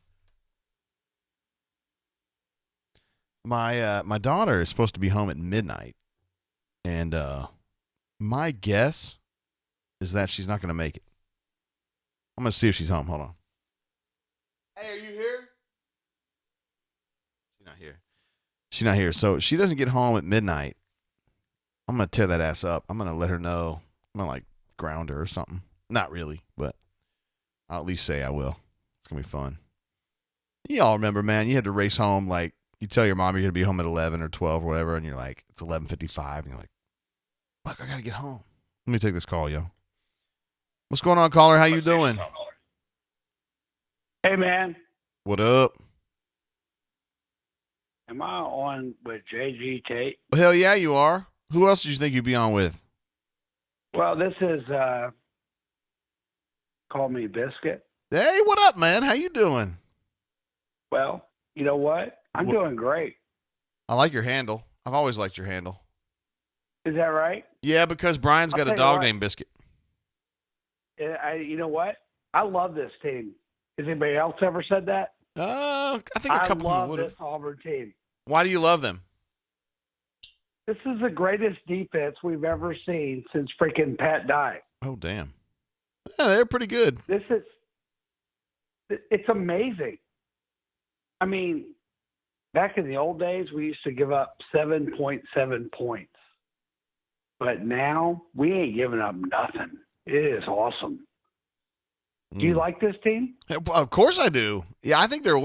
My daughter is supposed to be home at midnight, and my guess is that she's not going to make it. I'm going to see if she's home. Hold on. Hey, are you here? She's not here. She's not here. So she doesn't get home at midnight. I'm going to tear that ass up. I'm going to let her know. I'm going to, like, ground her or something. Not really, but I'll at least say I will. It's going to be fun. Y'all remember, man, you had to race home, like, you tell your mom you're going to be home at 11 or 12 or whatever, and you're like, it's 11:55, and you're like, fuck, I got to get home. Let me take this call, yo. What's going on, caller? How you doing? Hey, man. What up? Am I on with JG Tate? Well, hell yeah, you are. Who else did you think you'd be on with? Well, this is Call Me Biscuit. Hey, what up, man? How you doing? Well, you know what? I'm doing great. I like your handle. I've always liked your handle. Is that right? Yeah, because Brian's got a dog named Biscuit. You know what? I love this team. Has anybody else ever said that? I think a couple I love would have. this Auburn team. Why do you love them? This is the greatest defense we've ever seen since freaking Pat died. Oh, damn. Yeah, they're pretty good. It's amazing. I mean, back in the old days, we used to give up 7.7 points. But now, we ain't giving up nothing. It is awesome. Do you like this team? Of course I do. Yeah, I think they're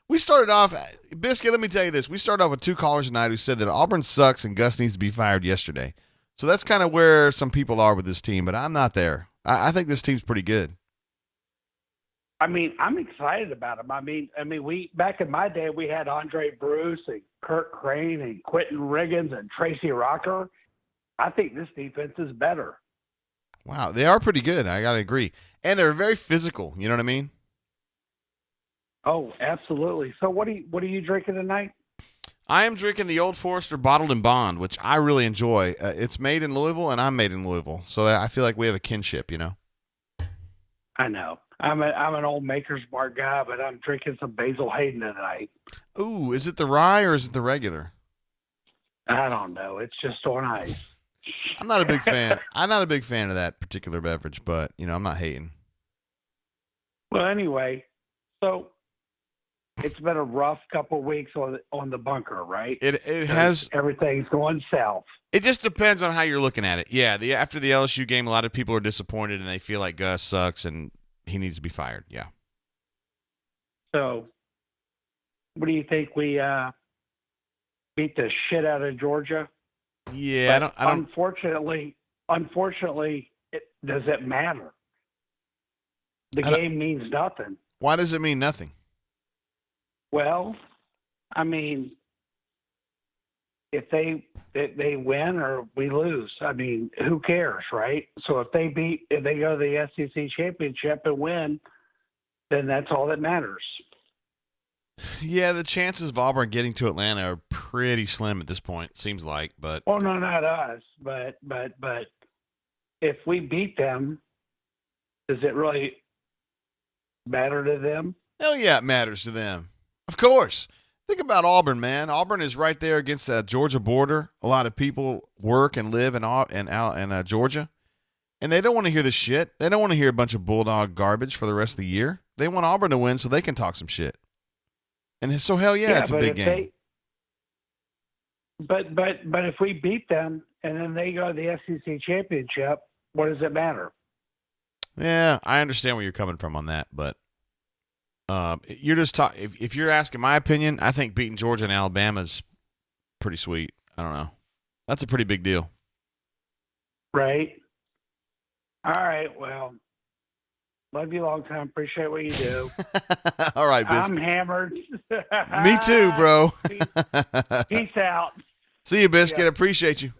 we started off, Biscuit, let me tell you this. We started off with 2 callers tonight who said that Auburn sucks and Gus needs to be fired yesterday. So that's kind of where some people are with this team, but I'm not there. I think this team's pretty good. I mean, I'm excited about them. I mean, we back in my day, we had Andre Bruce and Kurt Crane and Quentin Riggins and Tracy Rocker. I think this defense is better. Wow, they are pretty good. I got to agree. And they're very physical. You know what I mean? Oh, absolutely. So what are you drinking tonight? I am drinking the Old Forester Bottled in Bond, which I really enjoy. It's made in Louisville, and I'm made in Louisville. So I feel like we have a kinship, you know? I know. I'm an old Maker's Mark guy, but I'm drinking some Basil Hayden tonight. Ooh, is it the rye or is it the regular? I don't know. It's just on ice. I'm not a big fan. I'm not a big fan of that particular beverage, but, you know, I'm not hating. Well, anyway, so it's been a rough couple of weeks on the bunker, right? It has. Everything's going south. It just depends on how you're looking at it. Yeah, after the LSU game, a lot of people are disappointed and they feel like Gus sucks and he needs to be fired. Yeah. So, what do you think? We beat the shit out of Georgia? Yeah, but I don't. Unfortunately, does it matter? The game means nothing. Why does it mean nothing? Well, I mean, if they win or we lose, I mean, who cares, right? So if they go to the SEC championship and win, then that's all that matters. Yeah, the chances of Auburn getting to Atlanta are pretty slim at this point. Seems like, but well, no, not us, but if we beat them, does it really matter to them? Hell yeah, it matters to them. Of course. Think about Auburn, man. Auburn is right there against the Georgia border. A lot of people work and live in Georgia, and they don't want to hear the shit. They don't want to hear a bunch of Bulldog garbage for the rest of the year. They want Auburn to win so they can talk some shit. And so, hell yeah, it's a big game. But if we beat them and then they go to the SEC championship, what does it matter? Yeah, I understand where you're coming from on that, but you're just if you're asking my opinion, I think beating Georgia and Alabama is pretty sweet. I don't know. That's a pretty big deal. Right. All right. Well, love you long time. Appreciate what you do. All right, Biscuit. I'm hammered. Me too, bro. Peace out. See you, Biscuit. Appreciate you.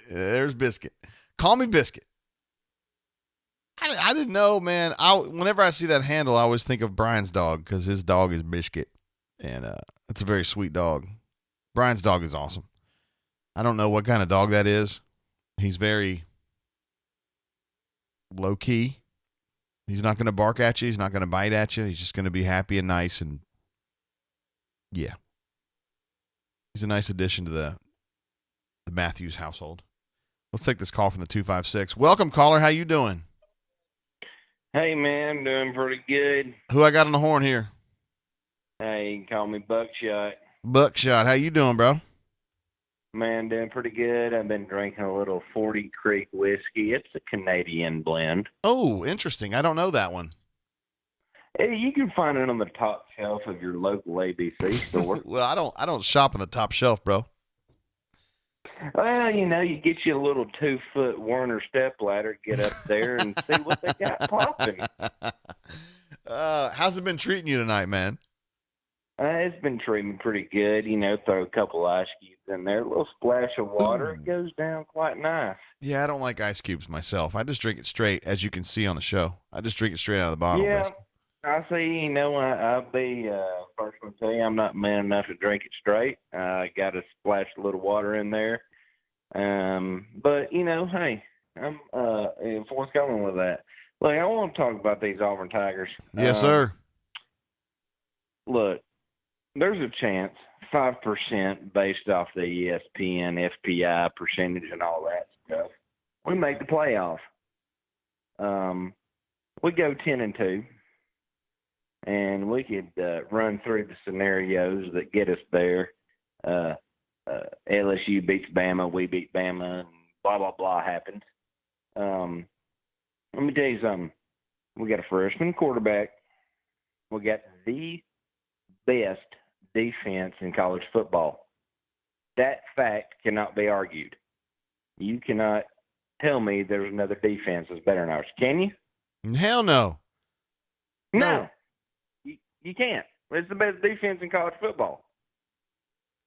There's Biscuit. Call me Biscuit. I didn't know, man. Whenever I see that handle, I always think of Brian's dog because his dog is Biscuit, and it's a very sweet dog. Brian's dog is awesome. I don't know what kind of dog that is. He's very low key. He's not going to bark at you. He's not going to bite at you. He's just going to be happy and nice, and yeah, he's a nice addition to the Matthews household. Let's take this call from the 256. Welcome, caller. How you doing? Hey, man, doing pretty good. Who I got on the horn here? Hey, you can call me Buckshot. Buckshot. How you doing, bro? Man, doing pretty good. I've been drinking a little 40 Creek whiskey. It's a Canadian blend. Oh, interesting. I don't know that one. Hey, you can find it on the top shelf of your local ABC store. Well, I don't shop on the top shelf, bro. Well, you get you a little 2-foot Werner stepladder, get up there and see what they got popping. How's it been treating you tonight, man? It's been treating me pretty good. Throw a couple ice cubes in there, a little splash of water. It goes down quite nice. Yeah, I don't like ice cubes myself. I just drink it straight, as you can see on the show. I just drink it straight out of the bottle. Yeah, basically. I see. I'll be first one to tell you I'm not man enough to drink it straight. I got to splash a little water in there. But hey, I'm forthcoming with that. Look, I want to talk about these Auburn Tigers. Yes, sir. Look, there's a chance, 5% based off the ESPN, FPI percentage and all that stuff. We make the playoff. We go 10-2, and we could run through the scenarios that get us there. LSU beats Bama, we beat Bama, and blah, blah, blah happens. Let me tell you something. We got a freshman quarterback. We got the best defense in college football. That fact cannot be argued. You cannot tell me there's another defense that's better than ours. Can you? Hell no. No. You can't. It's the best defense in college football.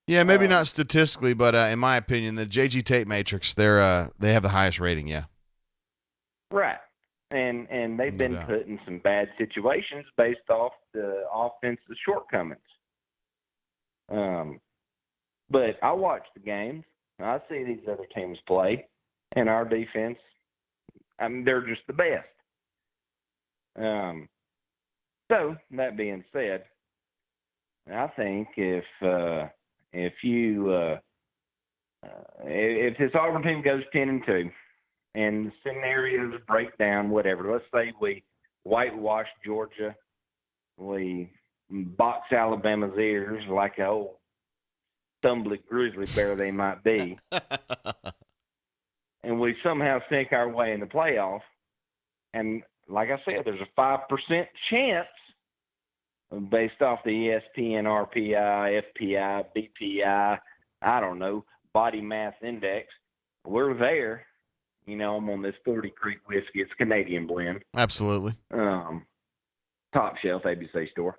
Yeah, maybe not statistically, but in my opinion, the JG Tape Matrix, they have the highest rating. Yeah, right. And they've been put in some bad situations based off the offensive shortcomings. But I watch the games. I see these other teams play, and our defense, they're just the best. So that being said, I think if this Auburn team goes 10-2 and scenarios break down, whatever, let's say we whitewash Georgia we box Alabama's ears like an old stumbling grizzly bear they might be, and we somehow sneak our way in the playoff. And like I said, there's a 5% chance based off the ESPN, RPI, FPI, BPI, I don't know, body mass index. We're there. You know, I'm on this 40 Creek whiskey. It's Canadian blend. Absolutely. Top shelf ABC store.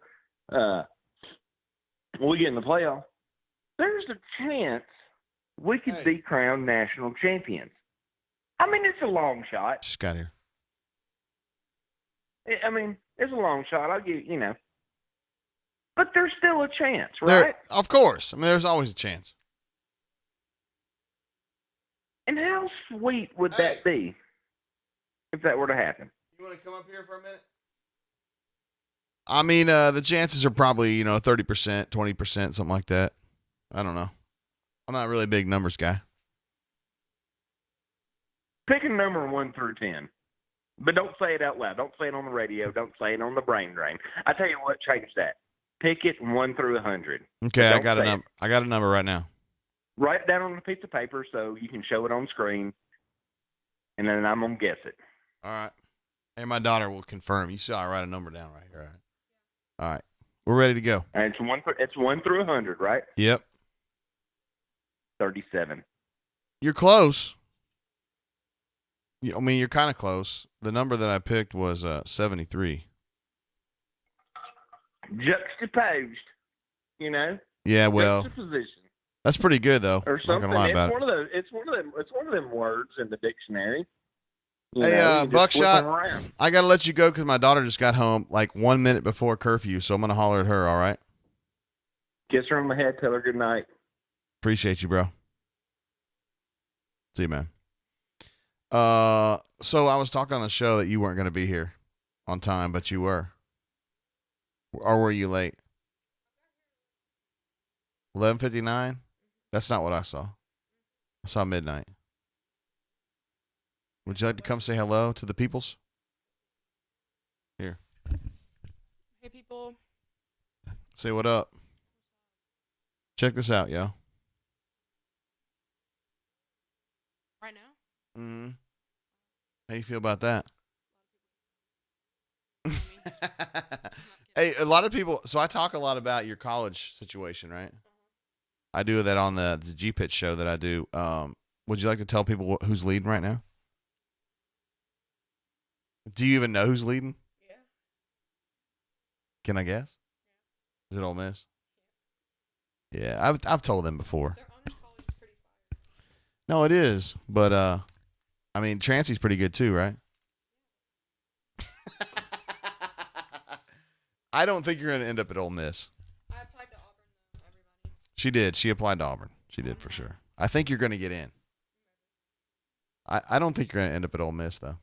We get in the playoff. There's a chance we could be crowned national champions. I mean, it's a long shot. Just got here. I mean, it's a long shot. I'll give you know. But there's still a chance, right? Of course. I mean, there's always a chance. And how sweet would that be if that were to happen? You want to come up here for a minute? I mean, the chances are probably, 30%, 20%, something like that. I don't know. I'm not really a big numbers guy. Pick a number 1 through 10. But don't say it out loud. Don't say it on the radio. Don't say it on the brain drain. I tell you what, change that. Pick it 1 through 100. Okay, I got a number. I got a number right now. Write it down on a piece of paper so you can show it on screen, and then I'm gonna guess it. All right. And my daughter will confirm. You saw I write a number down right here. All right. We're ready to go. And it's 1 through 100, right? Yep. 37. You're close. I mean, you're kind of close. The number that I picked was 73. Juxtaposed, Yeah, well, juxtaposition. That's pretty good though. Or I'm not gonna lie about it. It's one of them words in the dictionary. Hey, Buckshot, I got to let you go because my daughter just got home like 1 minute before curfew, so I'm going to holler at her, all right? Kiss her on the head, tell her good night. Appreciate you, bro. See you, man. So I was talking on the show that you weren't going to be here on time, but you were. Or were you late? 11:59? That's not what I saw. I saw midnight. Would you like to come say hello to the peoples? Here. Hey, people. Say what up. Check this out, yo. Right now? Mm-hmm. How you feel about that? Hey, a lot of people. So I talk a lot about your college situation, right? I do that on the G-Pitch show that I do. Would you like to tell people who's leading right now? Do you even know who's leading? Yeah. Can I guess? Is it Ole Miss? Yeah, I've told them before. Their honors college is pretty fire. No, it is, but I mean, Trancey's pretty good too, right? I don't think you're going to end up at Ole Miss. I applied to Auburn, though, everybody. She did. She applied to Auburn. She did for sure. I think you're going to get in. I don't think you're going to end up at Ole Miss, though.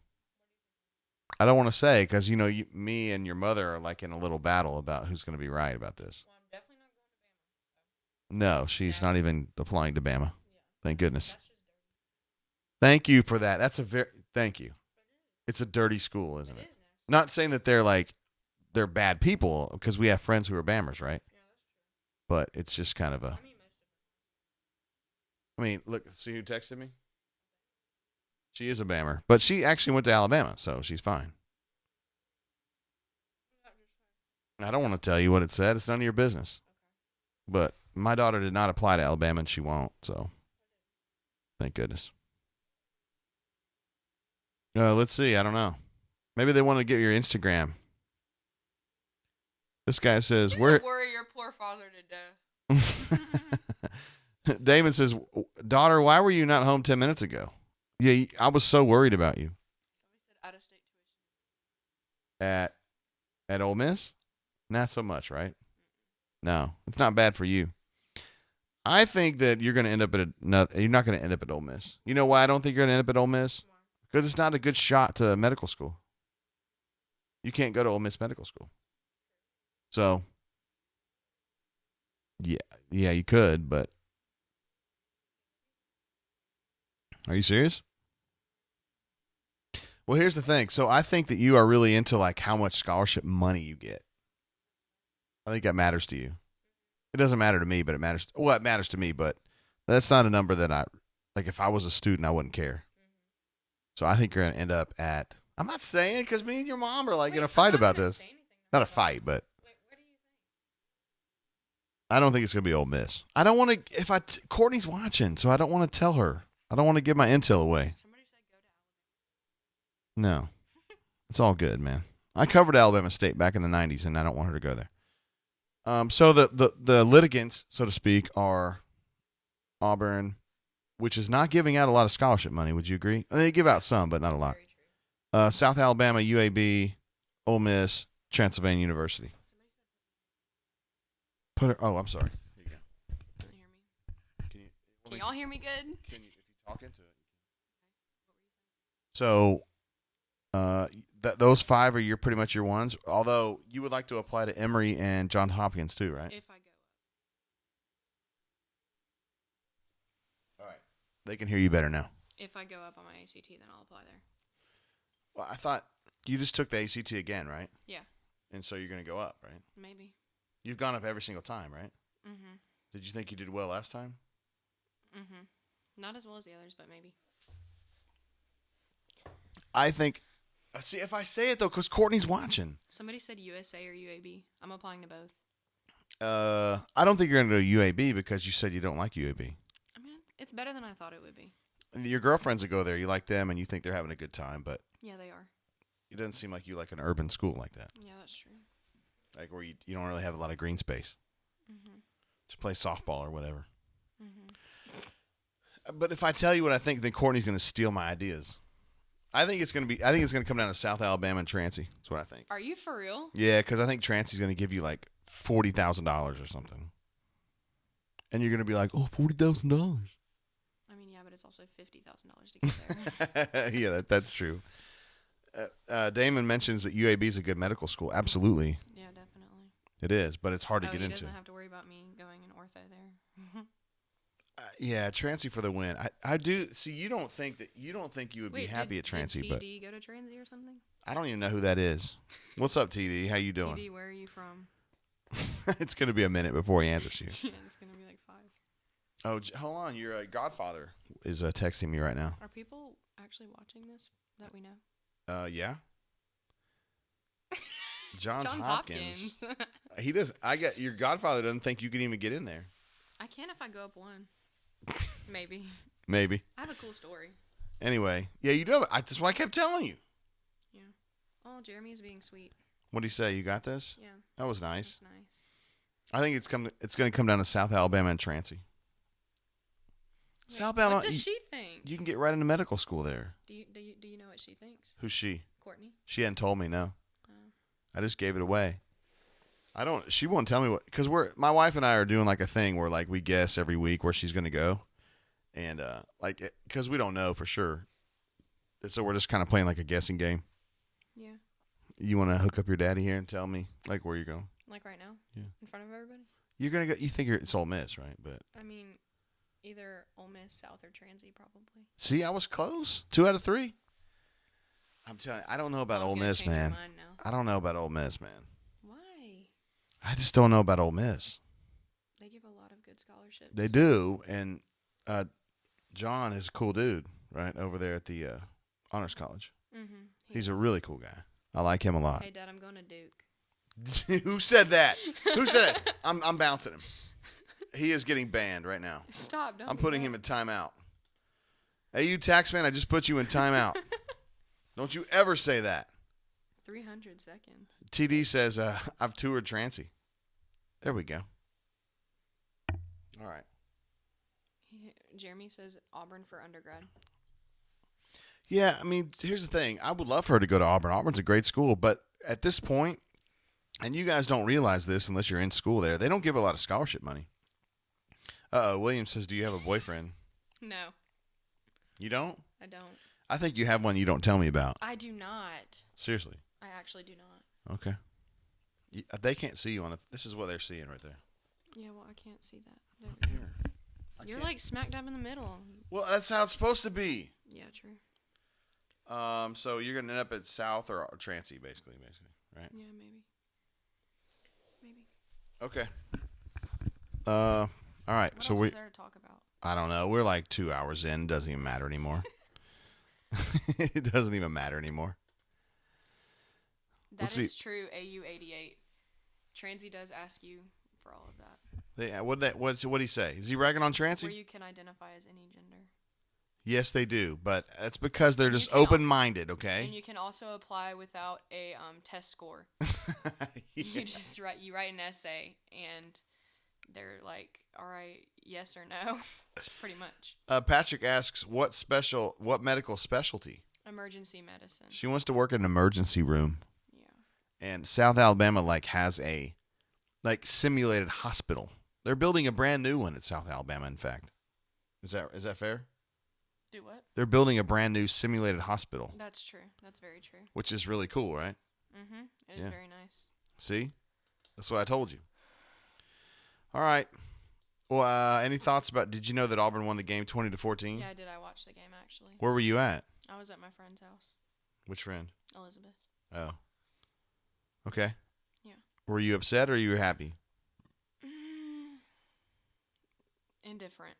I don't want to say because, me and your mother are like in a little battle about who's going to be right about this. Well, I'm definitely not going to Bama. No, she's not even applying to Bama. Thank goodness. Thank you for that. Thank you. It's a dirty school, isn't it? Not saying that they're bad people because we have friends who are Bammers, right? Yeah, that's true. But it's just kind of look, see who texted me? She is a Bammer, but she actually went to Alabama, so she's fine. I don't want to tell you what it said. It's none of your business. But my daughter did not apply to Alabama, and she won't, so thank goodness. Let's see. I don't know. Maybe they want to get your Instagram. This guy says, "Where worry your poor father to death." Damon says, "Daughter, why were you not home 10 minutes ago?" Yeah, I was so worried about you. Somebody said out-of-state tuition. At Ole Miss? Not so much, right? No, it's not bad for you. I think that you're going to end up you're not going to end up at Ole Miss. You know why I don't think you're going to end up at Ole Miss? Because it's not a good shot to medical school. You can't go to Ole Miss Medical School. So, yeah, you could, but are you serious? Well, here's the thing. So I think that you are really into like how much scholarship money you get. I think that matters to you. It doesn't matter to me, but it matters. Well, it matters to me, but that's not a number that I like. If I was a student, I wouldn't care. So I think you're going to end up at. I'm not saying it because me and your mom are like in a fight about this. Not a fight, but I don't think it's going to be Ole Miss. I don't want to. Courtney's watching, so I don't want to tell her. I don't want to give my intel away. No, it's all good, man. I covered Alabama State back in the 90s, and I don't want her to go there. So the litigants, so to speak, are Auburn, which is not giving out a lot of scholarship money. Would you agree? They give out some, but not a lot. South Alabama, UAB, Ole Miss, Transylvania University. Put her. Oh, I'm sorry. Here you go. Can y'all hear me good? If you talk into it. So, those 5 are pretty much your ones. Although you would like to apply to Emory and Johns Hopkins too, right? If I go up. All right. They can hear you better now. If I go up on my ACT, then I'll apply there. Well, I thought you just took the ACT again, right? Yeah. And so you're going to go up, right? Maybe. You've gone up every single time, right? Mm-hmm. Did you think you did well last time? Mm-hmm. Not as well as the others, but maybe. I think. See, if I say it though, because Courtney's watching. Somebody said USA or UAB. I'm applying to both. I don't think you're going to do UAB because you said you don't like UAB. I mean, it's better than I thought it would be. And your girlfriends that go there, you like them and you think they're having a good time, but yeah, they are. It doesn't seem like you like an urban school like that. Yeah, that's true. Like where you don't really have a lot of green space to play softball or whatever. But if I tell you what I think, then Courtney's going to steal my ideas. I think it's going to come down to South Alabama and Trancey. That's what I think. Are you for real? Yeah, because I think Trancey's going to give you like $40,000 or something, and you're going to be like, "Oh, $40,000." I mean, yeah, but it's also $50,000 to get there. Yeah, that's true. Damon mentions that UAB is a good medical school. Absolutely. Yeah, definitely. It is, but it's hard to get he into. Doesn't have to worry about me going in ortho there. Yeah, Trancey for the win. I do see. You don't think you would be happy at Trancey, but TD go to Trancey or something? I don't even know who that is. What's up, TD? How you doing? TD, where are you from? It's gonna be a minute before he answers you. Yeah, it's gonna be like 5. Oh, hold on. Your godfather is texting me right now. Are people actually watching this that we know? Yeah. Johns Hopkins. He does. Your godfather doesn't think you can even get in there. I can if I go up one. Maybe. Maybe. I have a cool story. Anyway, yeah, you do have it. That's why I kept telling you. Yeah. Oh, Jeremy's being sweet. What do you say? You got this? Yeah. That was nice. That's nice. I think it's going to come down to South Alabama and Trancey. South Alabama. What does she think? You can get right into medical school there. Do you know what she thinks? Who's she? Courtney. She hadn't told me. No. I just gave it away. She won't tell me what, because my wife and I are doing like a thing where like we guess every week where she's going to go. And because we don't know for sure. So we're just kind of playing like a guessing game. Yeah. You want to hook up your daddy here and tell me like where you're going? Like right now? Yeah. In front of everybody? You're going to go, you think it's Ole Miss, right? But I mean, either Ole Miss, South, or Trancey probably. See, I was close. 2 out of 3. I'm telling you, I don't know about Ole Miss, man. I don't know about Ole Miss, man. Why? I just don't know about Ole Miss. They give a lot of good scholarships. They do, and John is a cool dude, right, over there at the Honors College. Mm-hmm. He's a really cool guy. I like him a lot. Hey, Dad, I'm going to Duke. Who said that? Who said that? I'm bouncing him. He is getting banned right now. Stop. Don't I'm putting him in timeout. Hey, you taxman, I just put you in timeout. Don't you ever say that. 300 seconds. TD says, I've toured Trancey. There we go. All right. Jeremy says Auburn for undergrad. Yeah, I mean, here's the thing. I would love for her to go to Auburn. Auburn's a great school, but at this point, and you guys don't realize this unless you're in school there, they don't give a lot of scholarship money. William says, do you have a boyfriend? No. You don't? I don't. I think you have one you don't tell me about. I do not. Seriously? I actually do not. Okay. They can't see you on this is what they're seeing right there. Yeah, well, I can't see that. There. You're like smack dab in the middle. Well, that's how it's supposed to be. Yeah, true. So you're going to end up at South or Trancey, basically, right? Yeah, maybe. Okay. All right. What so else is there to talk about? I don't know. We're like 2 hours in. Doesn't even matter anymore. It doesn't even matter anymore. That is true. AU88. Transy does ask you for all of that. What'd he say? Is he ragging on Transy? Where you can identify as any gender. Yes, they do, but that's because they're just open-minded, okay? And you can also apply without a test score. You just write an essay, and they're like, all right, yes or no, pretty much. Patrick asks, what medical specialty? Emergency medicine. She wants to work in an emergency room. Yeah. And South Alabama has a simulated hospital. They're building a brand new one at South Alabama, in fact. Is that fair? Do what? They're building a brand new simulated hospital. That's true. That's very true. Which is really cool, right? Mm-hmm. It is very nice. See? That's what I told you. All right. Well, any thoughts did you know that Auburn won the game 20-14? Yeah, I did. I watched the game, actually. Where were you at? I was at my friend's house. Which friend? Elizabeth. Oh. Okay. Yeah. Were you upset or you were happy? Indifferent.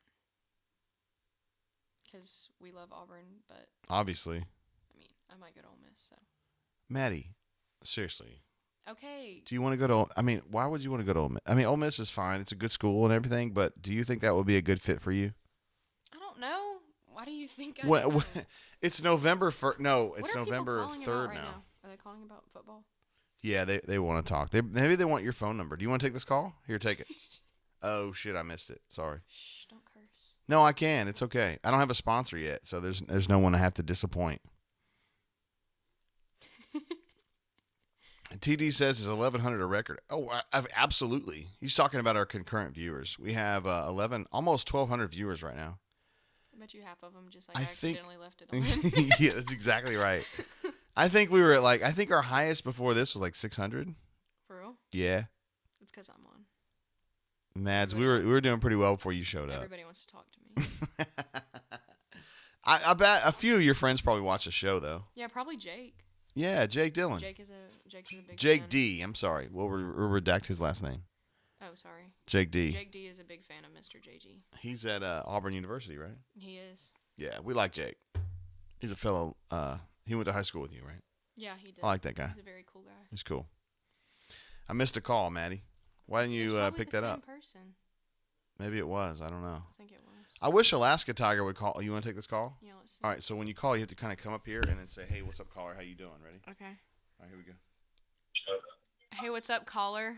Because we love Auburn, but... Obviously. I mean, I might go to Ole Miss, so... Maddie, seriously. Okay. Do you want to go to... why would you want to go to Ole Miss? Ole Miss is fine. It's a good school and everything, but do you think that would be a good fit for you? I don't know. Why do you think It's November 1st. No, it's what are November people calling 3rd about right now. Are they calling about football? Yeah, they want to talk. Maybe they want your phone number. Do you want to take this call? Here, take it. Oh, shit, I missed it. Sorry. Shh, don't curse. No, I can. It's okay. I don't have a sponsor yet, so there's no one I have to disappoint. TD says is 1,100 a record. Oh, absolutely. He's talking about our concurrent viewers. We have almost 1,200 viewers right now. I bet you half of them just accidentally left it on. Yeah, that's exactly right. I think we were at I think our highest before this was 600. For real? Yeah. It's because I'm on. Mads, we were doing pretty well before you showed up. Everybody wants to talk to me. I bet a few of your friends probably watch the show though. Yeah, probably Jake. Yeah, Jake Dillon. Jake's a big Jake fan. D. I'm sorry. We'll redact his last name. Oh, sorry. Jake D. Jake D is a big fan of Mr. JG. He's at Auburn University, right? He is. Yeah, we like Jake. He's a fellow. He went to high school with you, right? Yeah, he did. I like that guy. He's a very cool guy. He's cool. I missed a call, Maddie. Why didn't you pick that up? Person. Maybe it was. I don't know. I think it was. I wish Alaska Tiger would call. You want to take this call? Yeah, let's see. All right, so when you call, you have to kind of come up here and then say, hey, what's up, caller? How you doing? Ready? Okay. All right, here we go. Hey, what's up, caller?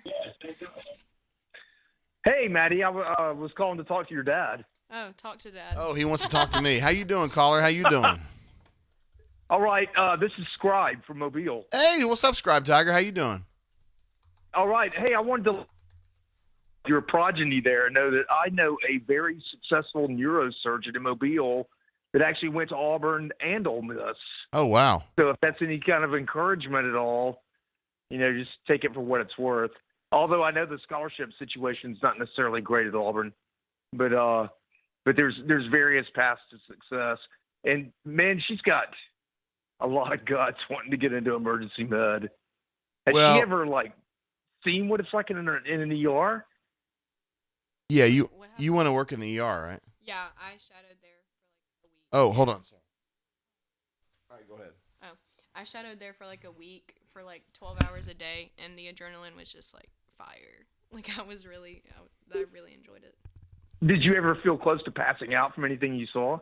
Hey, Maddie, I was calling to talk to your dad. Oh, talk to Dad. Oh, he wants to talk to me. How you doing, caller? How you doing? All right, this is Scribe from Mobile. Hey, what's up, Scribe Tiger? How you doing? All right, hey, I wanted to your progeny there. I know a very successful neurosurgeon in Mobile that actually went to Auburn and Ole Miss. Oh, wow. So if that's any kind of encouragement at all, just take it for what it's worth. Although I know the scholarship situation is not necessarily great at Auburn, but there's various paths to success. And man, she's got a lot of guts wanting to get into emergency med. Has she ever seen what it's like in an ER? Yeah, you want to work in the ER, right? Yeah, I shadowed there for a week. Oh, hold on. All right, go ahead. Oh, I shadowed there for a week for 12 hours a day, and the adrenaline was just fire. I really enjoyed it. Did you ever feel close to passing out from anything you saw?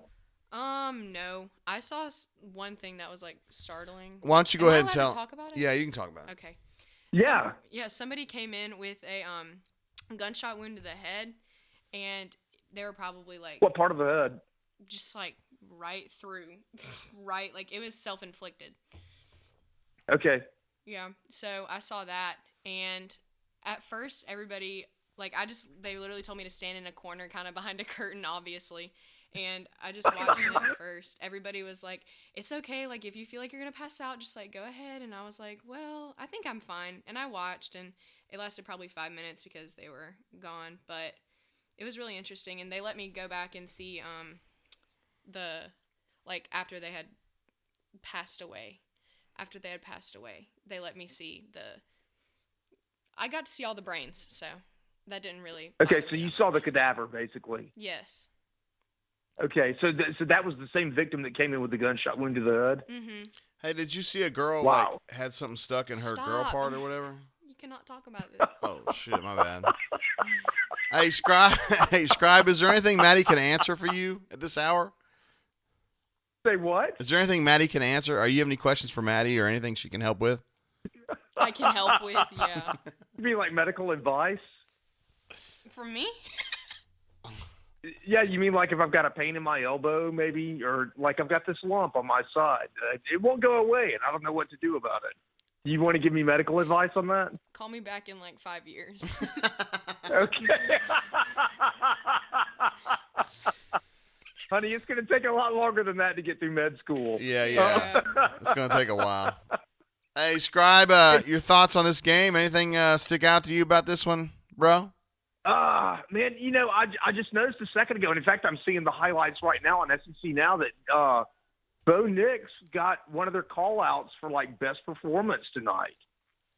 No. I saw one thing that was startling. Why don't you go ahead and tell? Talk about it? Yeah, you can talk about it. Okay. Yeah. Somebody came in with a gunshot wound to the head, and they were probably what part of the head? Just right through, right, it was self-inflicted. Okay. Yeah. So I saw that, and at first everybody they literally told me to stand in a corner, kind of behind a curtain, obviously. And I just watched it at first. Everybody was like, it's okay. If you feel like you're going to pass out, just go ahead. And I was like, well, I think I'm fine. And I watched, and it lasted probably 5 minutes because they were gone. But it was really interesting. And they let me go back and see after they had passed away. After they had passed away, they let me see I got to see all the brains. So that didn't really. Okay, so you saw the cadaver, basically. Yes. Okay, so that was the same victim that came in with the gunshot wound to the head? Mm-hmm. Hey, did you see a girl Wow. like had something stuck in her Stop. girl part or whatever? You cannot talk about this. Oh shit, my bad. Hey, Scribe. Hey, Scribe. Is there anything Maddie can answer for you at this hour? Say what? Is there anything Maddie can answer? Are you have any questions for Maddie or anything she can help with? I can help with, yeah. You mean like medical advice? For me? Yeah, you mean like if I've got a pain in my elbow, maybe, or like I've got this lump on my side. It won't go away, and I don't know what to do about it. You want to give me medical advice on that? Call me back in like 5 years. Okay. Honey, it's going to take a lot longer than that to get through med school. Yeah. It's going to take a while. Hey, Scribe, your thoughts on this game? Anything stick out to you about this one, bro? Man, I just noticed a second ago, and in fact, I'm seeing the highlights right now on SEC Now that Bo Nix got one of their call-outs for, like, best performance tonight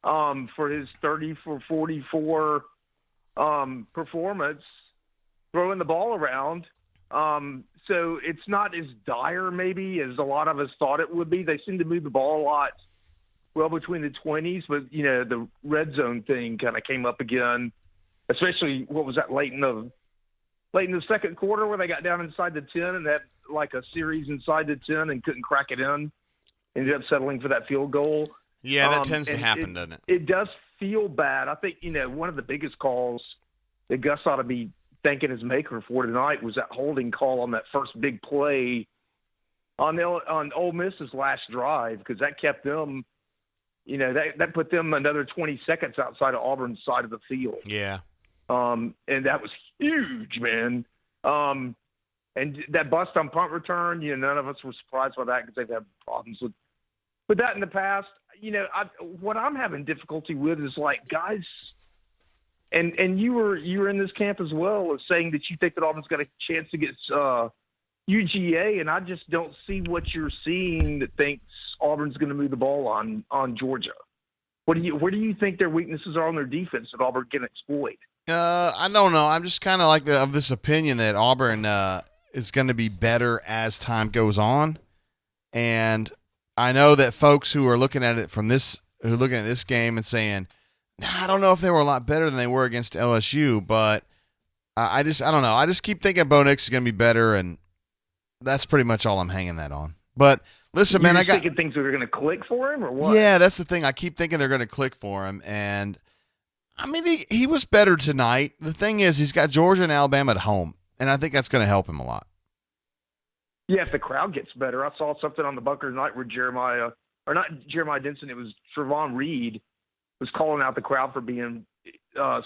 for his 30 for 44 performance, throwing the ball around. So it's not as dire, maybe, as a lot of us thought it would be. They seem to move the ball a lot, well, between the 20s, but, the red zone thing kind of came up again. Especially, what was that, late in the second quarter where they got down inside the 10 and had like a series inside the 10 and couldn't crack it in. Ended up settling for that field goal. Yeah, that tends to happen, doesn't it? It does feel bad. I think, one of the biggest calls that Gus ought to be thanking his maker for tonight was that holding call on that first big play on Ole Miss's last drive, because that kept them, that put them another 20 seconds outside of Auburn's side of the field. Yeah. And that was huge, man. And that bust on punt return, none of us were surprised by that because they've had problems with that in the past. What I'm having difficulty with is like guys, and you were in this camp as well, of saying that you think that Auburn's got a chance to get UGA, and I just don't see what you're seeing that thinks Auburn's going to move the ball on Georgia. Where do you think their weaknesses are on their defense that Auburn can exploit? I don't know. I'm just kind of like of this opinion that Auburn is going to be better as time goes on, and I know that folks who are looking at it who are looking at this game and saying, I don't know if they were a lot better than they were against LSU, but I don't know. I just keep thinking Bo Nix is going to be better, and that's pretty much all I'm hanging that on. But listen, man, I got thinking things are going to click for him, or what? Yeah, that's the thing. I keep thinking they're going to click for him, and I mean he was better tonight. The thing is, he's got Georgia and Alabama at home, and I think that's going to help him a lot. Yeah, if the crowd gets better. I saw something on the Bunker tonight where not Jeremiah Denson, it was Trevon Reed was calling out the crowd for being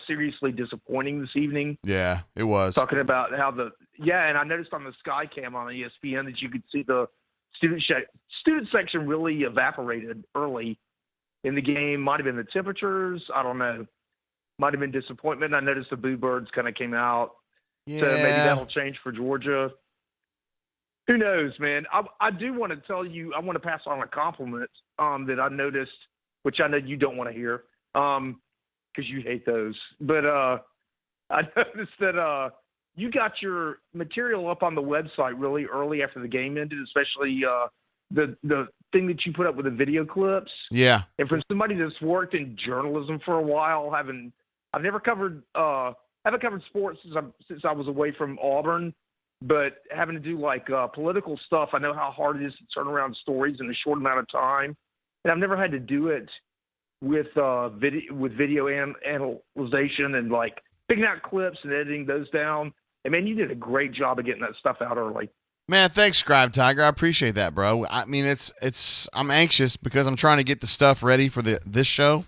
seriously disappointing this evening. Yeah, it was. Talking about how and I noticed on the Sky Cam on ESPN that you could see the student section really evaporated early in the game. Might have been the temperatures. I don't know. Might have been disappointment. I noticed the Boo Birds kind of came out. Yeah. So maybe that'll change for Georgia. Who knows, man? I do want to tell you, I want to pass on a compliment that I noticed, which I know you don't want to hear because you hate those. But I noticed that you got your material up on the website really early after the game ended, especially the thing that you put up with the video clips. Yeah. And from somebody that's worked in journalism for a while, I've never covered haven't covered sports since I was away from Auburn, but having to do like political stuff, I know how hard it is to turn around stories in a short amount of time, and I've never had to do it with video analyzation and like picking out clips and editing those down. And man, you did a great job of getting that stuff out early. Man, thanks, Scribe Tiger. I appreciate that, bro. I mean, I'm anxious because I'm trying to get the stuff ready for this show.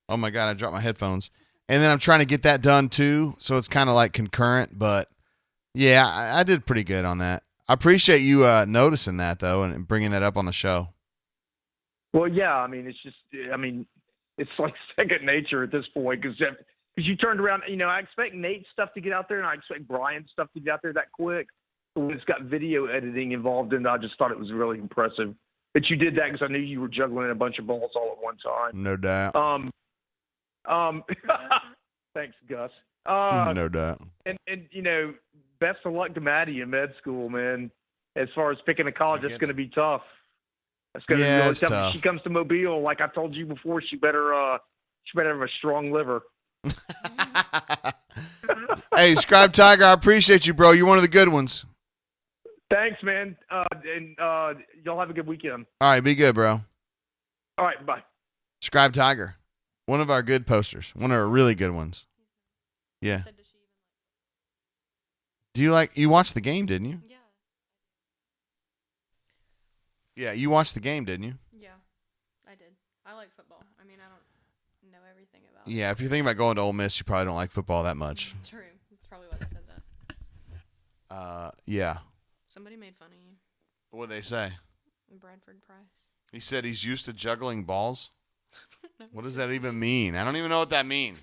Oh my God, I dropped my headphones. And then I'm trying to get that done too, so it's kind of like concurrent. But yeah, I did pretty good on that. I appreciate you noticing that though and bringing that up on the show. Well, yeah, I mean, it's like second nature at this point because you turned around. I expect Nate's stuff to get out there, and I expect Brian's stuff to get out there that quick. But when it's got video editing involved in it, I just thought it was really impressive that you did that because I knew you were juggling a bunch of balls all at one time. No doubt. Thanks, Gus. No doubt. And best of luck to Maddie in med school, man. As far as picking a college, that's going to be tough. That's going to be really it's tough. tough. If she comes to Mobile, like I told you before, she better have a strong liver. Hey, Scribe Tiger, I appreciate you, bro. You're one of the good ones. Thanks, man. And y'all have a good weekend. All right, be good, bro. All right, bye. Scribe Tiger, one of our good posters, one of our really good ones. Yeah. Do you watched the game, didn't you? Yeah. Yeah, you watched the game, didn't you? Yeah, I did. I like football. I mean, I don't know everything about it. Yeah, if you're thinking about going to Ole Miss, you probably don't like football that much. True. That's probably why they said that. Yeah. Somebody made fun of you. What'd they say? Bradford Price. He said he's used to juggling balls. No, What does that even mean? I don't even know what that means.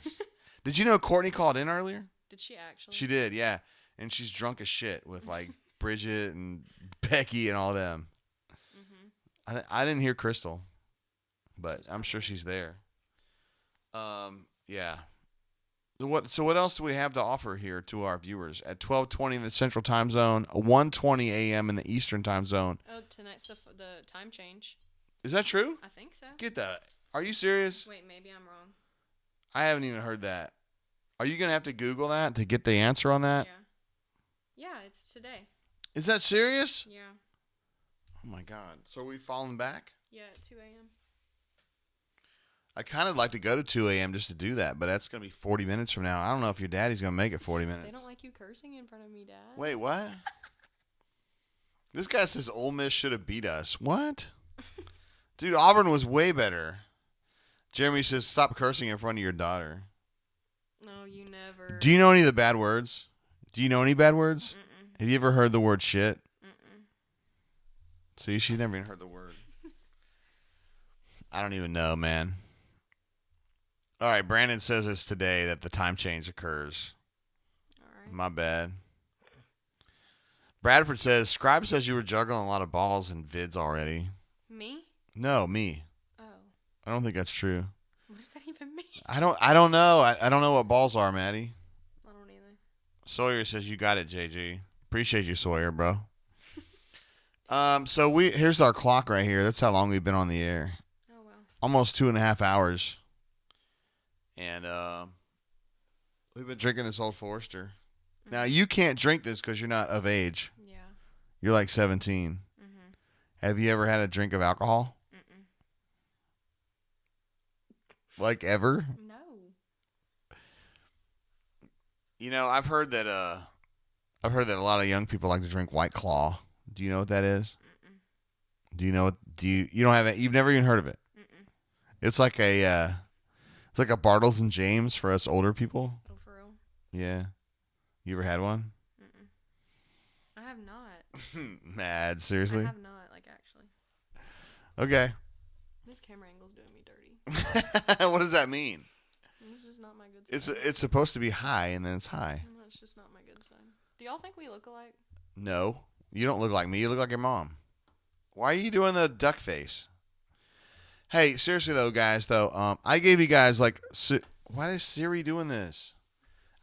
Did you know Courtney called in earlier? Did she actually? She did, yeah. And she's drunk as shit with like Bridget and Becky and all them. Mm-hmm. I didn't hear Crystal, but I'm sure she's there. Yeah. So what else do we have to offer here to our viewers at 12:20 in the Central Time Zone, 1:20 a.m. in the Eastern Time Zone? Oh, tonight's the time change. Is that true? I think so. Get that. Are you serious? Wait, maybe I'm wrong. I haven't even heard that. Are you going to have to Google that to get the answer on that? Yeah, it's today. Is that serious? Yeah. Oh, my God. So are we falling back? Yeah, at 2 a.m. I kind of like to go to 2 a.m. just to do that, but that's going to be 40 minutes from now. I don't know if your daddy's going to make it 40 minutes. They don't like you cursing in front of me, Dad. Wait, what? This guy says Ole Miss should have beat us. What? Dude, Auburn was way better. Jeremy says, stop cursing in front of your daughter. No, you never. Do you know any of the bad words? Do you know any bad words? Mm-mm. Have you ever heard the word shit? Mm-mm. See, she's never even heard the word. I don't even know, man. All right, Brandon says it's today that the time change occurs. All right. My bad. Bradford says, Scribe says you were juggling a lot of balls in vids already. Me? No, me. Oh. I don't think that's true. What does that even mean? I don't know. I don't know what balls are, Maddie. I don't either. Sawyer says you got it, JG. Appreciate you, Sawyer, bro. So here's our clock right here. That's how long we've been on the air. Oh wow. Almost 2.5 hours. And we've been drinking this Old Forester. Mm-hmm. Now you can't drink this because you're not of age. Yeah. You're like 17. Mm-hmm. Have you ever had a drink of alcohol? Mm-mm. Like ever? No. You know, I've heard that a lot of young people like to drink White Claw. Do you know what that is? Mm-mm. Do you know what? You don't have it? You've never even heard of it? Mm-mm. It's like a Bartles and James for us older people. Oh, for real? Yeah. You ever had one? Mm-mm. I have not. Mad, seriously? I have not, like actually. Okay. This camera angle's doing me dirty. What does that mean? This is not my good side. It's supposed to be high, and then it's high. No, it's just not my good side. Do y'all think we look alike? No, you don't look like me. You look like your mom. Why are you doing the duck face? Hey, seriously though, guys. I gave you guys why is Siri doing this?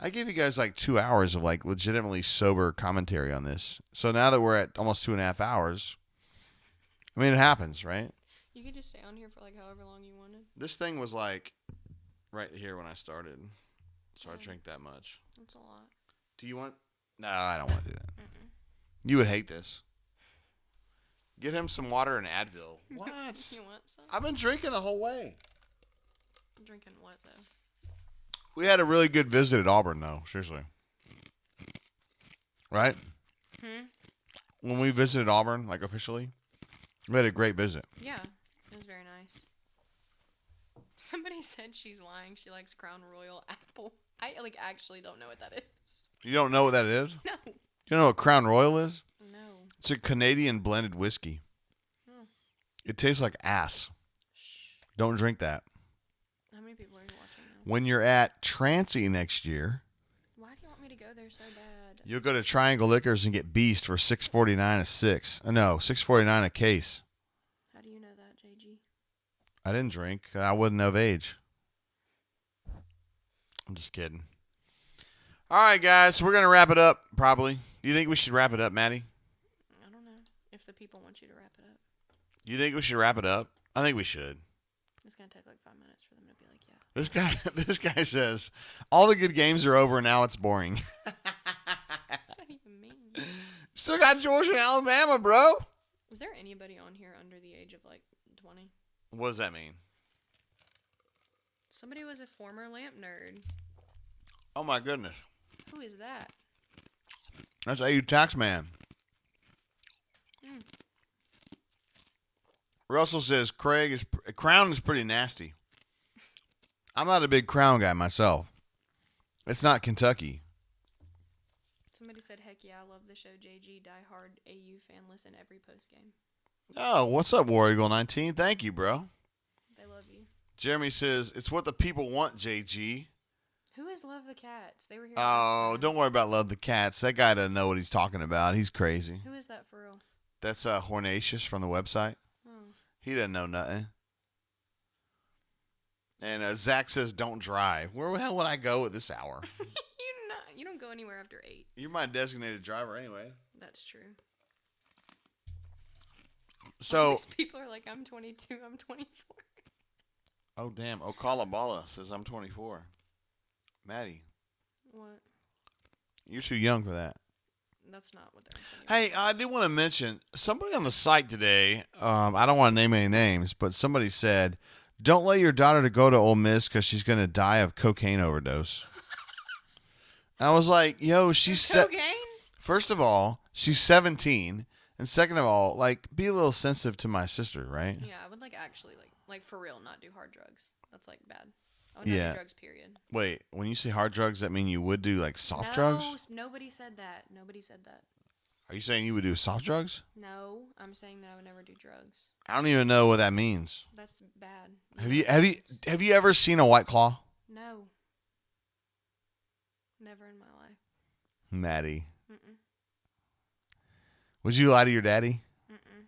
I gave you guys 2 hours of legitimately sober commentary on this. So now that we're at almost 2.5 hours, I mean it happens, right? You could just stay on here for however long you wanted. This thing was right here when I started, so I drank that much. That's a lot. Do you want? No, I don't want to do that. Mm-mm. You would hate this. Get him some water and Advil. What? You want some? I've been drinking the whole way. Drinking what though? We had a really good visit at Auburn, though. Seriously. Right? When we visited Auburn, officially, we had a great visit. Yeah, it was very nice. Somebody said she's lying. She likes Crown Royal Apple. I actually don't know what that is. You don't know what that is? No. You don't know what Crown Royal is? No. It's a Canadian blended whiskey. Oh. It tastes like ass. Shh. Don't drink that. How many people are you watching now? When you're at Trancy next year, why do you want me to go there so bad? you'll go to Triangle Liquors and get Beast for $6.49 a six. No, $6.49 a case. How do you know that, JG? I didn't drink. I wasn't of age. I'm just kidding. All right, guys. So we're going to wrap it up, probably. Do you think we should wrap it up, Maddie? I don't know if the people want you to wrap it up. Do you think we should wrap it up? I think we should. It's going to take like 5 minutes for them to be like, yeah. This guy says, all the good games are over, and now it's boring. What's that even mean? Still got Georgia and Alabama, bro. Was there anybody on here under the age of like 20? What does that mean? Somebody was a former lamp nerd. Oh, my goodness. Who is that? That's AU Taxman. Mm. Russell says Crown is pretty nasty. I'm not a big Crown guy myself. It's not Kentucky. Somebody said, heck yeah, I love the show. JG, diehard AU fan, listen every post game. Oh, what's up, War Eagle 19? Thank you, bro. They love you. Jeremy says, it's what the people want, JG. Who is Love the Cats? They were here. Oh, don't worry about Love the Cats. That guy doesn't know what he's talking about. He's crazy. Who is that for real? That's Hornatius from the website. Oh. He doesn't know nothing. And Zach says, don't drive. Where the hell would I go at this hour? You don't go anywhere after 8. You're my designated driver anyway. That's true. So These people are like, I'm 22, I'm 24. Oh, damn. Okalabala says I'm 24. Maddie. What? You're too young for that. That's not what they're saying. Hey, I do want to mention, somebody on the site today, I don't want to name any names, but somebody said, don't let your daughter to go to Ole Miss because she's going to die of cocaine overdose. I was like, yo, she's... cocaine? First of all, she's 17. And second of all, like, be a little sensitive to my sister, right? Yeah, I would like actually like for real not do hard drugs. That's like bad. I would not do drugs, period. Wait, when you say hard drugs, that mean you would do like soft drugs? No, nobody said that. Nobody said that. Are you saying you would do soft drugs? No, I'm saying that I would never do drugs. I don't even know what that means. That's bad. Have you ever seen a White Claw? No. Never in my life. Maddie. Mm-mm. Would you lie to your daddy? Mm-mm.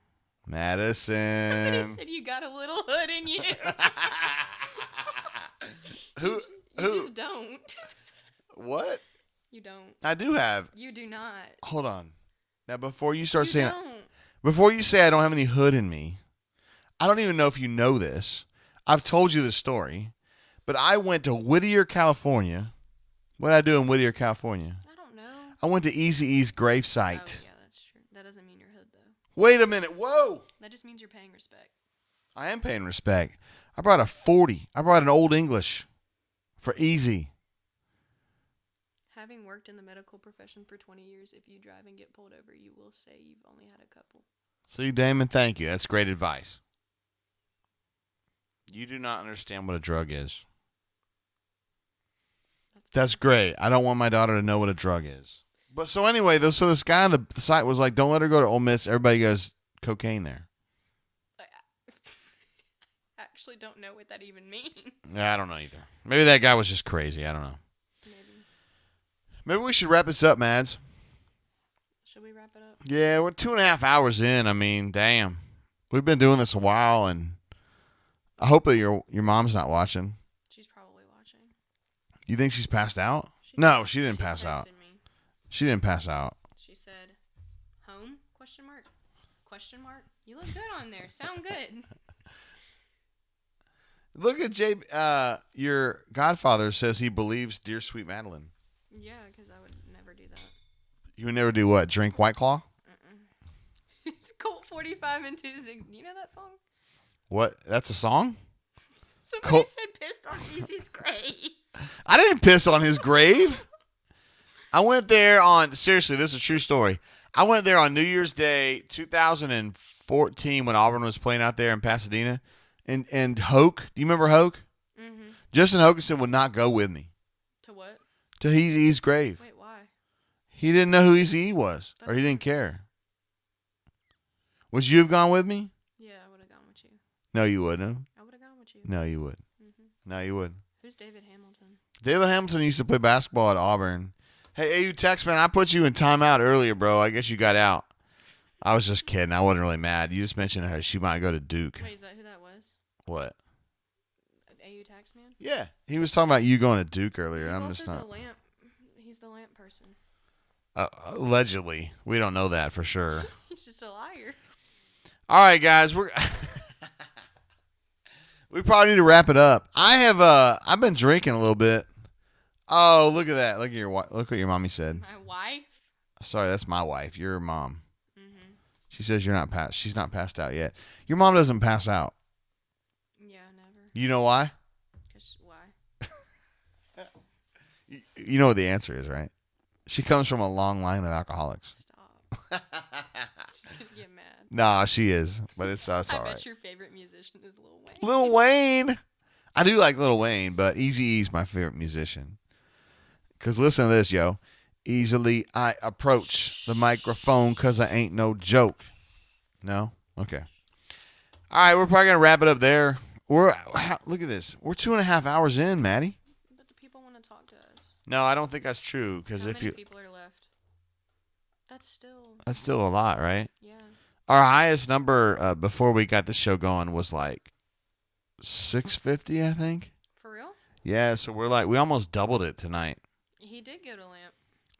Madison. Somebody said you got a little hood in you. Who? You just don't. What? You don't. I do have. You do not. Hold on. Now, before you start You saying, don't. before you say I don't have any hood in me, I don't even know if you know this. I've told you this story, but I went to Whittier, California. What did I do in Whittier, California? I don't know. I went to Eazy-E's gravesite. Oh, yeah, that's true. That doesn't mean you're hood, though. Wait a minute. Whoa. That just means you're paying respect. I am paying respect. I brought a 40. I brought an Old English for Easy. Having worked in the medical profession for 20 years, if you drive and get pulled over, you will say you've only had a couple. See, Damon, thank you. That's great advice. You do not understand what a drug is. That's great. I don't want my daughter to know what a drug is. But so anyway, so this guy on the site was like, don't let her go to Ole Miss. Everybody goes cocaine there. I actually don't know what that even means. Yeah, I don't know either. Maybe that guy was just crazy. I don't know. Maybe we should wrap this up, Mads. Should we wrap it up? Yeah, we're 2.5 hours in. I mean, damn. We've been doing this a while, and I hope that your mom's not watching. She's probably watching. You think she's passed out? No, she didn't pass out. Me. She didn't pass out. She said, home? Question mark? Question mark? You look good on there. Sound good. Look at your godfather says he believes Dear Sweet Madeline. Yeah, because I would never do that. You would never do what? Drink White Claw? It's Colt 45 and 2 Zig. You know that song? What? That's a song? Somebody said pissed on Easy's grave. I didn't piss on his grave. I went there seriously, this is a true story. I went there on New Year's Day 2014 when Auburn was playing out there in Pasadena. And Hoke, do you remember Hoke? Mm-hmm. Justin Hokanson would not go with me. To what? To Eazy-E's grave. Wait, why? He didn't know who Eazy-E was. Or he didn't care. Would you have gone with me? Yeah, I would have gone with you. No, you wouldn't have. I would have gone with you. No, you would. Mm-hmm. No, you would. Who's David Hamilton? David Hamilton used to play basketball at Auburn. Hey, AU Taxman, I put you in timeout earlier, bro. I guess you got out. I was just kidding. I wasn't really mad. You just mentioned her. She might go to Duke. Wait, is that who that was? What? AU Taxman? Yeah. He was talking about you going to Duke earlier. He's I'm also just not. He's the person. Allegedly. We don't know that for sure. He's just a liar. All right, guys. We probably need to wrap it up. I've been drinking a little bit. Oh, look at that. Look what your mommy said. My wife? Sorry, that's my wife. Your mom. Mm-hmm. She says she's not passed out yet. Your mom doesn't pass out. Yeah, never. You know why? Because why? You know what the answer is, right? She comes from a long line of alcoholics. Stop. She's going to get mad. Nah, she is. But it's all I right. bet your favorite musician is Lil Wayne. Lil Wayne. I do like Lil Wayne, but Eazy-E's my favorite musician. Because listen to this, yo. Easily I approach the microphone because I ain't no joke. No? Okay. All right, we're probably going to wrap it up there. Look at this. We're 2.5 hours in, Maddie. But the people want to talk to us. No, I don't think that's true. Because How many people are left? That's still a lot, right? Yeah. Our highest number before we got this show going was like 650, I think. For real? Yeah, so we almost doubled it tonight. He did go to Lamp.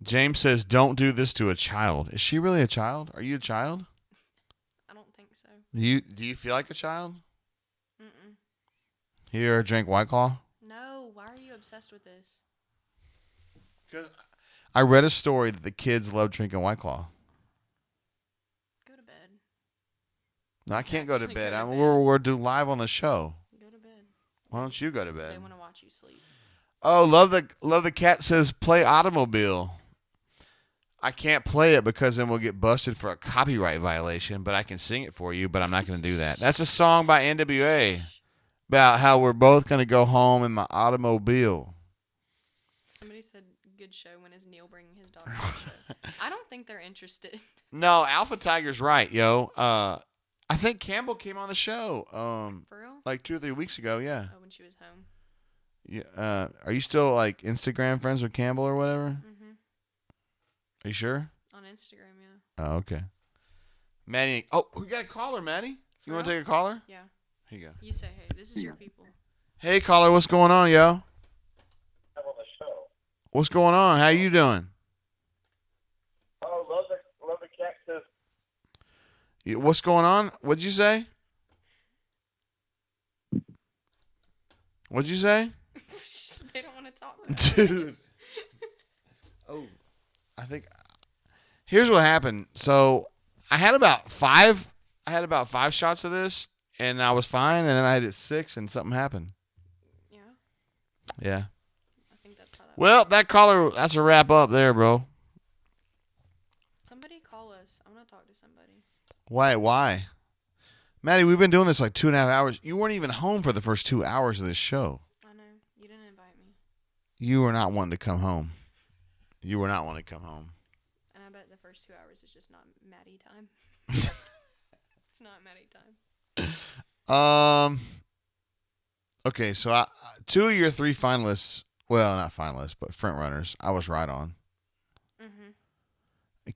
James says, "Don't do this to a child." Is she really a child? Are you a child? I don't think so. Do you feel like a child? Mm-mm. Here, drink White Claw. No, why are you obsessed with this? Because I read a story that the kids love drinking White Claw. Go to bed. No, I can't go to Actually, bed. go to bed. We're do live on the show. Go to bed. Why don't you go to bed? They want to watch you sleep. Oh, love the cat says play Automobile. I can't play it because then we'll get busted for a copyright violation, but I can sing it for you, but I'm not going to do that. That's a song by NWA about how we're both going to go home in my automobile. Somebody said good show when is Neil bringing his daughter to the show. I don't think they're interested. No, Alpha Tiger's right, yo. I think Campbell came on the show. For real? Like 2 or 3 weeks ago, yeah. Oh, when she was home. Yeah. Are you still like Instagram friends with Campbell or whatever? Mm-hmm. Are you sure? On Instagram, yeah. Oh, okay. Maddie. Oh, we got a caller, Maddie. You want to take a caller? Yeah. Here you go. You say, hey, this is your people. Hey, caller, what's going on, yo? What's going on? How you doing? Oh, love the cactus. What's going on? What'd you say? What'd you say? They don't want to talk. Dude. Oh, I think here's what happened. So I had about five shots of this, and I was fine. And then I had 6, and something happened. Yeah. Yeah. I think that's how that. Well, that caller. That's a wrap up there, bro. Somebody call us. I want to talk to somebody. Why? Maddie, we've been doing this like 2.5 hours. You weren't even home for the first 2 hours of this show. I know. You didn't invite me. You were not wanting to come home. You were not wanting to come home. And I bet the first 2 hours is just not Maddie time. It's not Maddie time. Okay, so 2 of your 3 finalists, well, not finalists, but front runners, I was right on. Mm-hmm.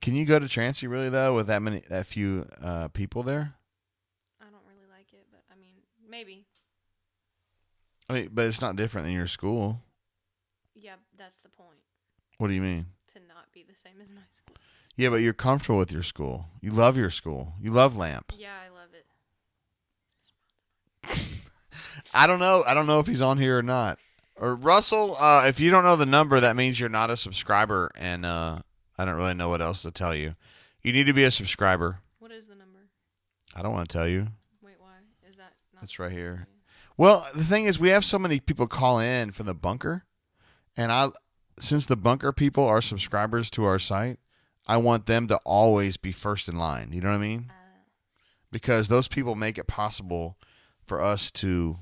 Can you go to Trancey really though with that few people there? I don't really like it, but I mean, maybe. I mean, but it's not different than your school. Yeah, that's the point. What do you mean? To not be the same as my school. Yeah, but you're comfortable with your school. You love your school. You love Lamp. Yeah, I love it. I don't know. I don't know if he's on here or not. Or Russell, if you don't know the number, that means you're not a subscriber, and I don't really know what else to tell you. You need to be a subscriber. What is the number? I don't want to tell you. Wait, why? Is that not? It's right here. Well, the thing is, we have so many people call in from the bunker, and since the bunker people are subscribers to our site, I want them to always be first in line. You know what I mean? Because those people make it possible for us to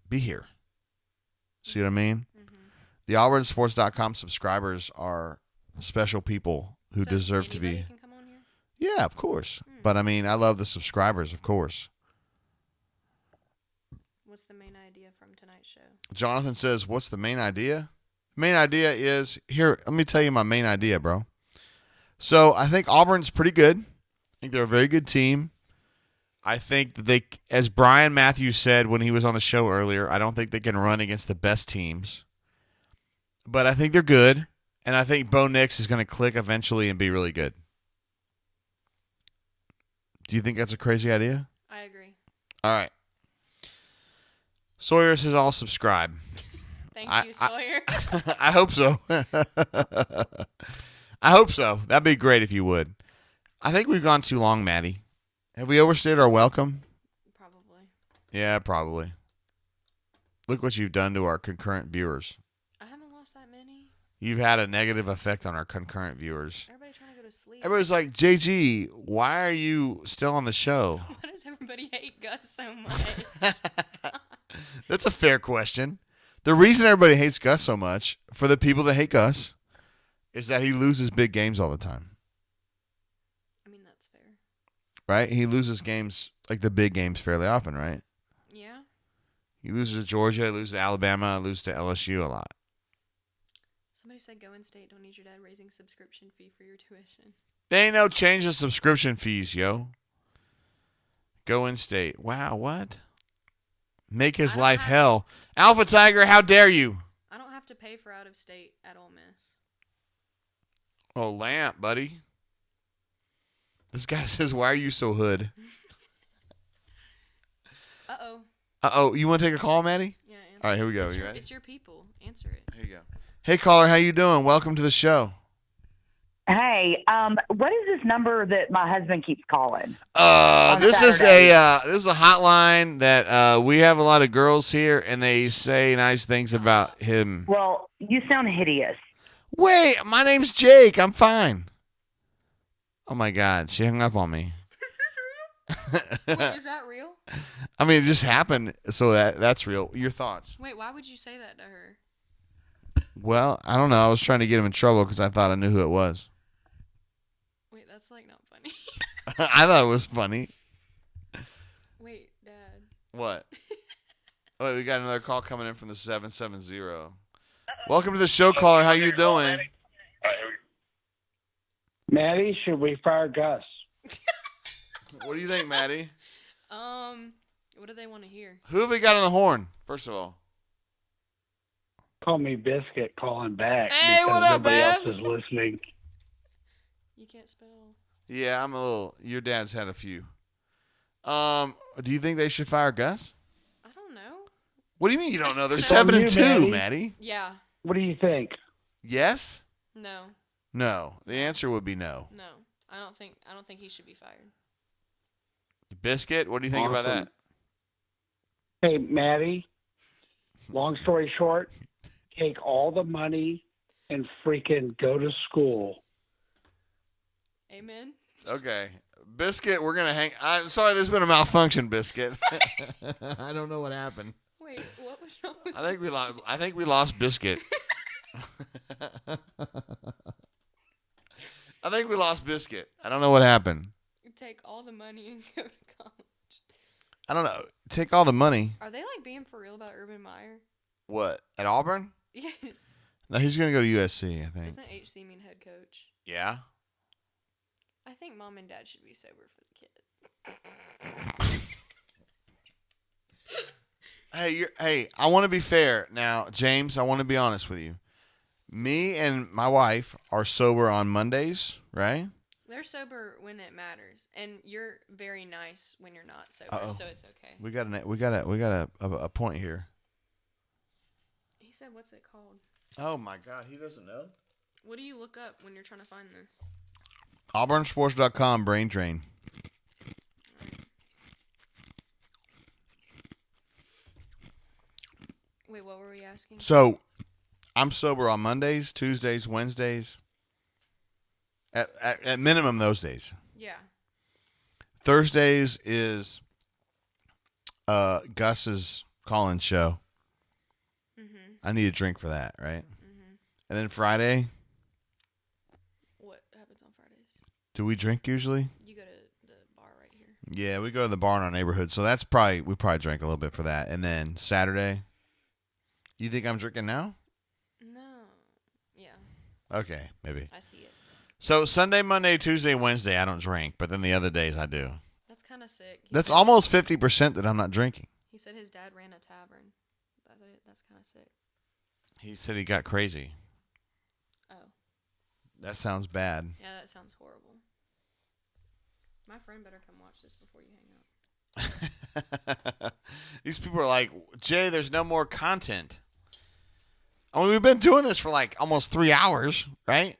be here. See what I mean? Mm-hmm. The AuburnSports.com subscribers are special people who deserve to be. Can come on here? Yeah, of course. But I mean, I love the subscribers, of course. What's the main idea from tonight's show? Jonathan says, what's the main idea? The main idea is, here, let me tell you my main idea, bro. So I think Auburn's pretty good. I think they're a very good team. I think that they, as Brian Matthews said when he was on the show earlier, I don't think they can run against the best teams. But I think they're good. And I think Bo Nix is going to click eventually and be really good. Do you think that's a crazy idea? I agree. All right. Sawyer says I'll subscribe. Thank you, Sawyer. I hope so. I hope so. That'd be great if you would. I think we've gone too long, Maddie. Have we overstayed our welcome? Probably. Yeah, probably. Look what you've done to our concurrent viewers. I haven't lost that many. You've had a negative effect on our concurrent viewers. Everybody's trying to go to sleep. Everybody's like, JG, why are you still on the show? Why does everybody hate Gus so much? That's a fair question. The reason everybody hates Gus so much, for the people that hate Gus, is that he loses big games all the time. I mean, that's fair. Right? He loses games, like the big games, fairly often, right? Yeah. He loses to Georgia, he loses to Alabama, loses to LSU a lot. Somebody said go in state, don't need your dad raising subscription fee for your tuition. There ain't no change of subscription fees, yo. Go in state. Wow, what? Make his life hell. Alpha Tiger, how dare you? I don't have to pay for out of state at Ole Miss. Oh, Lamp, buddy. This guy says, why are you so hood? Uh-oh. Uh-oh. You want to take a call, Maddie? Yeah, answer. All right, here we go. It's You ready? it's your people. Answer it. Here you go. Hey, caller, how you doing? Welcome to the show. Hey, what is this number that my husband keeps calling? This is a hotline that we have a lot of girls here, and they say nice things about him. Well, you sound hideous. Wait, my name's Jake. I'm fine. Oh my God, she hung up on me. Wait, is that real? I mean, it just happened, so that's real. Your thoughts? Wait, why would you say that to her? Well, I don't know. I was trying to get him in trouble because I thought I knew who it was. Wait, that's like not funny. I thought it was funny. Wait, Dad. What? Oh, wait, we got another call coming in from the 770. Welcome to the show, caller. How you doing? Maddie, should we fire Gus? What do you think, Maddie? What do they want to hear? Who have we got on the horn, first of all? Call me Biscuit calling back Hey, because what up, nobody man? else is listening. You can't spell. Yeah, I'm a little. Your dad's had a few. Do you think they should fire Gus? I don't know. What do you mean you don't know? They're It's on 7-2, you, Maddie. Maddie. Yeah. What do you think? Yes? No. No. The answer would be no. No. I don't think he should be fired. Biscuit, what do you think about that? Hey, Maddie, long story short, take all the money and freaking go to school. Amen. Okay. Biscuit, we're going to hang. I'm sorry, there's been a malfunction, Biscuit. I don't know what happened. Wait, what was wrong with I think we lost Biscuit. I think we lost Biscuit. I don't know what happened. You take all the money and go to college. I don't know. Take all the money. Are they like being for real about Urban Meyer? What? At Auburn? Yes. No, he's going to go to USC, I think. Doesn't HC mean head coach? Yeah? I think mom and dad should be sober for the kid. Hey, I want to be fair. Now, James, I want to be honest with you. Me and my wife are sober on Mondays, right? They're sober when it matters, and you're very nice when you're not sober, Uh-oh. so it's okay. We got a point here. He said, "What's it called?" Oh my God, he doesn't know. What do you look up when you're trying to find this? AuburnSports.com brain drain. Wait, what were we asking? So, I'm sober on Mondays, Tuesdays, Wednesdays. At minimum those days. Yeah. Thursdays is Gus's call-in show. Mm-hmm. I need a drink for that, right? Mm-hmm. And then Friday. What happens on Fridays? Do we drink usually? You go to the bar right here. Yeah, we go to the bar in our neighborhood, so we probably drank a little bit for that. And then Saturday. You think I'm drinking now? No. Yeah. Okay, maybe. I see it. So Sunday, Monday, Tuesday, Wednesday, I don't drink, but then the other days I do. That's kind of sick. That's almost 50% that I'm not drinking. He said his dad ran a tavern. That's kind of sick. He said he got crazy. Oh. That sounds bad. Yeah, that sounds horrible. My friend better come watch this before you hang up. These people are like, Jay, there's no more content. I mean, we've been doing this for like almost 3 hours, right?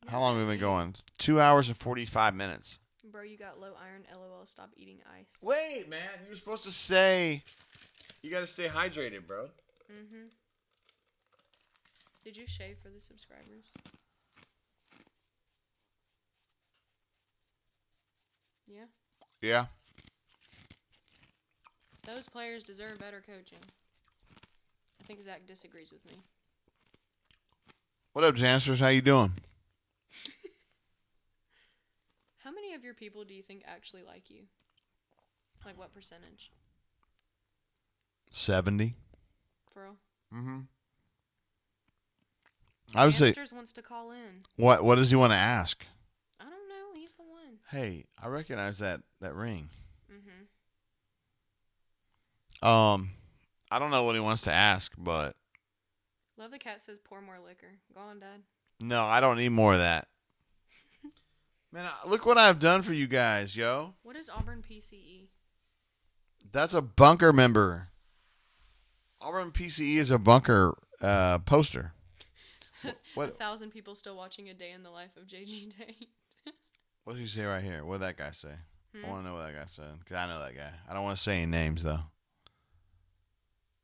How long have we been going? 2 hours and 45 minutes. Bro, you got low iron. LOL. Stop eating ice. Wait, man. You were supposed to say you got to stay hydrated, bro. Mm-hmm. Did you shave for the subscribers? Yeah. Yeah. Those players deserve better coaching. I think Zach disagrees with me. What up, Jansters? How you doing? How many of your people do you think actually like you? Like what percentage? 70. For real? Mm-hmm. I would say. Hamsters wants to call in. What does he want to ask? I don't know. He's the one. Hey, I recognize that ring. Mm-hmm. I don't know what he wants to ask, but Love the Cat says pour more liquor. Go on, Dad. no, I don't need more of that. Man, look what I've done for you guys, yo. What is Auburn PCE? That's a bunker member. Auburn PCE is a bunker poster. What? 1,000 people still watching A Day in the Life of JG Tate. What did he say right here? What did that guy say? I want to know what that guy said. Because I know that guy. I don't want to say any names, though.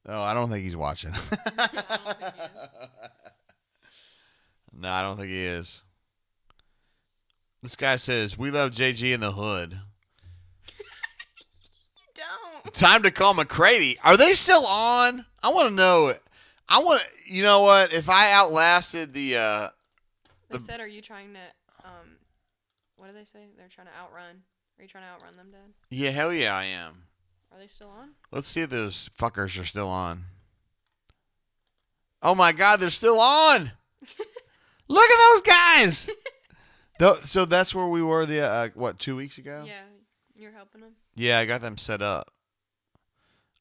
Oh, I don't think he's watching. No, I don't think he is. This guy says, we love JG in the hood. You don't. Time to call McCrady. Are they still on? I want to know. You know what? If I outlasted the They said, are you trying to, what do they say? They're trying to outrun. Are you trying to outrun them, Dad? Yeah, hell yeah, I am. Are they still on? Let's see if those fuckers are still on. Oh my God, they're still on. Look at those guys. So that's where we were 2 weeks ago? Yeah, you're helping them? Yeah, I got them set up.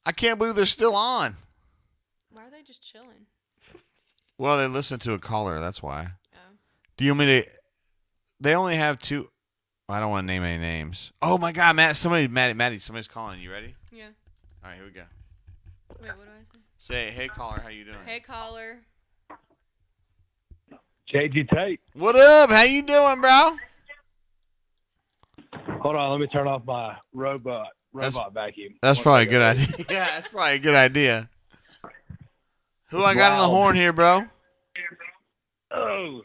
I can't believe they're still on. Why are they just chilling? Well, they listened to a caller, that's why. Oh. Do you want me to... They only have 2... I don't want to name any names. Oh my God, Maddie, somebody's calling. You ready? Yeah. All right, here we go. Wait, what do I say? Say, hey caller, how you doing? Hey, caller. JG Tate. What up? How you doing, bro? Hold on, let me turn off my robot vacuum. That's probably a good idea. Yeah, that's probably a good idea. Who I got on the horn here, bro? Oh,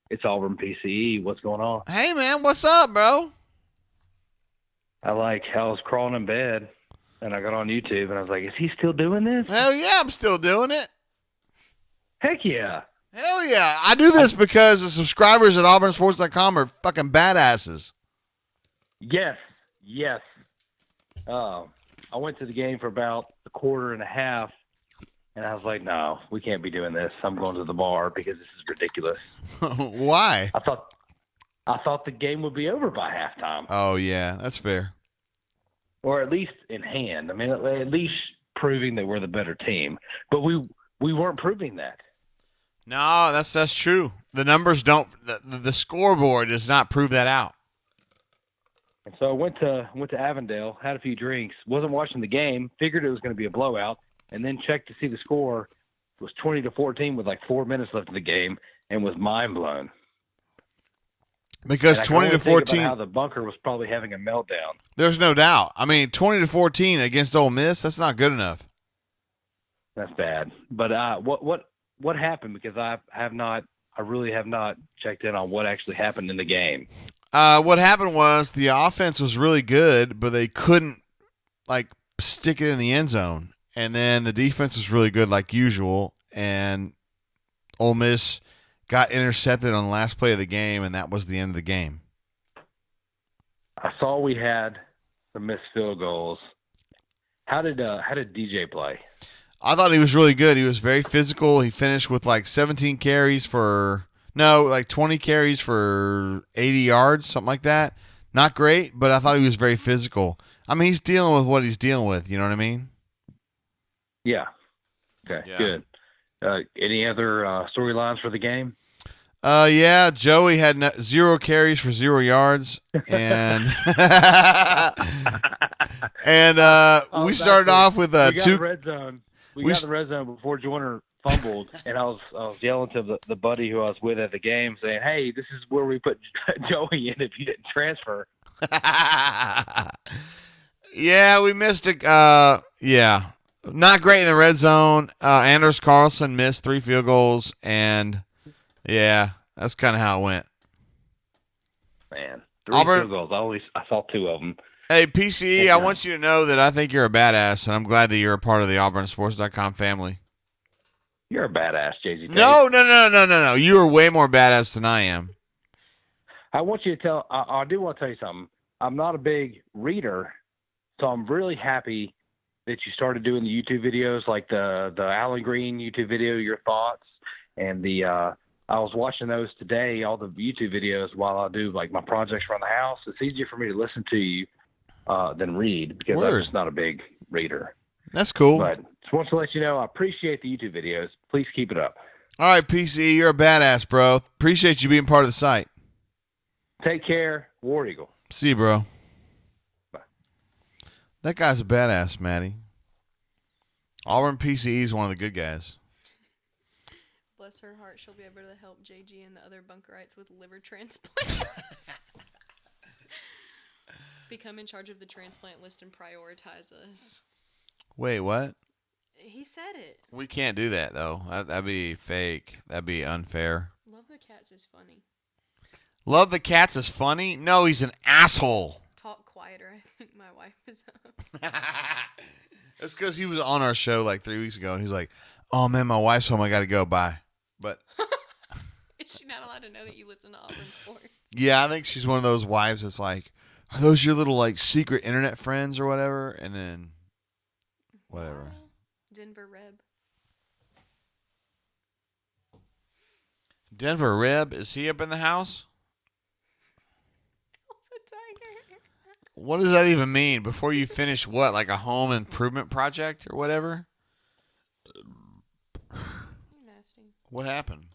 it's Auburn PCE. What's going on? Hey, man, what's up, bro? I was crawling in bed, and I got on YouTube, and I was like, is he still doing this? Hell yeah, I'm still doing it. Heck yeah. Hell yeah. I do this because the subscribers at auburnsports.com are fucking badasses. Yes. I went to the game for about a quarter and a half, and I was like, no, we can't be doing this. I'm going to the bar because this is ridiculous. Why? I thought the game would be over by halftime. Oh, yeah, that's fair. Or at least in hand. I mean, at least proving that we're the better team. But we weren't proving that. No, that's true. The numbers don't. The scoreboard does not prove that out. And so I went to Avondale, had a few drinks, wasn't watching the game, figured it was going to be a blowout, and then checked to see the score. It was 20-14 with like 4 minutes left in the game, and was mind blown. Because 20-14, how the bunker was probably having a meltdown. There's no doubt. I mean, 20-14 against Ole Miss, that's not good enough. That's bad. But what happened? Because I really have not checked in on what actually happened in the game. What happened was the offense was really good, but they couldn't stick it in the end zone. And then the defense was really good like usual, and Ole Miss got intercepted on the last play of the game, and that was the end of the game. I saw we had some missed field goals. How did DJ play? I thought he was really good. He was very physical. He finished with 17 carries for 20 carries for 80 yards, something like that. Not great, but I thought he was very physical. I mean, he's dealing with what he's dealing with. You know what I mean? Yeah. Okay. Yeah. Good. Any other storylines for the game? Yeah, Joey had 0 carries for 0 yards, and we started off with we got 2. the red zone. We got the red zone before Joyner fumbled, and I was yelling to the buddy who I was with at the game, saying, "Hey, this is where we put Joey in if you didn't transfer." Yeah, we missed it. Yeah, not great in the red zone. Anders Carlson missed 3 field goals, and yeah, that's kind of how it went. Man, 3 Auburn, field goals. I saw 2 of them. Hey, PCE, I want you to know that I think you're a badass, and I'm glad that you're a part of the AuburnSports.com family. You're a badass, JZ. No. You are way more badass than I am. I want you to tell. I do want to tell you something. I'm not a big reader, so I'm really happy that you started doing the YouTube videos, like the Alan Green YouTube video, your thoughts, and the. I was watching those today, all the YouTube videos, while I do like my projects around the house. It's easier for me to listen to you than read because I'm just not a big reader. That's cool. But just want to let you know I appreciate the YouTube videos. Please keep it up. All right, PC, you're a badass, bro. Appreciate you being part of the site. Take care, War Eagle. See you, bro. Bye. That guy's a badass, Maddie. Auburn PCE is one of the good guys. Bless her heart, she'll be able to help JG and the other Bunkerites with liver transplants. Become in charge of the transplant list and prioritize us. Wait, what? He said it. We can't do that, though. That'd be fake. That'd be unfair. Love the Cats is funny. Love the Cats is funny? No, he's an asshole. Talk quieter. I think my wife is up. That's because he was on our show like 3 weeks ago, and he's like, "Oh, man, my wife's home. I got to go. Bye." But is she not allowed to know that you listen to Auburn sports? yeah, I think she's one of those wives that's like, "Are those your little like secret internet friends or whatever?" And then whatever. Denver Reb. Denver Reb, is he up in the house? What does that even mean? Before you finish what, like a home improvement project or whatever? Nasty. What happened?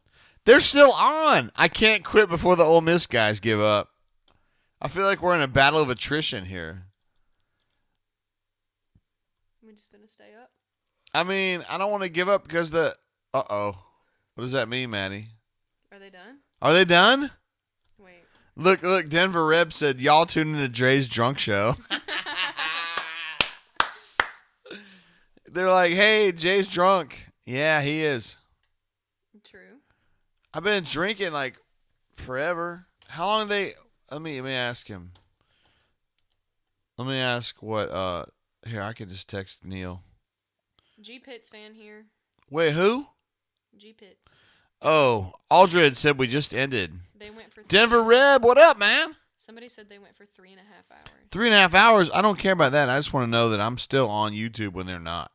They're still on. I can't quit before the Ole Miss guys give up. I feel like we're in a battle of attrition here. We just gonna stay up? I mean, I don't want to give up because the... Uh-oh. What does that mean, Maddie? Are they done? Are they done? Wait. Look, Denver Reb said, y'all tune into Dre's Drunk Show. They're like, hey, Jay's drunk. Yeah, he is. True. I've been drinking like forever. How long did they... Let me ask him. Let me ask what... Here, I can just text Neil. G Pitts fan here. Wait, who? G Pitts. Oh, Aldred said we just ended. They went for Denver Reb, what up, man? Somebody said they went for 3.5 hours. 3.5 hours? I don't care about that. I just want to know that I'm still on YouTube when they're not.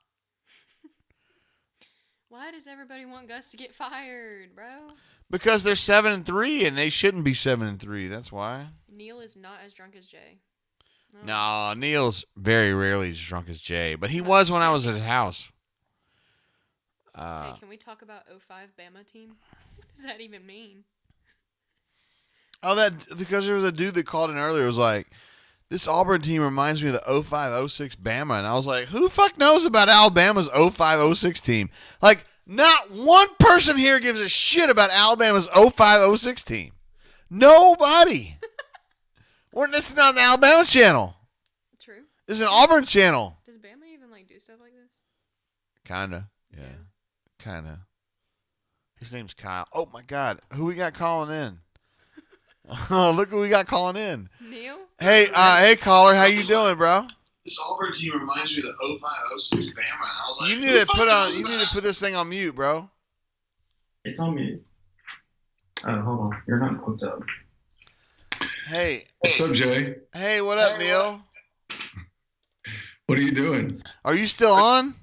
Why does everybody want Gus to get fired, bro? Because they're 7-3 and they shouldn't be 7-3. That's why. Neil is not as drunk as Jay. No, Neil's very rarely as drunk as Jay, but he was when I was at his house. Hey, can we talk about 05 Bama team? What does that even mean? Oh, that because there was a dude that called in earlier. Was like, this Auburn team reminds me of the 05-06 Bama, and I was like, who the fuck knows about Alabama's 05-06 team? Like, not one person here gives a shit about Alabama's 05-06 team. Nobody. This is not an Alabama channel. True. This is an Auburn channel. Does Bama even like do stuff like this? Kinda. Yeah. Kinda. His name's Kyle. Oh my God. Who we got calling in? Oh, look who we got calling in. Neil? Hey, hey caller, how you doing, bro? This Auburn team reminds me of the 05-06 Bama, and I was like, You need to put this thing on mute, bro. It's on mute. Oh, hold on. You're not hooked up. Hey. What's up, Jay? Hey, what up, Neil? What are you doing? Are you still on?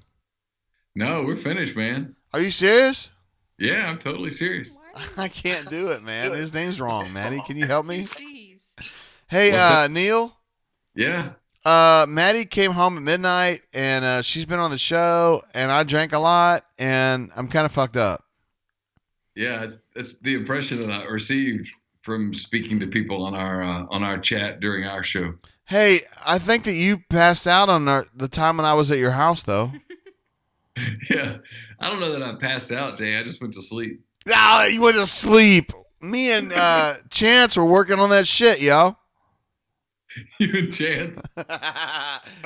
No, we're finished, man. Are you serious? Yeah, I'm totally serious. I can't do it, man. His name's wrong, Maddie. Can you help me? Hey, Neil? Yeah. Maddie came home at midnight, and she's been on the show, and I drank a lot, and I'm kind of fucked up. Yeah, it's the impression that I received from speaking to people on our chat during our show. Hey, I think that you passed out on the time when I was at your house, though. Yeah, I don't know that I passed out, Jay. I just went to sleep. Ah, you went to sleep. Me and Chance were working on that shit, yo. You and Chance?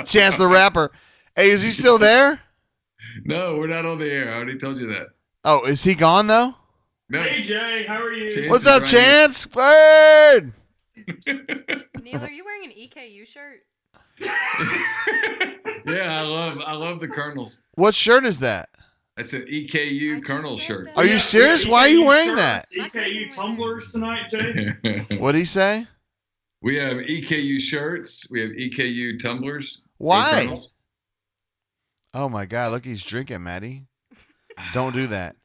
Chance the rapper. Hey, is he still there? No, we're not on the air. I already told you that. Oh, is he gone, though? No. Hey, Jay, how are you? Chance What's is up, right Chance? Word! Neil, are you wearing an EKU shirt? Yeah, I love the Colonels. What shirt is that? That's an EKU Colonel shirt. Are you serious? Why are you wearing that? EKU tumblers tonight, Jay? What'd he say? We have EKU shirts. We have EKU tumblers. Why? Oh, my God. Look, he's drinking, Maddie. Don't do that.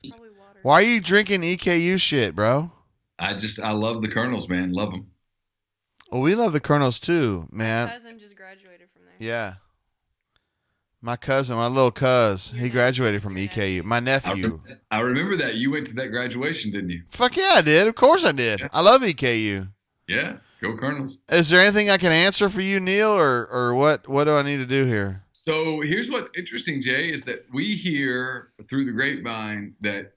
Why are you drinking EKU shit, bro? I love the Colonels, man. Love them. Well, we love the Colonels, too, man. My cousin just graduated from there. Yeah. My cousin, my little cuz, he graduated from EKU. My nephew. I remember that. You went to that graduation, didn't you? Fuck yeah, I did. Of course I did. I love EKU. Yeah. Go Colonels. Is there anything I can answer for you, Neil, or what do I need to do here? So here's what's interesting, Jay, is that we hear through the grapevine that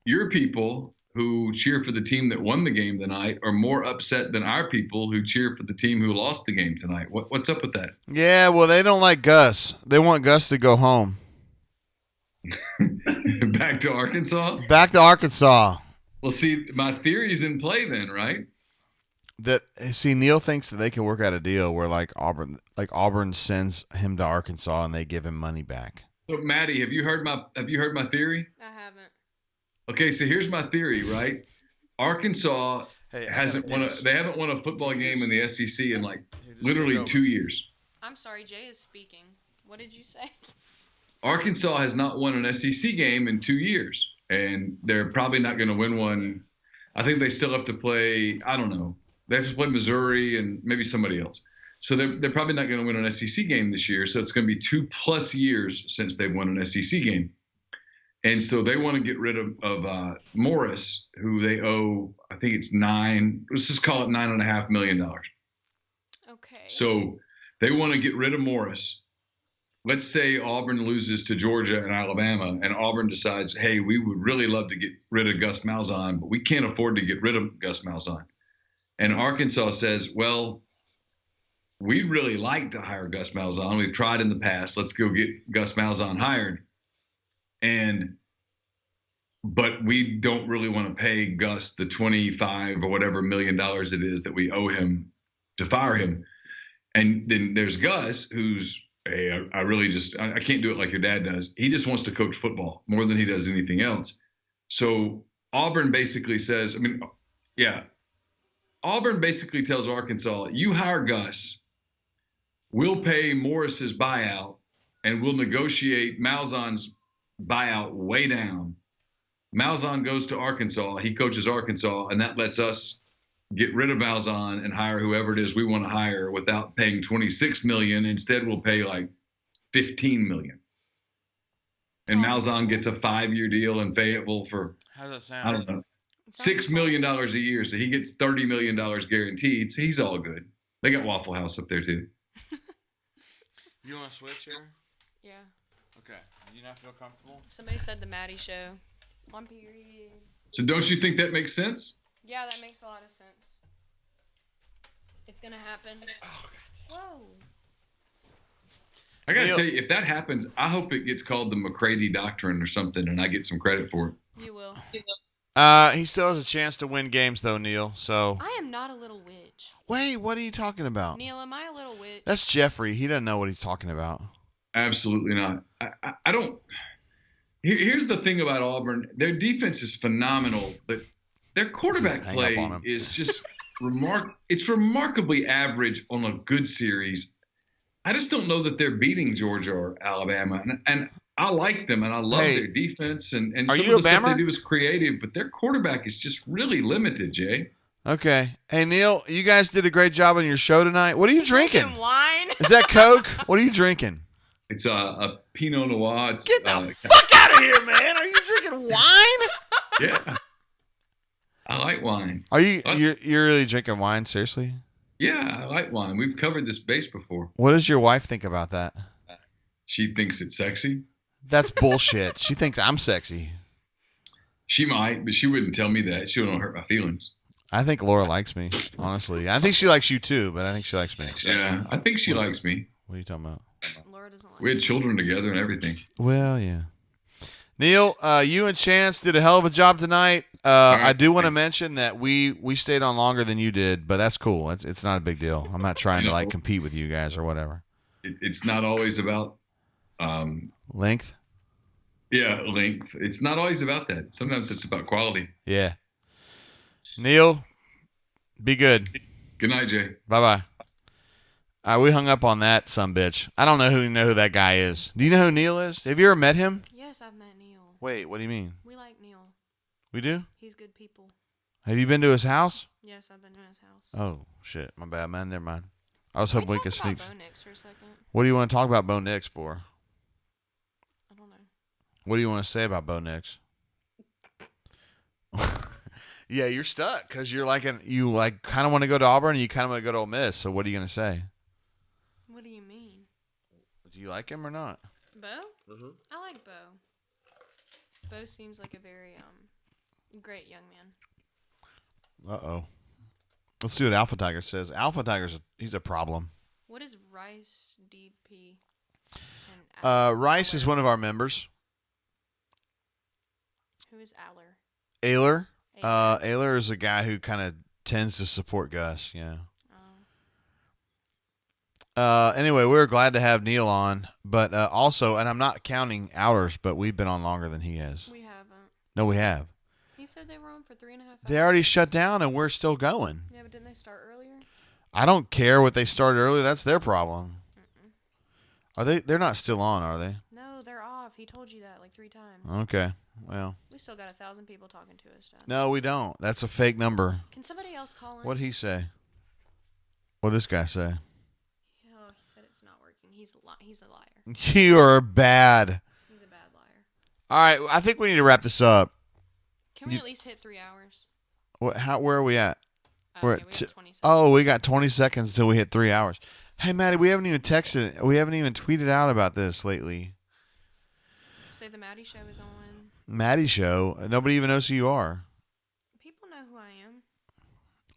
your people who cheer for the team that won the game tonight are more upset than our people who cheer for the team who lost the game tonight. What's up with that? Yeah, well, they don't like Gus. They want Gus to go home. Back to Arkansas? Back to Arkansas. Well, see, my theory's in play then, right? Neil thinks that they can work out a deal where Auburn sends him to Arkansas and they give him money back. So, Maddie, have you heard my theory? I haven't. Okay, so here's my theory, right? Arkansas haven't won a football game in the SEC in literally 2 years. I'm sorry, Jay is speaking. What did you say? Arkansas has not won an SEC game in 2 years, and they're probably not going to win one. I think they still have to play, I don't know. They have to play Missouri and maybe somebody else. So they're probably not going to win an SEC game this year, so it's going to be 2+ years since they've won an SEC game. And so they want to get rid of Morris, who they owe, I think it's let's just call it $9.5 million. Okay. So they want to get rid of Morris. Let's say Auburn loses to Georgia and Alabama, and Auburn decides, hey, we would really love to get rid of Gus Malzahn, but we can't afford to get rid of Gus Malzahn. And Arkansas says, well, we'd really like to hire Gus Malzahn. We've tried in the past. Let's go get Gus Malzahn hired. But we don't really want to pay Gus the $25 or whatever million it is that we owe him to fire him. And then there's Gus, who's, hey, I can't do it like your dad does. He just wants to coach football more than he does anything else. So Auburn basically says, Auburn basically tells Arkansas, you hire Gus, we'll pay Morris's buyout, and we'll negotiate Malzahn's buyout way down. Malzahn goes to Arkansas. He coaches Arkansas, and that lets us get rid of Malzahn and hire whoever it is we want to hire without paying $26 million. Instead, we'll pay $15 million. And Malzahn gets a 5-year deal in Fayetteville for, how's that sound? I don't know, $6 million a year. So he gets $30 million guaranteed. So he's all good. They got Waffle House up there too. You want to switch here? Yeah. Okay. Do you not feel comfortable? Somebody said the Maddie Show. On period. So don't you think that makes sense? Yeah, that makes a lot of sense. It's gonna happen. Oh, God. Whoa. I gotta tell you, if that happens, I hope it gets called the McCrady Doctrine or something, and I get some credit for it. You will. He still has a chance to win games, though, Neil. So. I am not a little witch. Wait, what are you talking about? Neil, am I a little witch? That's Jeffrey. He doesn't know what he's talking about. Absolutely not. I don't. Here's the thing about Auburn. Their defense is phenomenal, but their quarterback play is just it's remarkably average on a good series. I just don't know that they're beating Georgia or Alabama. And I like them, and I love their defense. And some of the stuff they do is creative, but their quarterback is just really limited, Jay. Okay. Hey, Neil, you guys did a great job on your show tonight. What are you drinking? Wine? Is that Coke? What are you drinking? It's a Pinot Noir. Get the fuck out of here, man. Are you drinking wine? Yeah. I like wine. Are you're really drinking wine? Seriously? Yeah, I like wine. We've covered this base before. What does your wife think about that? She thinks it's sexy. That's bullshit. She thinks I'm sexy. She might, but she wouldn't tell me that. She wouldn't hurt my feelings. I think Laura likes me, honestly. I think she likes you too, but I think she likes me. Yeah, I think she likes me. What are you talking about? Laura doesn't like We had children together and everything. Well, yeah. Neil, you and Chance did a hell of a job tonight. I do want to mention that we stayed on longer than you did, but that's cool. It's not a big deal. I'm not trying to like compete with you guys or whatever. It's not always about length. Yeah, length. It's not always about that. Sometimes it's about quality. Yeah. Neil, be good. Good night, Jay. Bye-bye. All right, we hung up on that sumbitch. I don't know who that guy is. Do you know who Neil is? Have you ever met him? Yes, I've met Neil. Wait, what do you mean? We like Neil. We do? He's good people. Have you been to his house? Yes, I've been to his house. Oh, shit. My bad, man. Never mind. I was hoping we could sneak. Bo Nix for a second? What do you want to talk about Bo Nix for? I don't know. What do you want to say about Bo Nix? Yeah, you're stuck because you kind of want to go to Auburn and you kind of want to go to Ole Miss. So what are you going to say? What do you mean? Do you like him or not? Bo? Mm-hmm. I like Bo. Bo seems like a very great young man. Uh-oh. Let's see what Alpha Tiger says. Alpha Tiger's he's a problem. What is Rice DP? Rice is one of our members. Who is Aller? Ayler. Ayler is a guy who kind of tends to support Gus. Yeah. Anyway, we're glad to have Neil on, but also, and I'm not counting hours, but we've been on longer than he has. We haven't. No, we have. He said they were on for 3.5 hours. They already shut down, and we're still going. Yeah, but didn't they start earlier? I don't care what they started earlier. That's their problem. Are they? They're not still on, are they? No, they're off. He told you that like 3 times. Okay. Well. We still got 1,000 people talking to us. No, we don't. That's a fake number. Can somebody else call in? What'd he say? What'd this guy say? Oh, he said it's not working. He's a liar. You are bad. He's a bad liar. All right, I think we need to wrap this up. Can we at least hit 3 hours? What? Where are we at? We're at 20 seconds. Oh, we got 20 seconds until we hit 3 hours. Hey, Maddie, we haven't even texted. We haven't even tweeted out about this lately. Say the Maddie Show is on. Maddie Show? Nobody even knows who you are. People know who I am.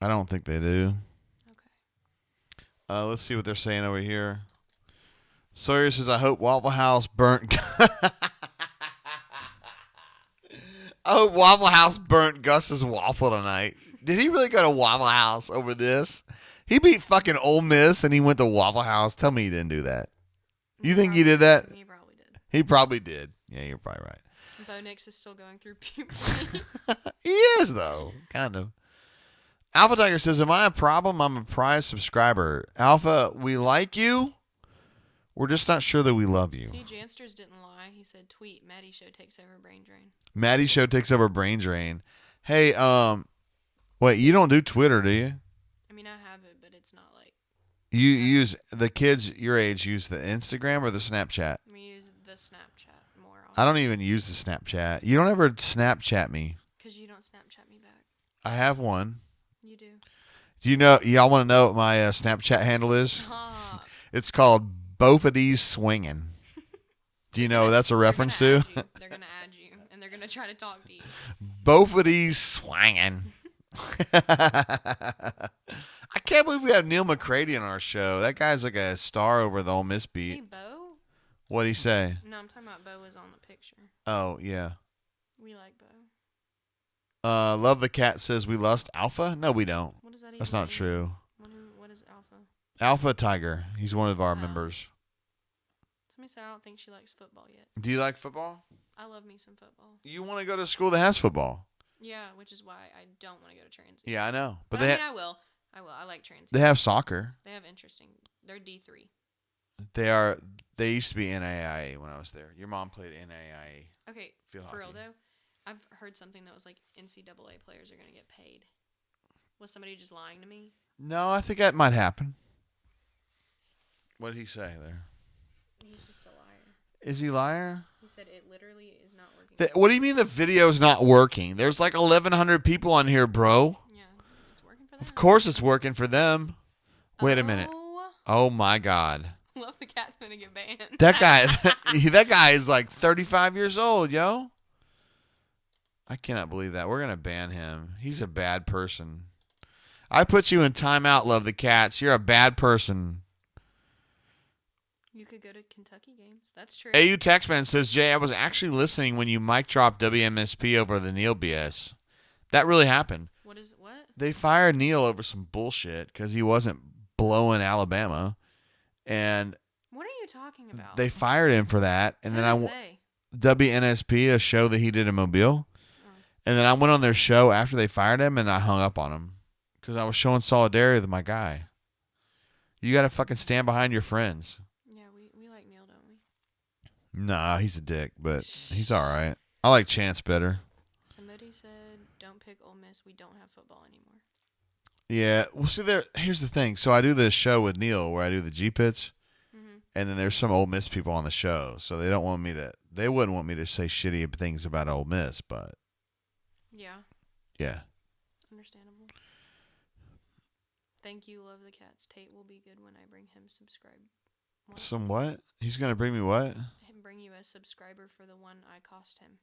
I don't think they do. Okay. Let's see what they're saying over here. Sawyer says, I hope Waffle House burnt... I hope Waffle House burnt Gus's waffle tonight. Did he really go to Waffle House over this? He beat fucking Ole Miss and he went to Waffle House. Tell me he didn't do that. You think he did that? He probably did. He probably did. Yeah, you're probably right. Bo Nix is still going through puberty. He is, though. Kind of. Alpha Tiger says, am I a problem? I'm a prize subscriber. Alpha, we like you. We're just not sure that we love you. See, Jansters didn't lie. He said, tweet, Maddie Show takes over brain drain. Maddie Show takes over brain drain. Hey, wait, you don't do Twitter, do you? I mean, I have it, but it's not like... You use, the kids your age use the Instagram or the Snapchat? We use the Snapchat more often. I don't even use the Snapchat. You don't ever Snapchat me. Because you don't Snapchat me back. I have one. You do. Do you know, y'all want to know what my Snapchat handle is? Stop. It's called Bophades Swinging. Do you know what that's a reference to? They're going to add you, and they're going to try to talk to you. Bophades Swinging. I can't believe we have Neil McCrady on our show. That guy's like a star over the Ole Miss beat. See, Bo? What'd he say? No, I'm talking about Bo was on the picture. Oh, yeah. We like Bo. Love the Cat says we lust Alpha? No, we don't. What does that even That's not mean? true. What is Alpha? Alpha Tiger. He's one of our members. Somebody said I don't think she likes football yet. Do you like football? I love me some football. You want to go to a school that has football? Yeah, which is why I don't want to go to Transy. Yeah, I know. But I mean, I will. I like Transy. They have soccer. They have interesting. They're D3. They used to be NAIA when I was there. Your mom played NAIA. Okay, for real though, I've heard something that was like NCAA players are going to get paid. Was somebody just lying to me? No, I think that might happen. What did he say there? He's just a liar. Is he liar? He said it literally is not working. What do you mean the video's not working? There's like 1,100 people on here, bro. Yeah, it's working for them. Of course it's working for them. Wait a minute. Oh my God. Love the Cat's gonna get banned. That guy is like 35 years old, yo. I cannot believe that. We're gonna ban him. He's a bad person. I put you in timeout, Love the Cats. You're a bad person. You could go to Kentucky games. That's true. AU Taxman says, Jay, I was actually listening when you mic dropped WMSP over the Neil BS. That really happened. What? They fired Neil over some bullshit because he wasn't blowing Alabama. And what are you talking about? they fired him for that. And then WNSP, a show that he did in Mobile. And then I went on their show after they fired him, and I hung up on him because I was showing solidarity with my guy. You got to fucking stand behind your friends. Yeah, we like Neil, don't we? Nah, he's a dick, but he's all right. I like Chance better. Somebody said, don't pick Ole Miss. We don't have football anymore. Yeah. Well, see, here's the thing. So I do this show with Neil where I do the G-Pits, and then there's some Ole Miss people on the show. So they wouldn't want me to say shitty things about Ole Miss, but. Yeah. Understandable. Thank you, Love the Cats. Tate will be good when I bring him subscribe. Some what? He's going to bring me what? Bring you a subscriber for the one I cost him.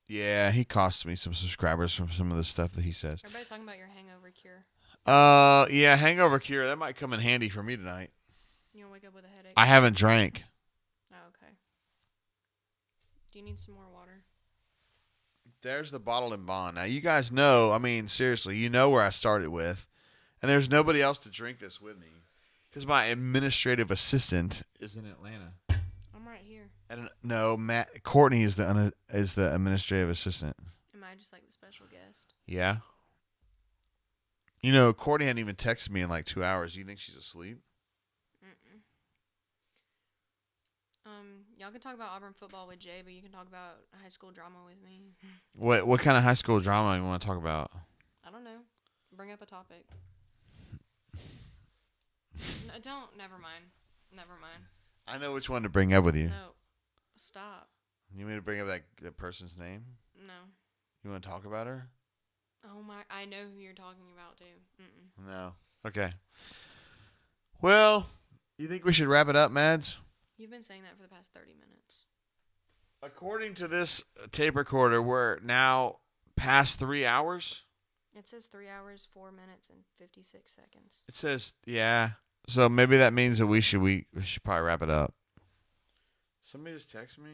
Yeah, he cost me some subscribers from some of the stuff that he says. Everybody talking about your hangover cure. Yeah, hangover cure. That might come in handy for me tonight. You want to wake up with a headache? I haven't drank. Oh, okay. Do you need some more water? There's the bottle and bond. Now, you guys know, I mean, seriously, you know where I started with. And there's nobody else to drink this with me. Because my administrative assistant is in Atlanta. I'm right here. No, Courtney is the administrative assistant. Am I just like the special guest? Yeah. You know, Courtney hadn't even texted me in like 2 hours. Do you think she's asleep? Y'all can talk about Auburn football with Jay, but you can talk about high school drama with me. What kind of high school drama you want to talk about? I don't know. Bring up a topic. No, don't. Never mind. I know which one to bring up with you. No. Stop. You want me to bring up that person's name? No. You want to talk about her? Oh my! I know who you're talking about too. No. Okay. Well, you think we should wrap it up, Mads? You've been saying that for the past 30 minutes. According to this tape recorder, we're now past 3 hours. It says 3 hours, 4 minutes, and 56 seconds. It says, yeah. So maybe that means that we should probably wrap it up. Somebody just text me.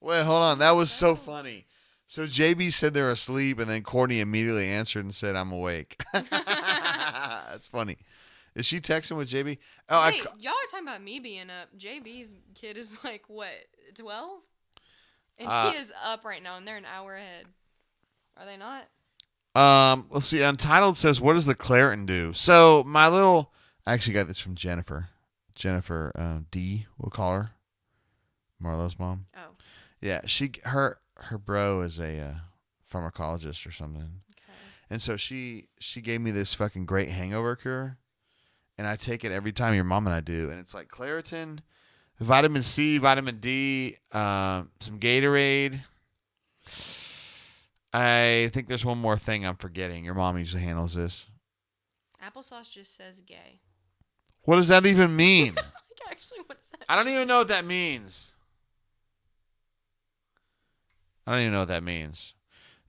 Wait, hold on. That was so funny. So JB said they're asleep, and then Courtney immediately answered and said, I'm awake. That's funny. Is she texting with JB? Oh, Wait, y'all are talking about me being up. JB's kid is like, what, 12? And he is up right now, and they're an hour ahead. Are they not? Let's see. Untitled says, what does the Claritin do? So I actually got this from Jennifer. Jennifer D, we'll call her. Marlo's mom. Oh. Yeah, her bro is a pharmacologist or something. Okay. And so she gave me this fucking great hangover cure. And I take it every time your mom and I do. And it's like Claritin, vitamin C, vitamin D, some Gatorade. I think there's one more thing I'm forgetting. Your mom usually handles this. Applesauce just says gay. What does that even mean? Actually, what does that mean? I don't even know what that means.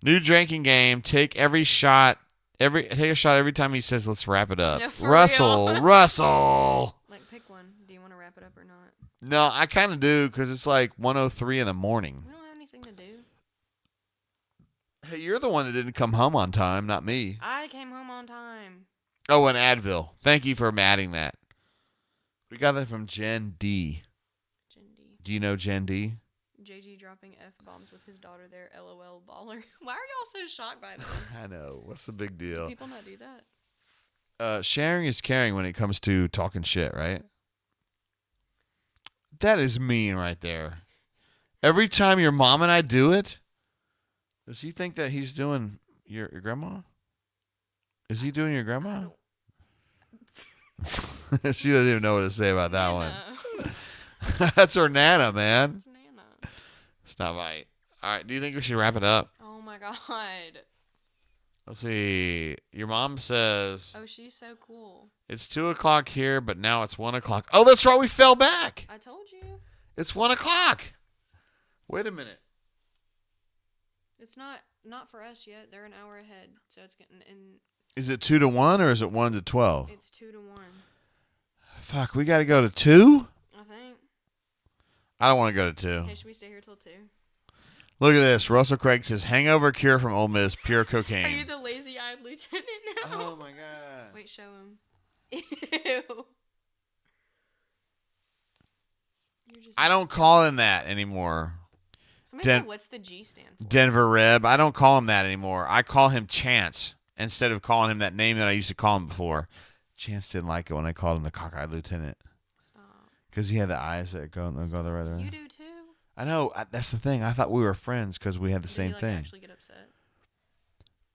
New drinking game. Take a shot every time he says, let's wrap it up. No, Russell. Like, pick one. Do you want to wrap it up or not? No, I kind of do because it's like 1:03 in the morning. We don't have anything to do. Hey, you're the one that didn't come home on time, not me. I came home on time. Oh, and Advil. Thank you for adding that. We got that from Jen D. Do you know Jen D? JG dropping F-bombs with his daughter there. LOL baller. Why are y'all so shocked by this? I know. What's the big deal? Do people not do that? Sharing is caring when it comes to talking shit, right? That is mean right there. Every time your mom and I do it, does he think that he's doing your grandma? Is he doing your grandma? She doesn't even know what to say about that one. That's her Nana, man. It's Nana. It's not right. All right. Do you think we should wrap it up? Oh my god. Let's see. Your mom says. Oh, she's so cool. It's 2:00 here, but now it's 1:00. Oh, that's right. We fell back. I told you. It's 1:00. Wait a minute. It's not for us yet. They're an hour ahead, so it's getting in. Is it 2 to 1 or is it 1 to 12? It's 2 to 1. Fuck, we got to go to 2? I think. I don't want to go to 2. Okay, should we stay here till 2? Look at this. Russell Craig says, hangover cure from Ole Miss, pure Are you cocaine. the lazy-eyed lieutenant now? Oh, my God. Wait, show him. Ew. I don't call him that anymore. Somebody said, what's the G stand for? Denver Reb. I don't call him that anymore. I call him Chance instead of calling him that name that I used to call him before. Chance didn't like it when I called him the cockeyed lieutenant. Stop. Because he had the eyes that go the right way. You do too. I know. That's the thing. I thought we were friends because we had the same Did he, thing. Actually get upset?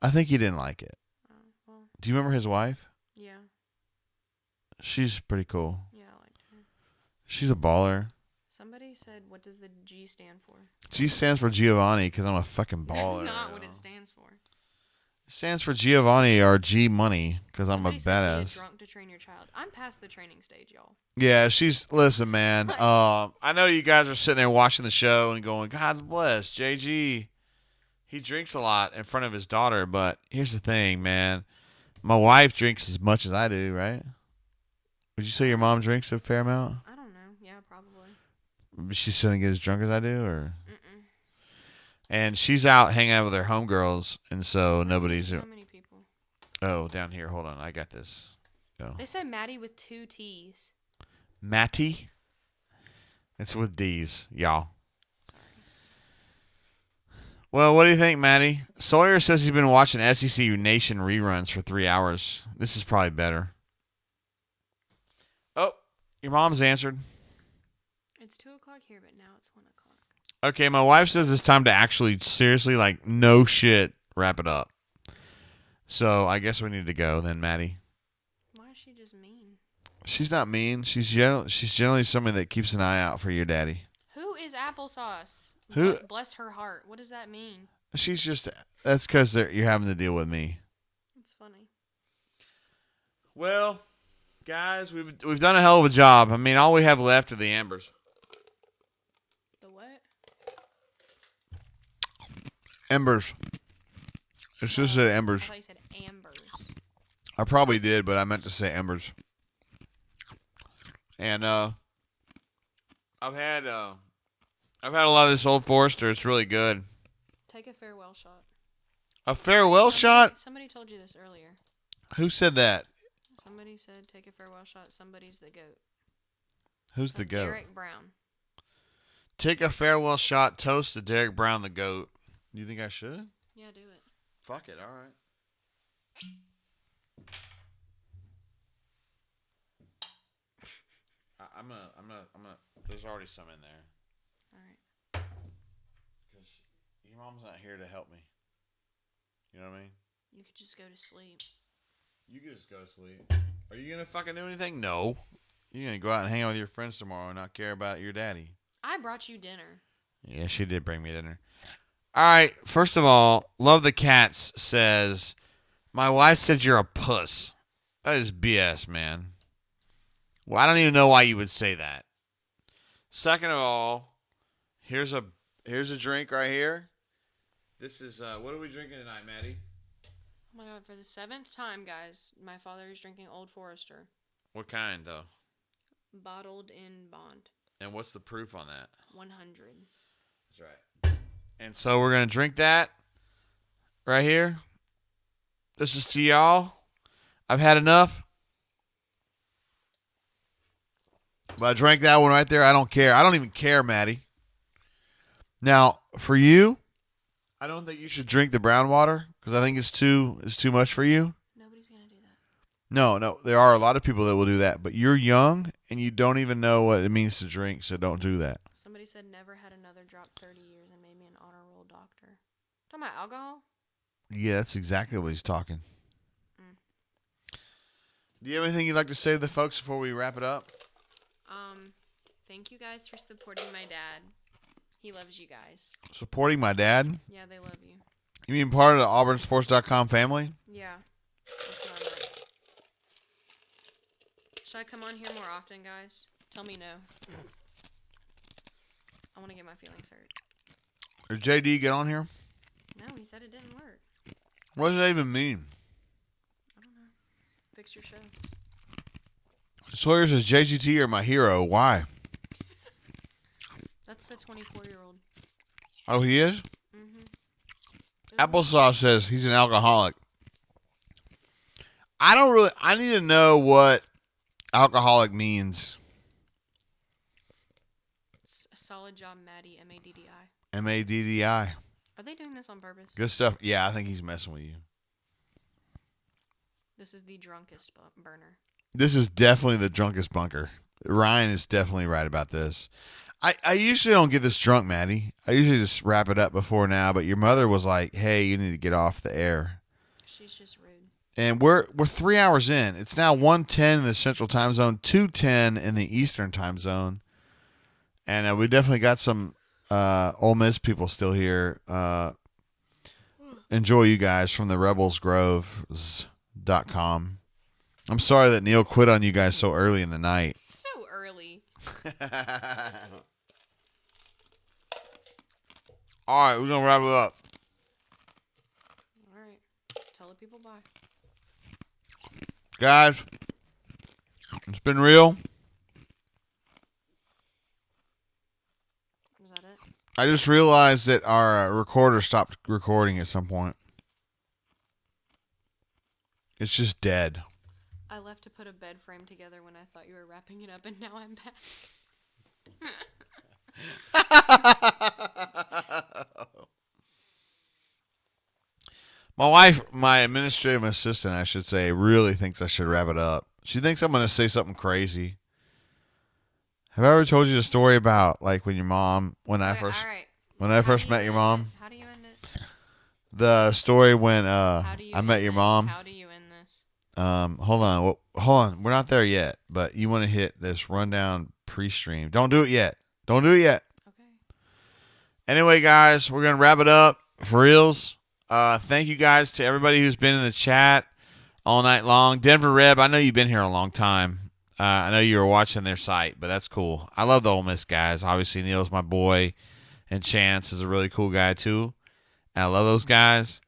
I think he didn't like it. Oh, well. Do you remember his wife? Yeah. She's pretty cool. Yeah, I liked her. She's a baller. Somebody said, what does the G stand for? G stands for Giovanni because I'm a fucking baller. That's not what it stands for. It stands for Giovanni or G Money because I'm a Somebody said, badass. get drunk to train your child. I'm past the training stage, y'all. Yeah, listen, man. I know you guys are sitting there watching the show and going, God bless JG. He drinks a lot in front of his daughter, but here's the thing, man. My wife drinks as much as I do, right? Would you say your mom drinks a fair amount? I don't know. Yeah, probably. She shouldn't get as drunk as I do, or? Mm-mm. And she's out hanging out with her homegirls, and so nobody's. So many people. Oh, down here. Hold on. I got this. Go. They said Maddie with 2 T's. Matty? It's with D's, y'all. Sorry. Well, what do you think, Maddie? Sawyer says he's been watching SEC Nation reruns for 3 hours. This is probably better. Oh, your mom's answered. It's 2:00 here, but now it's 1:00. Okay, my wife says it's time to actually, seriously, like, no shit, wrap it up. So I guess we need to go then, Maddie. Why is she just mean? She's not mean. She's generally somebody that keeps an eye out for your daddy. Who is applesauce? Who? Bless her heart. What does that mean? That's because you're having to deal with me. It's funny. Well, guys, we've done a hell of a job. I mean, all we have left are the Ambers. The what? Embers. It's just said Embers. I thought you said Ambers. I probably did, but I meant to say Embers. And I've had a lot of this Old Forester. It's really good. Take a farewell shot. A farewell shot? Somebody told you this earlier. Who said that? Somebody said take a farewell shot. Somebody's the goat. Who's the goat? Derek Brown. Take a farewell shot. Toast to Derek Brown, the goat. Do you think I should? Yeah, do it. Fuck it. All right. I'm gonna. There's already some in there. All right. Because your mom's not here to help me. You know what I mean? You could just go to sleep. You could just go to sleep. Are you gonna fucking do anything? No. You're gonna go out and hang out with your friends tomorrow and not care about your daddy. I brought you dinner. Yeah, she did bring me dinner. All right. First of all, Love the Cats says, my wife said you're a puss. That is BS, man. Well, I don't even know why you would say that. Second of all, here's a drink right here. This is what are we drinking tonight, Maddie? Oh my god, for the 7th time, guys, my father is drinking Old Forester. What kind though? Bottled in bond. And what's the proof on that? 100. That's right. And so we're gonna drink that right here. This is to y'all. I've had enough. But I drank that one right there. I don't care. I don't even care, Maddie. Now, for you, I don't think you should drink the brown water because I think it's too much for you. Nobody's going to do that. No. There are a lot of people that will do that. But you're young and you don't even know what it means to drink, so don't do that. Somebody said never had another drop 30 years and made me an honor roll doctor. Talking about alcohol? Yeah, that's exactly what he's talking. Do you have anything you'd like to say to the folks before we wrap it up? thank you guys for supporting my dad. He loves you guys. Supporting my dad? Yeah, they love you. You mean part of the auburnsports.com family? Yeah, that's what I meant. Should I come on here more often, guys? Tell me no. I want to get my feelings hurt. Did JD get on here? No, he said it didn't work. What does that even mean? I don't know. Fix your show. Sawyer says JGT are my hero. Why? That's the 24-year-old. Oh, he is? Applesauce says he's an alcoholic. I need to know what alcoholic means. Solid job, Maddie, M-A-D-D-I. M-A-D-D-I. Are they doing this on purpose? Good stuff. Yeah, I think he's messing with you. This is the drunkest burner. This is definitely the drunkest bunker. Ryan is definitely right about this. I usually don't get this drunk, Maddie. I usually just wrap it up before now, but your mother was like, hey, you need to get off the air. She's just rude. And we're 3 hours in. It's now 1:10 in the Central Time Zone, 2:10 in the Eastern Time Zone. And we definitely got some Ole Miss people still here. Enjoy you guys from the rebelsgroves.com. I'm sorry that Neil quit on you guys so early in the night. So early. All right, we're going to wrap it up. All right. Tell the people bye. Guys, it's been real. Is that it? I just realized that our recorder stopped recording at some point. It's just dead. I left to put a bed frame together when I thought you were wrapping it up, and now I'm back. My wife, my administrative assistant, I should say, really thinks I should wrap it up. She thinks I'm going to say something crazy. Have I ever told you the story about like when your mom, when I first met your mom? How do you end it? The story when I met your mom. How do you end this? Hold on. We're not there yet, but you want to hit this rundown pre-stream. Don't do it yet. Okay. Anyway, guys, we're going to wrap it up for reals. Thank you guys to everybody who's been in the chat all night long. Denver Reb, I know you've been here a long time. I know you were watching their site, but that's cool. I love the Ole Miss guys. Obviously, Neil's my boy, and Chance is a really cool guy, too. And I love those guys.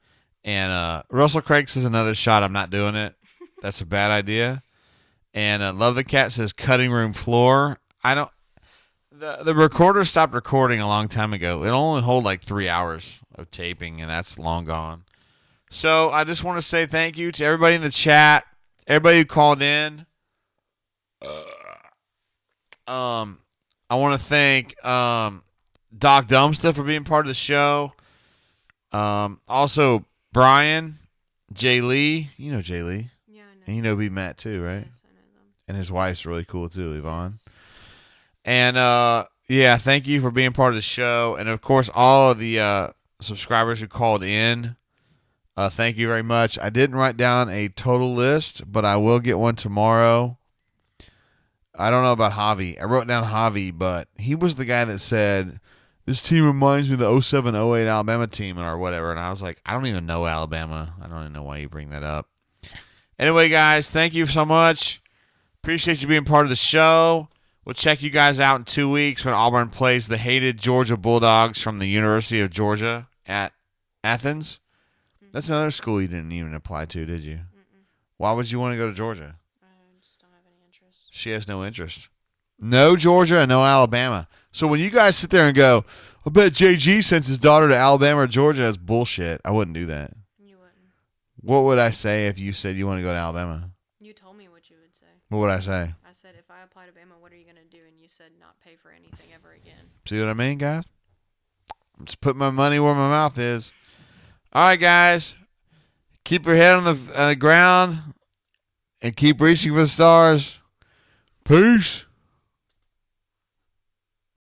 And Russell Craig says another shot. I'm not doing it. That's a bad idea. And Love the Cat says cutting room floor. The recorder stopped recording a long time ago. It only hold like 3 hours of taping, and that's long gone. So I just want to say thank you to everybody in the chat, everybody who called in. I want to thank Doc Dumpsta for being part of the show. Also Brian, Jay Lee. You know Jay Lee. Yeah, I know. And you know B. Matt too, right? Yes, I know them. And his wife's really cool too, Yvonne. Yes. And yeah, thank you for being part of the show. And of course, all of the subscribers who called in. Thank you very much. I didn't write down a total list, but I will get one tomorrow. I don't know about Javi. I wrote down Javi, but he was the guy that said, this team reminds me of the 07-08 Alabama team or whatever. And I was like, I don't even know Alabama. I don't even know why you bring that up. Anyway, guys, thank you so much. Appreciate you being part of the show. We'll check you guys out in 2 weeks when Auburn plays the hated Georgia Bulldogs from the University of Georgia at Athens. That's another school you didn't even apply to, did you? Why would you want to go to Georgia? I just don't have any interest. She has no interest. No Georgia and no Alabama. So when you guys sit there and go, I bet JG sends his daughter to Alabama or Georgia, that's bullshit. I wouldn't do that. You wouldn't. What would I say if you said you want to go to Alabama? You told me what you would say. What would I say? I said, if I apply to Bama, what are you going to do? And you said not pay for anything ever again. See what I mean, guys? I'm just putting my money where my mouth is. All right, guys. Keep your head on the ground and keep reaching for the stars. Peace.